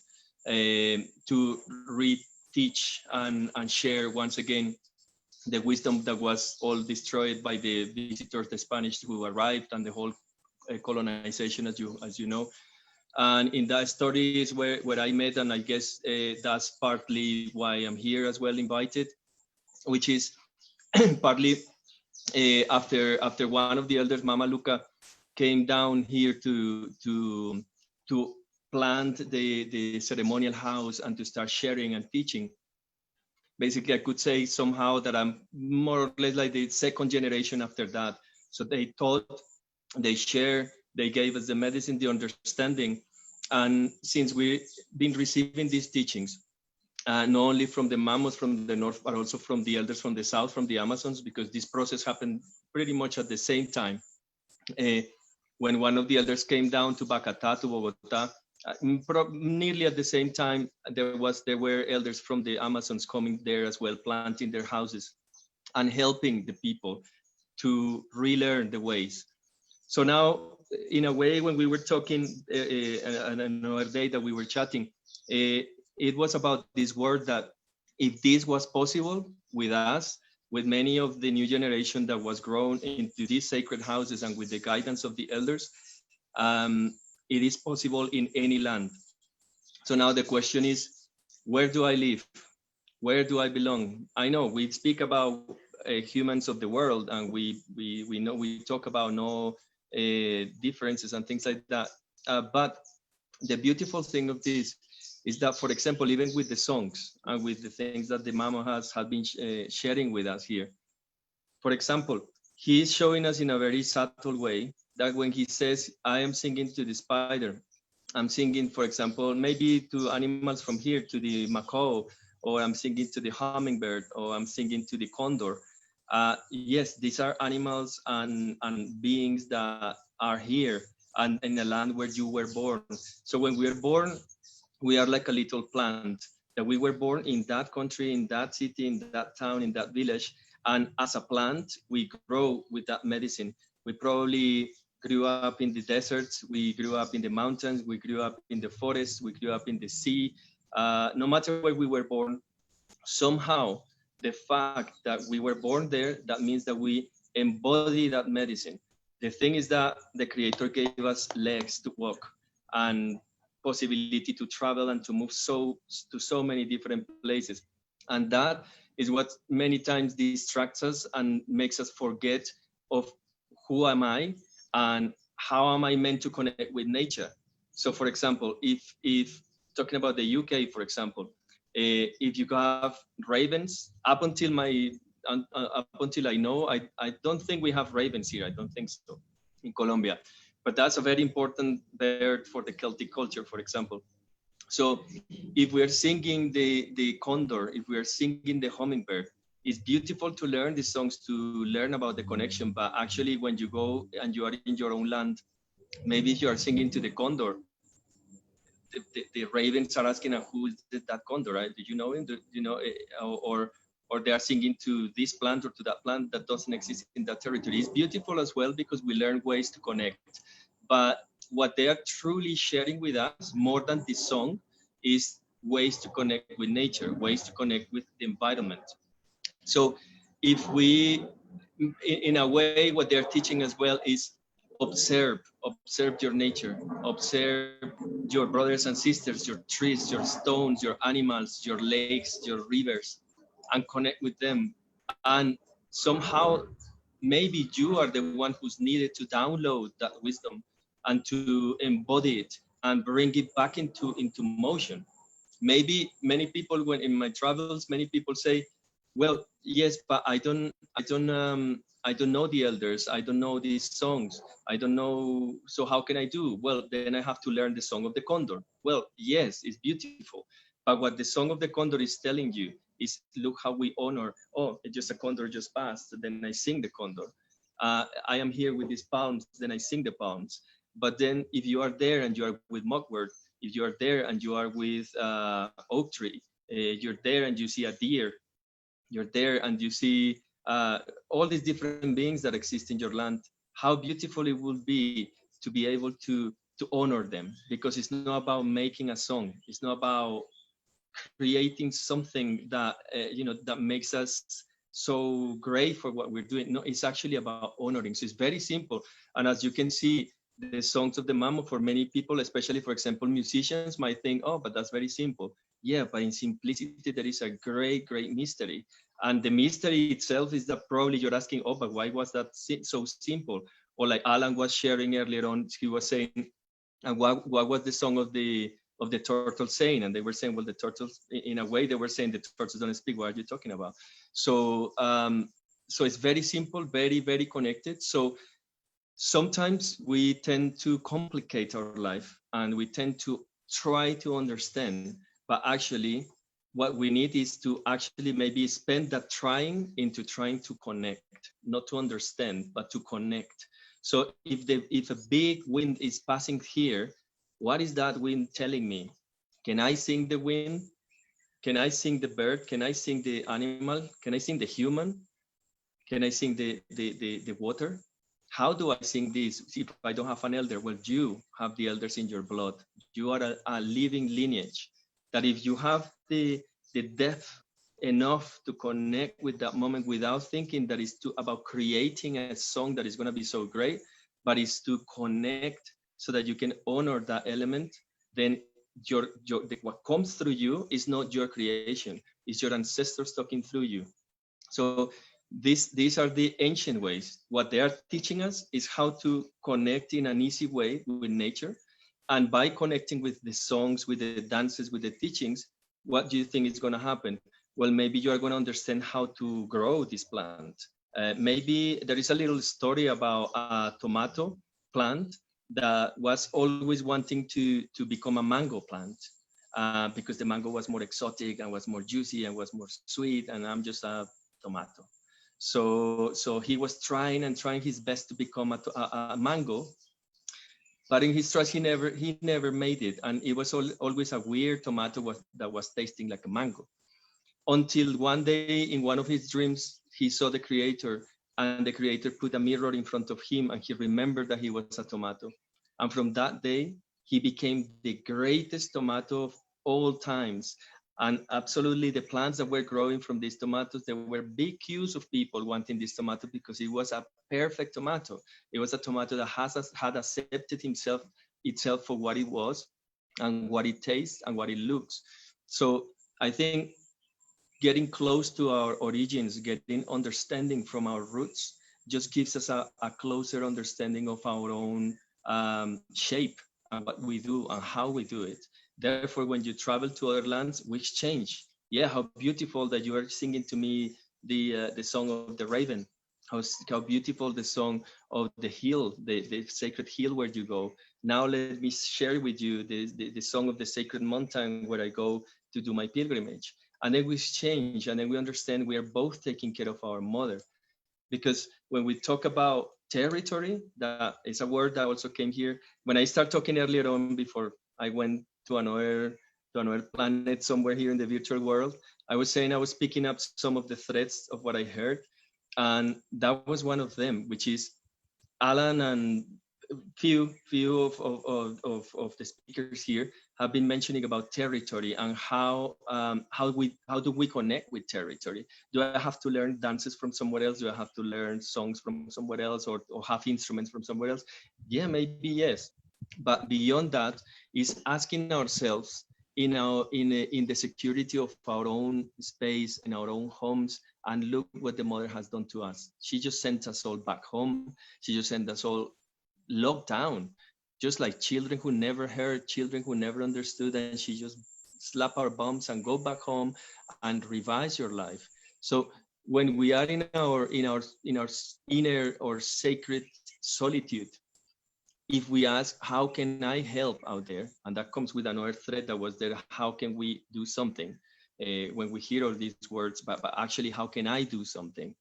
to reteach and share once again the wisdom that was all destroyed by the visitors, the Spanish who arrived, and the whole colonization, as you know. And in that story is where I met, and I guess that's partly why I'm here as well, invited, which is partly after one of the elders, Mama Luca, came down here to plant the ceremonial house and to start sharing and teaching. Basically, I could say somehow that I'm more or less like the second generation after that. So they taught, they share, they gave us the medicine, the understanding. And since we've been receiving these teachings, not only from the Mamos from the north, but also from the elders from the south, from the Amazons, because this process happened pretty much at the same time. When one of the elders came down to Bacatá, to Bogotá, nearly at the same time, there were elders from the Amazons coming there as well, planting their houses and helping the people to relearn the ways. So now, in a way, when we were talking another day that we were chatting, it was about this word that if this was possible with us, with many of the new generation that was grown into these sacred houses and with the guidance of the elders, it is possible in any land. So now the question is, where do I live? Where do I belong? I know we speak about humans of the world, and we know we talk about no differences and things like that. But the beautiful thing of this is that, for example, even with the songs and with the things that the Mama has been sharing with us here, for example, he is showing us in a very subtle way that when he says, I am singing to the spider, I'm singing, for example, maybe to animals from here, to the macaw, or I'm singing to the hummingbird, or I'm singing to the condor. Yes, these are animals and beings that are here and in the land where you were born. So when we are born, we are like a little plant that we were born in that country, in that city, in that town, in that village. And as a plant, we grow with that medicine. We probably grew up in the deserts, we grew up in the mountains, we grew up in the forests, we grew up in the sea. No matter where we were born, somehow the fact that we were born there, that means that we embody that medicine. The thing is that the Creator gave us legs to walk and possibility to travel and to move to so many different places. And that is what many times distracts us and makes us forget of who am I and how am I meant to connect with nature. So for example, if talking about the UK, for example, if you have ravens, up until I know, I don't think we have ravens here. I don't think so in Colombia, but that's a very important bird for the Celtic culture, for example. So if we're singing the condor, if we're singing the hummingbird, it's beautiful to learn these songs, to learn about the connection. But actually, when you go and you are in your own land, maybe if you are singing to the condor, the ravens are asking, who is that condor, right? Do you know him? Do you know, or they are singing to this plant or to that plant that doesn't exist in that territory. It's beautiful as well because we learn ways to connect. But what they are truly sharing with us, more than this song, is ways to connect with nature, ways to connect with the environment. So if we, in a way, what they're teaching as well is observe your nature, observe your brothers and sisters, your trees, your stones, your animals, your lakes, your rivers, and connect with them. And somehow, maybe you are the one who's needed to download that wisdom and to embody it and bring it back into motion. Maybe many people, when in my travels, many people say, well, yes, but I don't know the elders. I don't know these songs. I don't know. So how can I do? Well, then I have to learn the song of the condor. Well, yes, it's beautiful. But what the song of the condor is telling you is, look how we honor. Oh, it's just a condor just passed. Then I sing the condor. I am here with these palms. Then I sing the palms. But then if you are there and you are with mugwort, if you are there and you are with oak tree, you're there and you see a deer, you're there and you see all these different beings that exist in your land, how beautiful it would be to be able to honor them, because it's not about making a song. It's not about creating something that, that makes us so great for what we're doing. No, it's actually about honoring. So it's very simple. And as you can see, the songs of the Mamo, for many people, especially, for example, musicians might think, oh, but that's very simple. Yeah, but in simplicity, there is a great, great mystery. And the mystery itself is that probably you're asking, oh, but why was that so simple? Or like Alan was sharing earlier on, he was saying, and what was the song of the turtle saying? And they were saying, well, the turtles, in a way, they were saying the turtles don't speak. What are you talking about? So, so it's very simple, very, very connected. So sometimes we tend to complicate our life and we tend to try to understand, but actually what we need is to actually maybe spend that trying into trying to connect, not to understand, but to connect. So if a big wind is passing here, what is that wind telling me? Can I sing the wind? Can I sing the bird? Can I sing the animal? Can I sing the human? Can I sing the water? How do I sing this if I don't have an elder? Well, you have the elders in your blood. You are a living lineage that if you have the depth enough to connect with that moment without thinking that it's about creating a song that is going to be so great, but it's to connect so that you can honor that element, then what comes through you is not your creation, it's your ancestors talking through you. So these are the ancient ways. What they are teaching us is how to connect in an easy way with nature. And by connecting with the songs, with the dances, with the teachings, what do you think is going to happen? Well, maybe you are going to understand how to grow this plant. Maybe there is a little story about a tomato plant that was always wanting to become a mango plant because the mango was more exotic and was more juicy and was more sweet, and I'm just a tomato. So he was trying his best to become a mango, but in his tries he never made it, and it was always a weird tomato that was tasting like a mango. Until one day in one of his dreams, he saw the creator, and the creator put a mirror in front of him, and he remembered that he was a tomato. And from that day, he became the greatest tomato of all times. And absolutely the plants that were growing from these tomatoes, there were big queues of people wanting this tomato because it was a perfect tomato. It was a tomato that had accepted itself for what it was and what it tastes and what it looks. So I think getting close to our origins, getting understanding from our roots, just gives us a closer understanding of our own shape and what we do and how we do it. Therefore, when you travel to other lands, we exchange. Yeah, how beautiful that you are singing to me the song of the raven. How beautiful the song of the hill, the sacred hill where you go. Now let me share with you the song of the sacred mountain where I go to do my pilgrimage. And then we exchange, and then we understand we are both taking care of our mother. Because when we talk about territory, that is a word that also came here. When I start talking earlier on, before I went to another planet somewhere here in the virtual world, I was saying I was picking up some of the threads of what I heard. And that was one of them, which is Alan and few of the speakers here have been mentioning about territory and how do we connect with territory? Do I have to learn dances from somewhere else? Do I have to learn songs from somewhere else, or have instruments from somewhere else? Yeah, maybe yes. But beyond that is asking ourselves in the security of our own space, in our own homes, and look what the mother has done to us. She just sent us all back home. She just sent us all locked down, just like children who never heard, children who never understood, and she just slap our bums and go back home and revise your life. So when we are in our inner or sacred solitude, if we ask, how can I help out there? And that comes with another thread that was there. How can we do something when we hear all these words, but actually, how can I do something?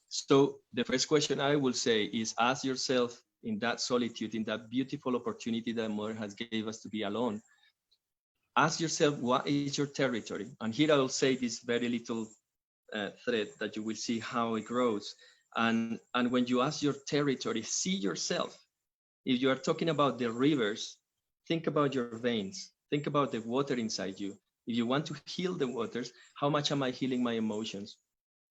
So the first question I will say is ask yourself, in that solitude, in that beautiful opportunity that Mother has gave us to be alone, ask yourself, what is your territory? And here I'll say this very little thread that you will see how it grows. And when you ask your territory, see yourself. If you are talking about the rivers, think about your veins. Think about the water inside you. If you want to heal the waters, how much am I healing my emotions?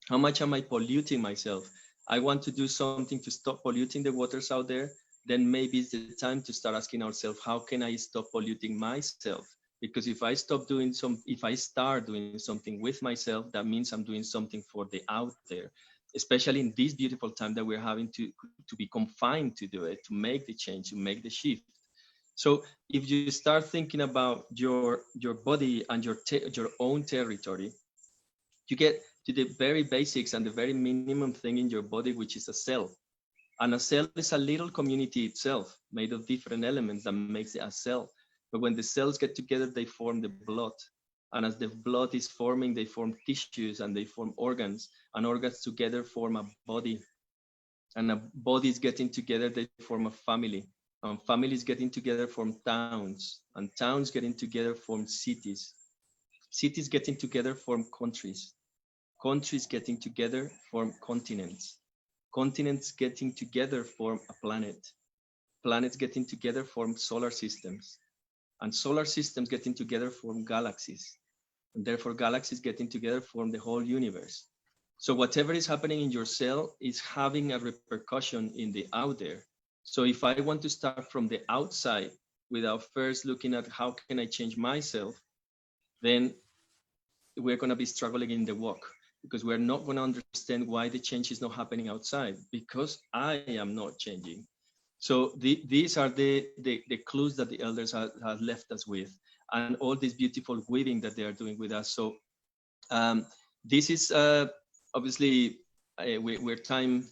How much am I polluting myself? I want to do something to stop polluting the waters out there. Then maybe it's the time to start asking ourselves, how can I stop polluting myself? Because if I start doing something with myself, that means I'm doing something for the out there, especially in this beautiful time that we're having to be confined to do it, to make the change, to make the shift. So if you start thinking about your body and your own territory, you get to the very basics and the very minimum thing in your body, which is a cell. And a cell is a little community itself, made of different elements that makes it a cell. But when the cells get together, they form the blood. And as the blood is forming, they form tissues and they form organs. And organs together form a body. And a bodies getting together, they form a family. And families getting together form towns. And towns getting together form cities. Cities getting together form countries. Countries getting together form continents. Continents getting together form a planet. Planets getting together form solar systems. And solar systems getting together form galaxies. And therefore galaxies getting together form the whole universe. So whatever is happening in your cell is having a repercussion in the out there. So if I want to start from the outside without first looking at how can I change myself, then we're going to be struggling in the walk, because we're not going to understand why the change is not happening outside, because I am not changing. So these are the clues that the elders have left us with, and all this beautiful weaving that they are doing with us. So this is obviously we're time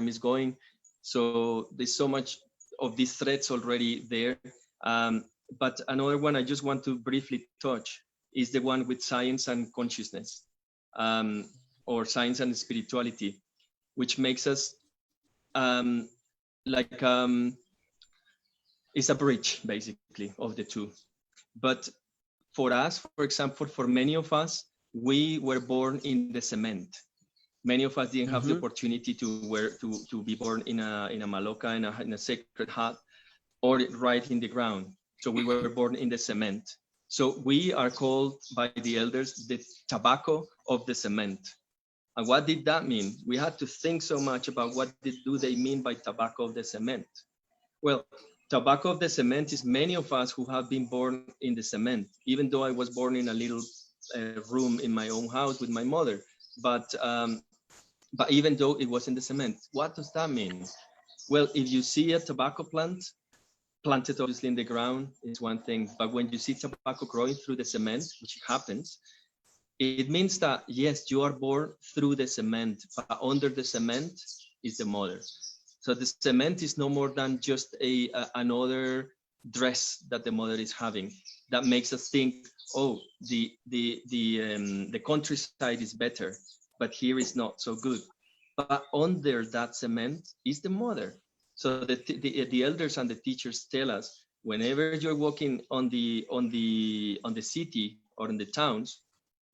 is going. So there's so much of these threads already there. But another one I just want to briefly touch is the one with science and consciousness, or science and spirituality, which makes us it's a bridge basically of the two. But for us, for example, for many of us, we were born in the cement. Many of us didn't have the opportunity to be born in a maloca, in a sacred hut, or right in the ground. So we were born in the cement. So we are called by the elders the tobacco of the cement. And what did that mean? We had to think so much about what do they mean by tobacco of the cement. Well, tobacco of the cement is many of us who have been born in the cement, even though I was born in a little room in my own house with my mother. But even though it was in the cement, what does that mean? Well, if you see a tobacco plant, planted obviously in the ground is one thing, but when you see tobacco growing through the cement, which happens, it means that yes, you are born through the cement, but under the cement is the mother. So the cement is no more than just another dress that the mother is having that makes us think, oh, the countryside is better, but here is not so good. But under that cement is the mother. So the elders and the teachers tell us, whenever you're walking on the city or in the towns,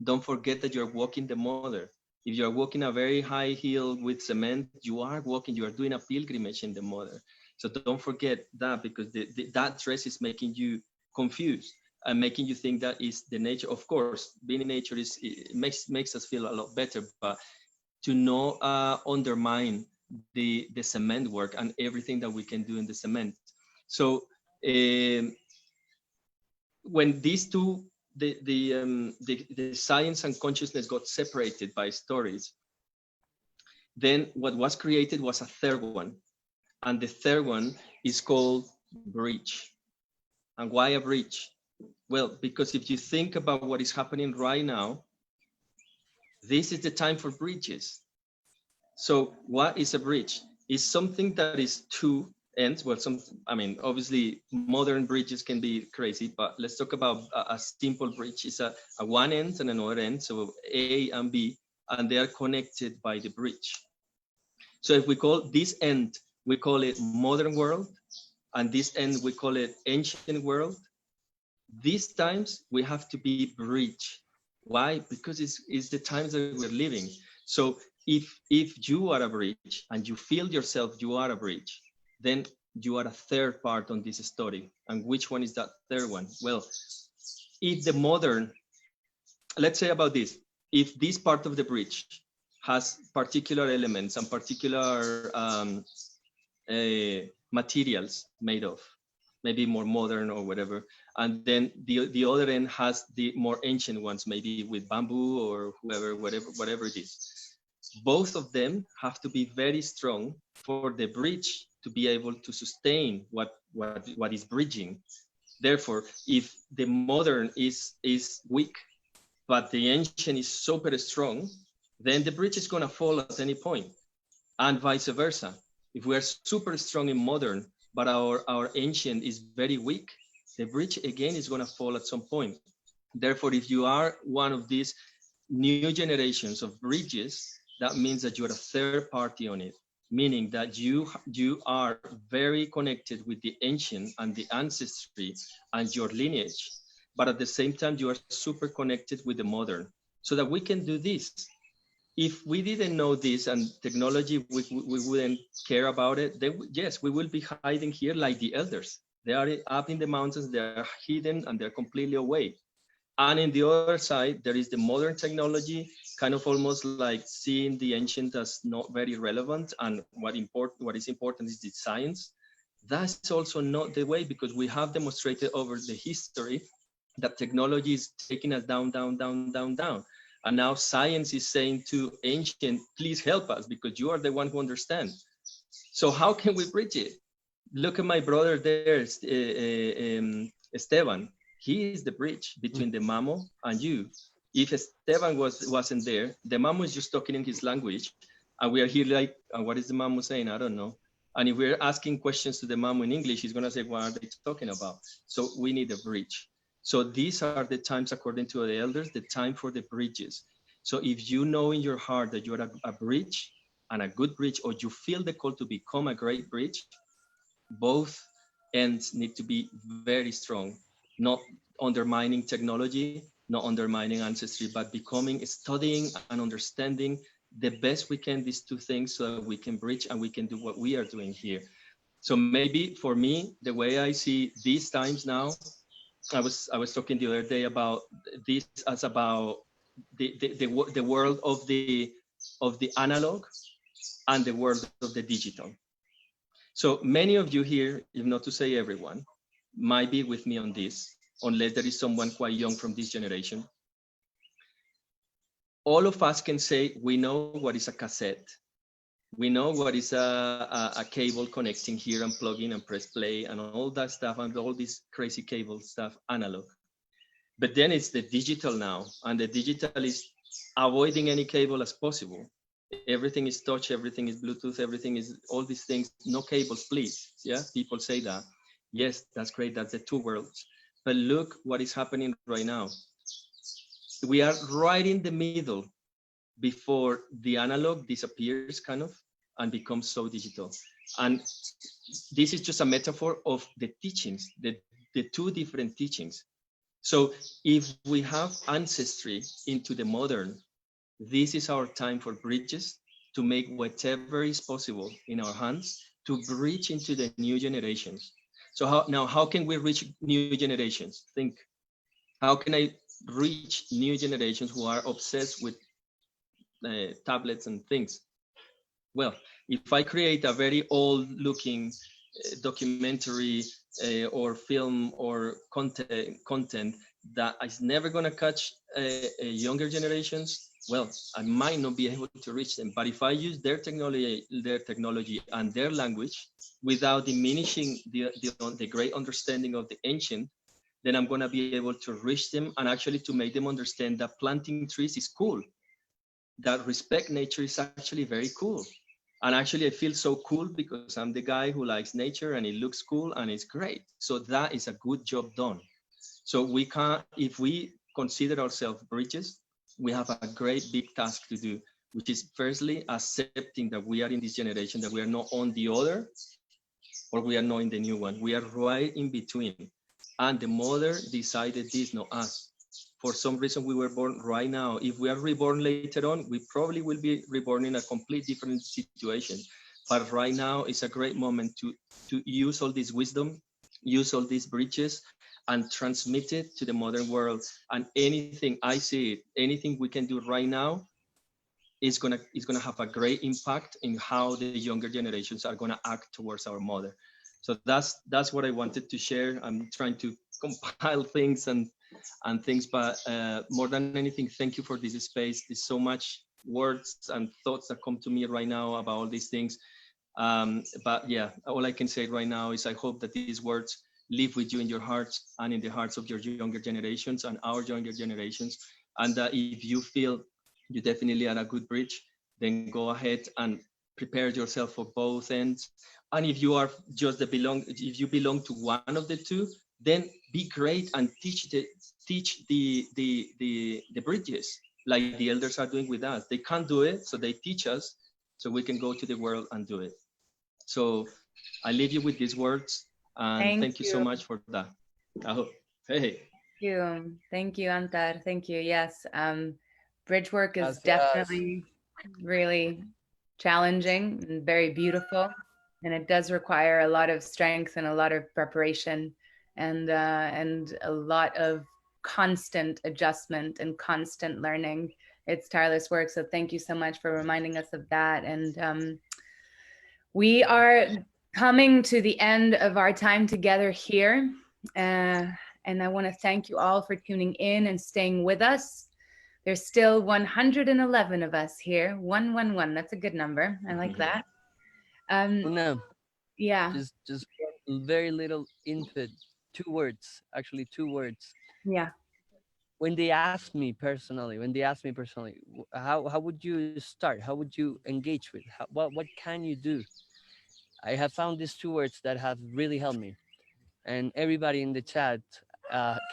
don't forget that you're walking the mother. If you're walking a very high hill with cement, you are doing a pilgrimage in the mother. So don't forget that, because that dress is making you confused and making you think that is the nature. Of course, being in nature makes us feel a lot better, but to not undermine the cement work and everything that we can do in the cement. So when these two, the science and consciousness got separated by stories, then what was created was a third one, and the third one is called bridge. And why a bridge? Well, because if you think about what is happening right now, this is the time for bridges. So what is a bridge? It's something that is two ends. Well, obviously modern bridges can be crazy, but let's talk about a simple bridge. It's a one end and another end, so A and B, and they are connected by the bridge. So if we call this end, we call it modern world, and this end we call it ancient world. These times we have to be bridge. Why? Because it's the times that we're living. So if you are a bridge and you feel yourself you are a bridge, then you are a third part on this story. And which one is that third one? Well, if the modern, let's say about this, if this part of the bridge has particular elements and particular materials made of, maybe more modern or whatever, and then the other end has the more ancient ones, maybe with bamboo or whatever it is. Both of them have to be very strong for the bridge to be able to sustain what is bridging. Therefore, if the modern is weak, but the ancient is super strong, then the bridge is going to fall at any point, and vice versa. If we are super strong in modern, but our ancient is very weak, the bridge again is going to fall at some point. Therefore, if you are one of these new generations of bridges, that means that you're a third party on it, meaning that you are very connected with the ancient and the ancestry and your lineage, but at the same time, you are super connected with the modern, so that we can do this. If we didn't know this and technology, we wouldn't care about it, then yes, we will be hiding here like the elders. They are up in the mountains, they are hidden, and they're completely away. And in the other side, there is the modern technology, kind of almost like seeing the ancient as not very relevant, and what is important is the science. That's also not the way, because we have demonstrated over the history that technology is taking us down, down, down, down, down. And now science is saying to ancient, please help us, because you are the one who understands. So how can we bridge it? Look at my brother there, Esteban. He is the bridge between the Mamo and you. If Esteban wasn't there, the Mamo is just talking in his language, And we are here like, what is the mamo saying? I don't know. And if we're asking questions to the mamo in English, he's gonna say, what are they talking about? So we need a bridge. So these are the times, according to the elders, the time for the bridges. So if you know in your heart that you're a bridge and a good bridge, or you feel the call to become a great bridge, both ends need to be very strong, not undermining technology, not undermining ancestry, but becoming, studying and understanding the best we can these two things so that we can bridge and we can do what we are doing here. So maybe for me, the way I see these times now, I was talking the other day about this as about the world of the analog and the world of the digital. So many of you here, if not to say everyone, might be with me on this, unless there is someone quite young from this generation. All of us can say we know what is a cassette. We know what is a cable connecting here and plug in and press play and all that stuff and all this crazy cable stuff, analog. But then it's the digital now, and the digital is avoiding any cable as possible. Everything is touch, everything is Bluetooth, everything is all these things, no cables, please. Yeah, people say that. Yes, that's great, that's the two worlds. But look what is happening right now. We are right in the middle before the analog disappears kind of and becomes so digital. And this is just a metaphor of the teachings, the two different teachings. So if we have ancestry into the modern, this is our time for bridges, to make whatever is possible in our hands to bridge into the new generations. So how can we reach new generations? Think, how can I reach new generations who are obsessed with tablets and things? Well, if I create a very old looking documentary or film or content that is never going to catch younger generations, well, I might not be able to reach them. But if I use their technology and their language without diminishing the great understanding of the ancient, then I'm going to be able to reach them and actually to make them understand that planting trees is cool, that respect nature is actually very cool. And actually I feel so cool because I'm the guy who likes nature and it looks cool and it's great. So that is a good job done. So we can't, if we consider ourselves bridges, we have a great big task to do, which is firstly accepting that we are in this generation, that we are not on the other, or we are not in the new one. We are right in between. And the mother decided this, not us. For some reason, we were born right now. If we are reborn later on, we probably will be reborn in a complete different situation. But right now is a great moment to use all this wisdom, use all these bridges, and transmit it to the modern world. And anything I see, anything we can do right now is gonna have a great impact in how the younger generations are gonna act towards our mother. So that's what I wanted to share. I'm trying to compile things and things, but more than anything, thank you for this space. There's so much words and thoughts that come to me right now about all these things. But yeah, all I can say right now is I hope that these words live with you in your hearts and in the hearts of your younger generations and our younger generations. And if you feel you definitely are a good bridge, then go ahead and prepare yourself for both ends. And if you are just if you belong to one of the two, then be great and teach the bridges like the elders are doing with us. They can't do it, so they teach us so we can go to the world and do it. So I leave you with these words, and thank you so much for that. Hey. Thank you, Antar. Thank you. Yes, bridge work is definitely really challenging and very beautiful, and it does require a lot of strength and a lot of preparation and a lot of constant adjustment and constant learning. It's tireless work. So thank you so much for reminding us of that. And we are coming to the end of our time together here. And I want to thank you all for tuning in and staying with us. There's still 111 of us here. 111. That's a good number. I like that. No. Yeah. Just very little input. 2 words. Actually, 2 words. Yeah. when they ask me personally, how would you start? How would you engage with? What can you do? I have found these two words that have really helped me, and everybody in the chat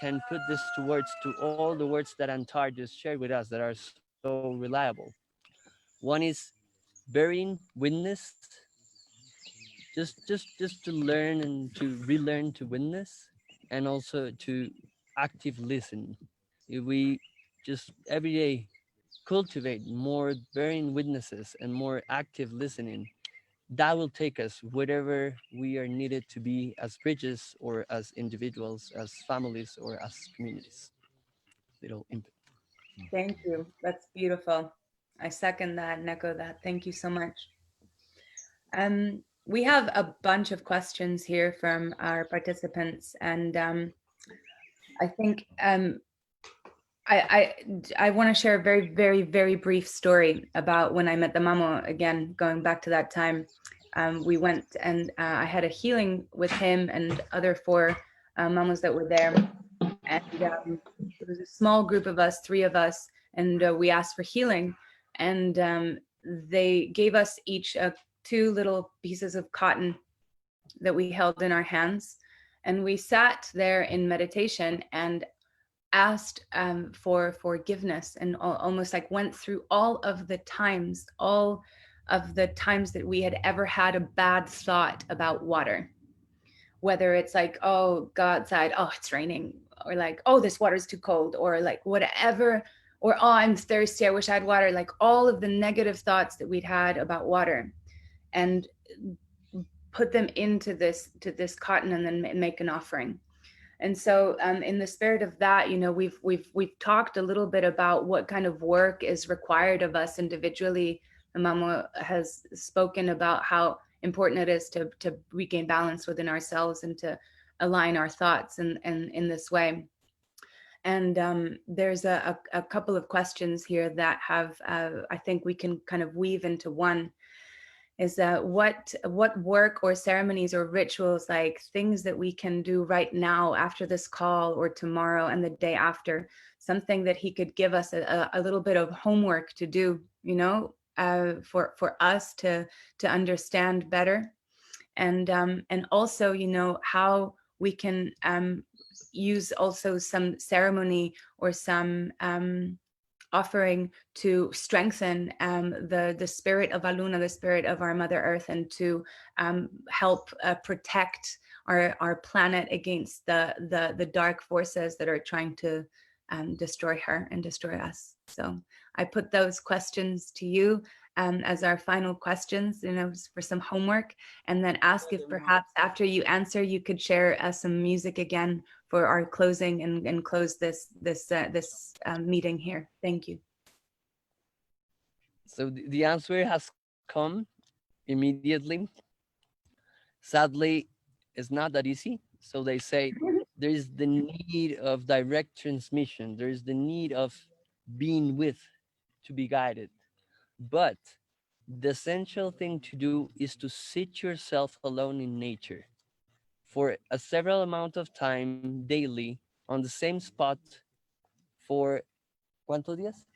can put these two words to all the words that Antar just shared with us that are so reliable. One is bearing witness, just to learn and to relearn to witness, and also to active listen. If we just every day cultivate more bearing witnesses and more active listening, that will take us wherever we are needed to be as bridges or as individuals, as families, or as communities. Little input. Thank you. That's beautiful. I second that and echo that. Thank you so much. We have a bunch of questions here from our participants, and I think I want to share a very, very, very brief story about when I met the Mamo. Again, going back to that time, we went and I had a healing with him and other four Mamos that were there. And it was a small group of us, three of us, and we asked for healing. And they gave us each two little pieces of cotton that we held in our hands. And we sat there in meditation and asked for forgiveness, and almost like went through all of the times that we had ever had a bad thought about water. Whether it's like, oh, go outside, oh, it's raining, or like, oh, this water's too cold, or like whatever, or oh, I'm thirsty, I wish I had water, like all of the negative thoughts that we'd had about water, and put them into this cotton and then make an offering. And so in the spirit of that, you know, we've talked a little bit about what kind of work is required of us individually. And Mamo has spoken about how important it is to regain balance within ourselves and to align our thoughts in this way. And there's a couple of questions here that have, I think we can kind of weave into one. Is that what work or ceremonies or rituals, like things that we can do right now after this call or tomorrow and the day after, something that he could give us a little bit of homework to do, you know, for us to understand better, and also, you know, how we can use also some ceremony or some offering to strengthen the spirit of Aluna, the spirit of our Mother Earth, and to help protect our planet against the dark forces that are trying to destroy her and destroy us. So I put those questions to you as our final questions, you know, for some homework, and then ask if perhaps after you answer, you could share some music again for our closing and close this meeting here. Thank you. So the answer has come immediately. Sadly, it's not that easy. So they say there is the need of direct transmission. There is the need of being with to be guided. But the essential thing to do is to sit yourself alone in nature for a several amount of time daily on the same spot for ¿cuántos días?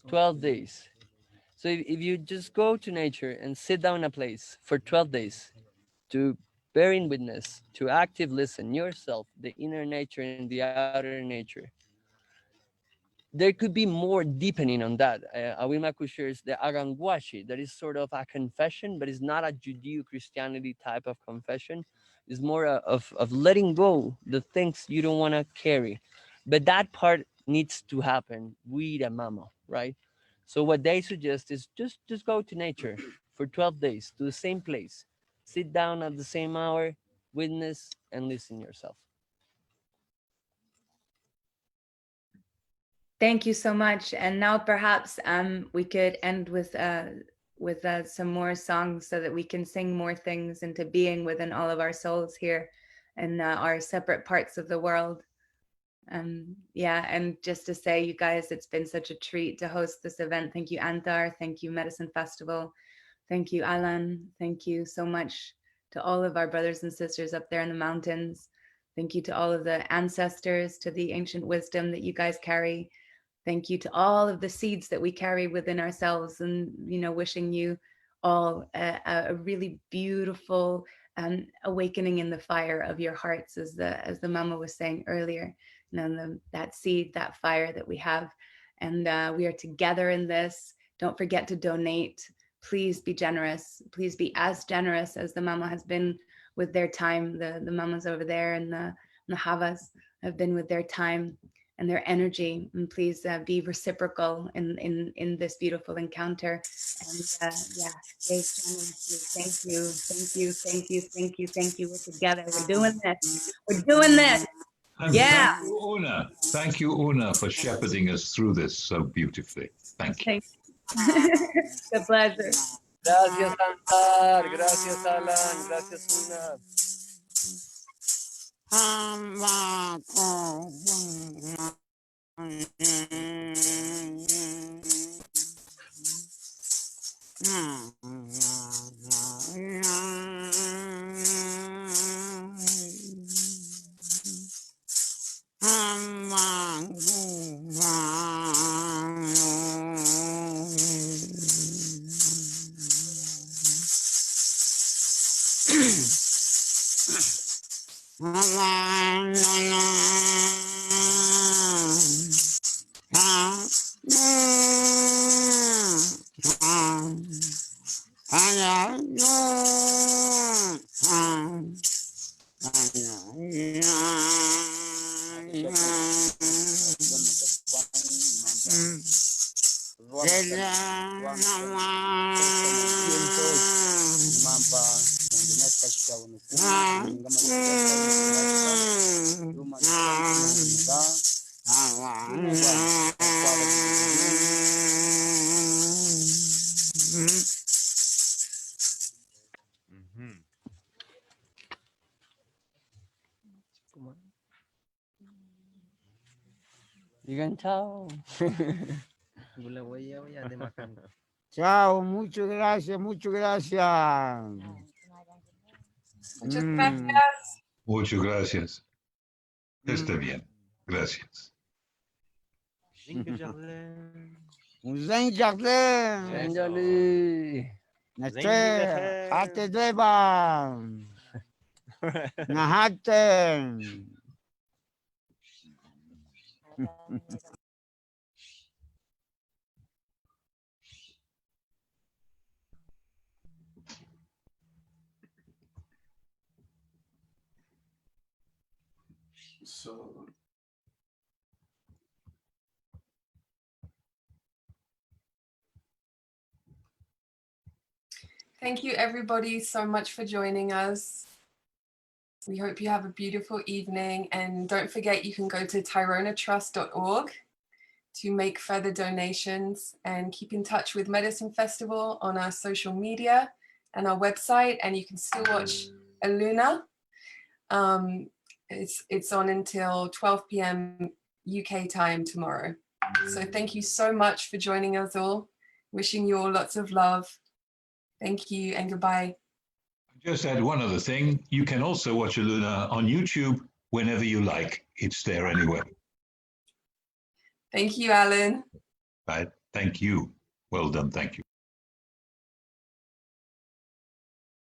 12 days. So if you just go to nature and sit down in a place for 12 days to bear in witness, to active listen yourself, the inner nature and the outer nature, there could be more deepening on that. Awimaku shares the Agangwashi, that is sort of a confession, but it's not a Judeo-Christianity type of confession. It's more of letting go the things you don't want to carry. But that part needs to happen with a mama, right? So what they suggest is just go to nature for 12 days to the same place. Sit down at the same hour, witness, and listen yourself. Thank you so much. And now perhaps we could end with some more songs so that we can sing more things into being within all of our souls here in our separate parts of the world. Yeah, and just to say, you guys, it's been such a treat to host this event. Thank you, Antar. Thank you, Medicine Festival. Thank you, Alan. Thank you so much to all of our brothers and sisters up there in the mountains. Thank you to all of the ancestors, to the ancient wisdom that you guys carry. Thank you to all of the seeds that we carry within ourselves, and, you know, wishing you all a really beautiful awakening in the fire of your hearts, as the mama was saying earlier. You know, that seed, that fire that we have, and we are together in this. Don't forget to donate. Please be generous. Please be as generous as the mama has been with their time. The mamas over there and the havas have been with their time and their energy, and please be reciprocal in this beautiful encounter. And yeah, give generously. Thank you, thank you, thank you, thank you, thank you. We're together. We're doing this. We're doing this. And Yeah. thank you, Una. Thank you, Una, for shepherding us through this so beautifully. Thank you. It's a pleasure. Gracias, Antar. Gracias, Alan. Gracias, Una. Digan chao. Chao, muchas gracias, muchas gracias. Muchas gracias. Muchas gracias. Esté bien. Gracias. Zen Jardin. Benjali. Neste, ate deba. Nahate. So Thank you everybody so much for joining us. We hope you have a beautiful evening, and don't forget you can go to tyronatrust.org to make further donations, and keep in touch with Medicine Festival on our social media and our website, and you can still watch Aluna. It's on until 12 p.m. UK time tomorrow. So thank you so much for joining us all. Wishing you all lots of love. Thank you and goodbye. Just add one other thing. You can also watch Aluna on YouTube whenever you like. It's there anyway. Thank you, Alan. Right? Thank you. Well done. Thank you.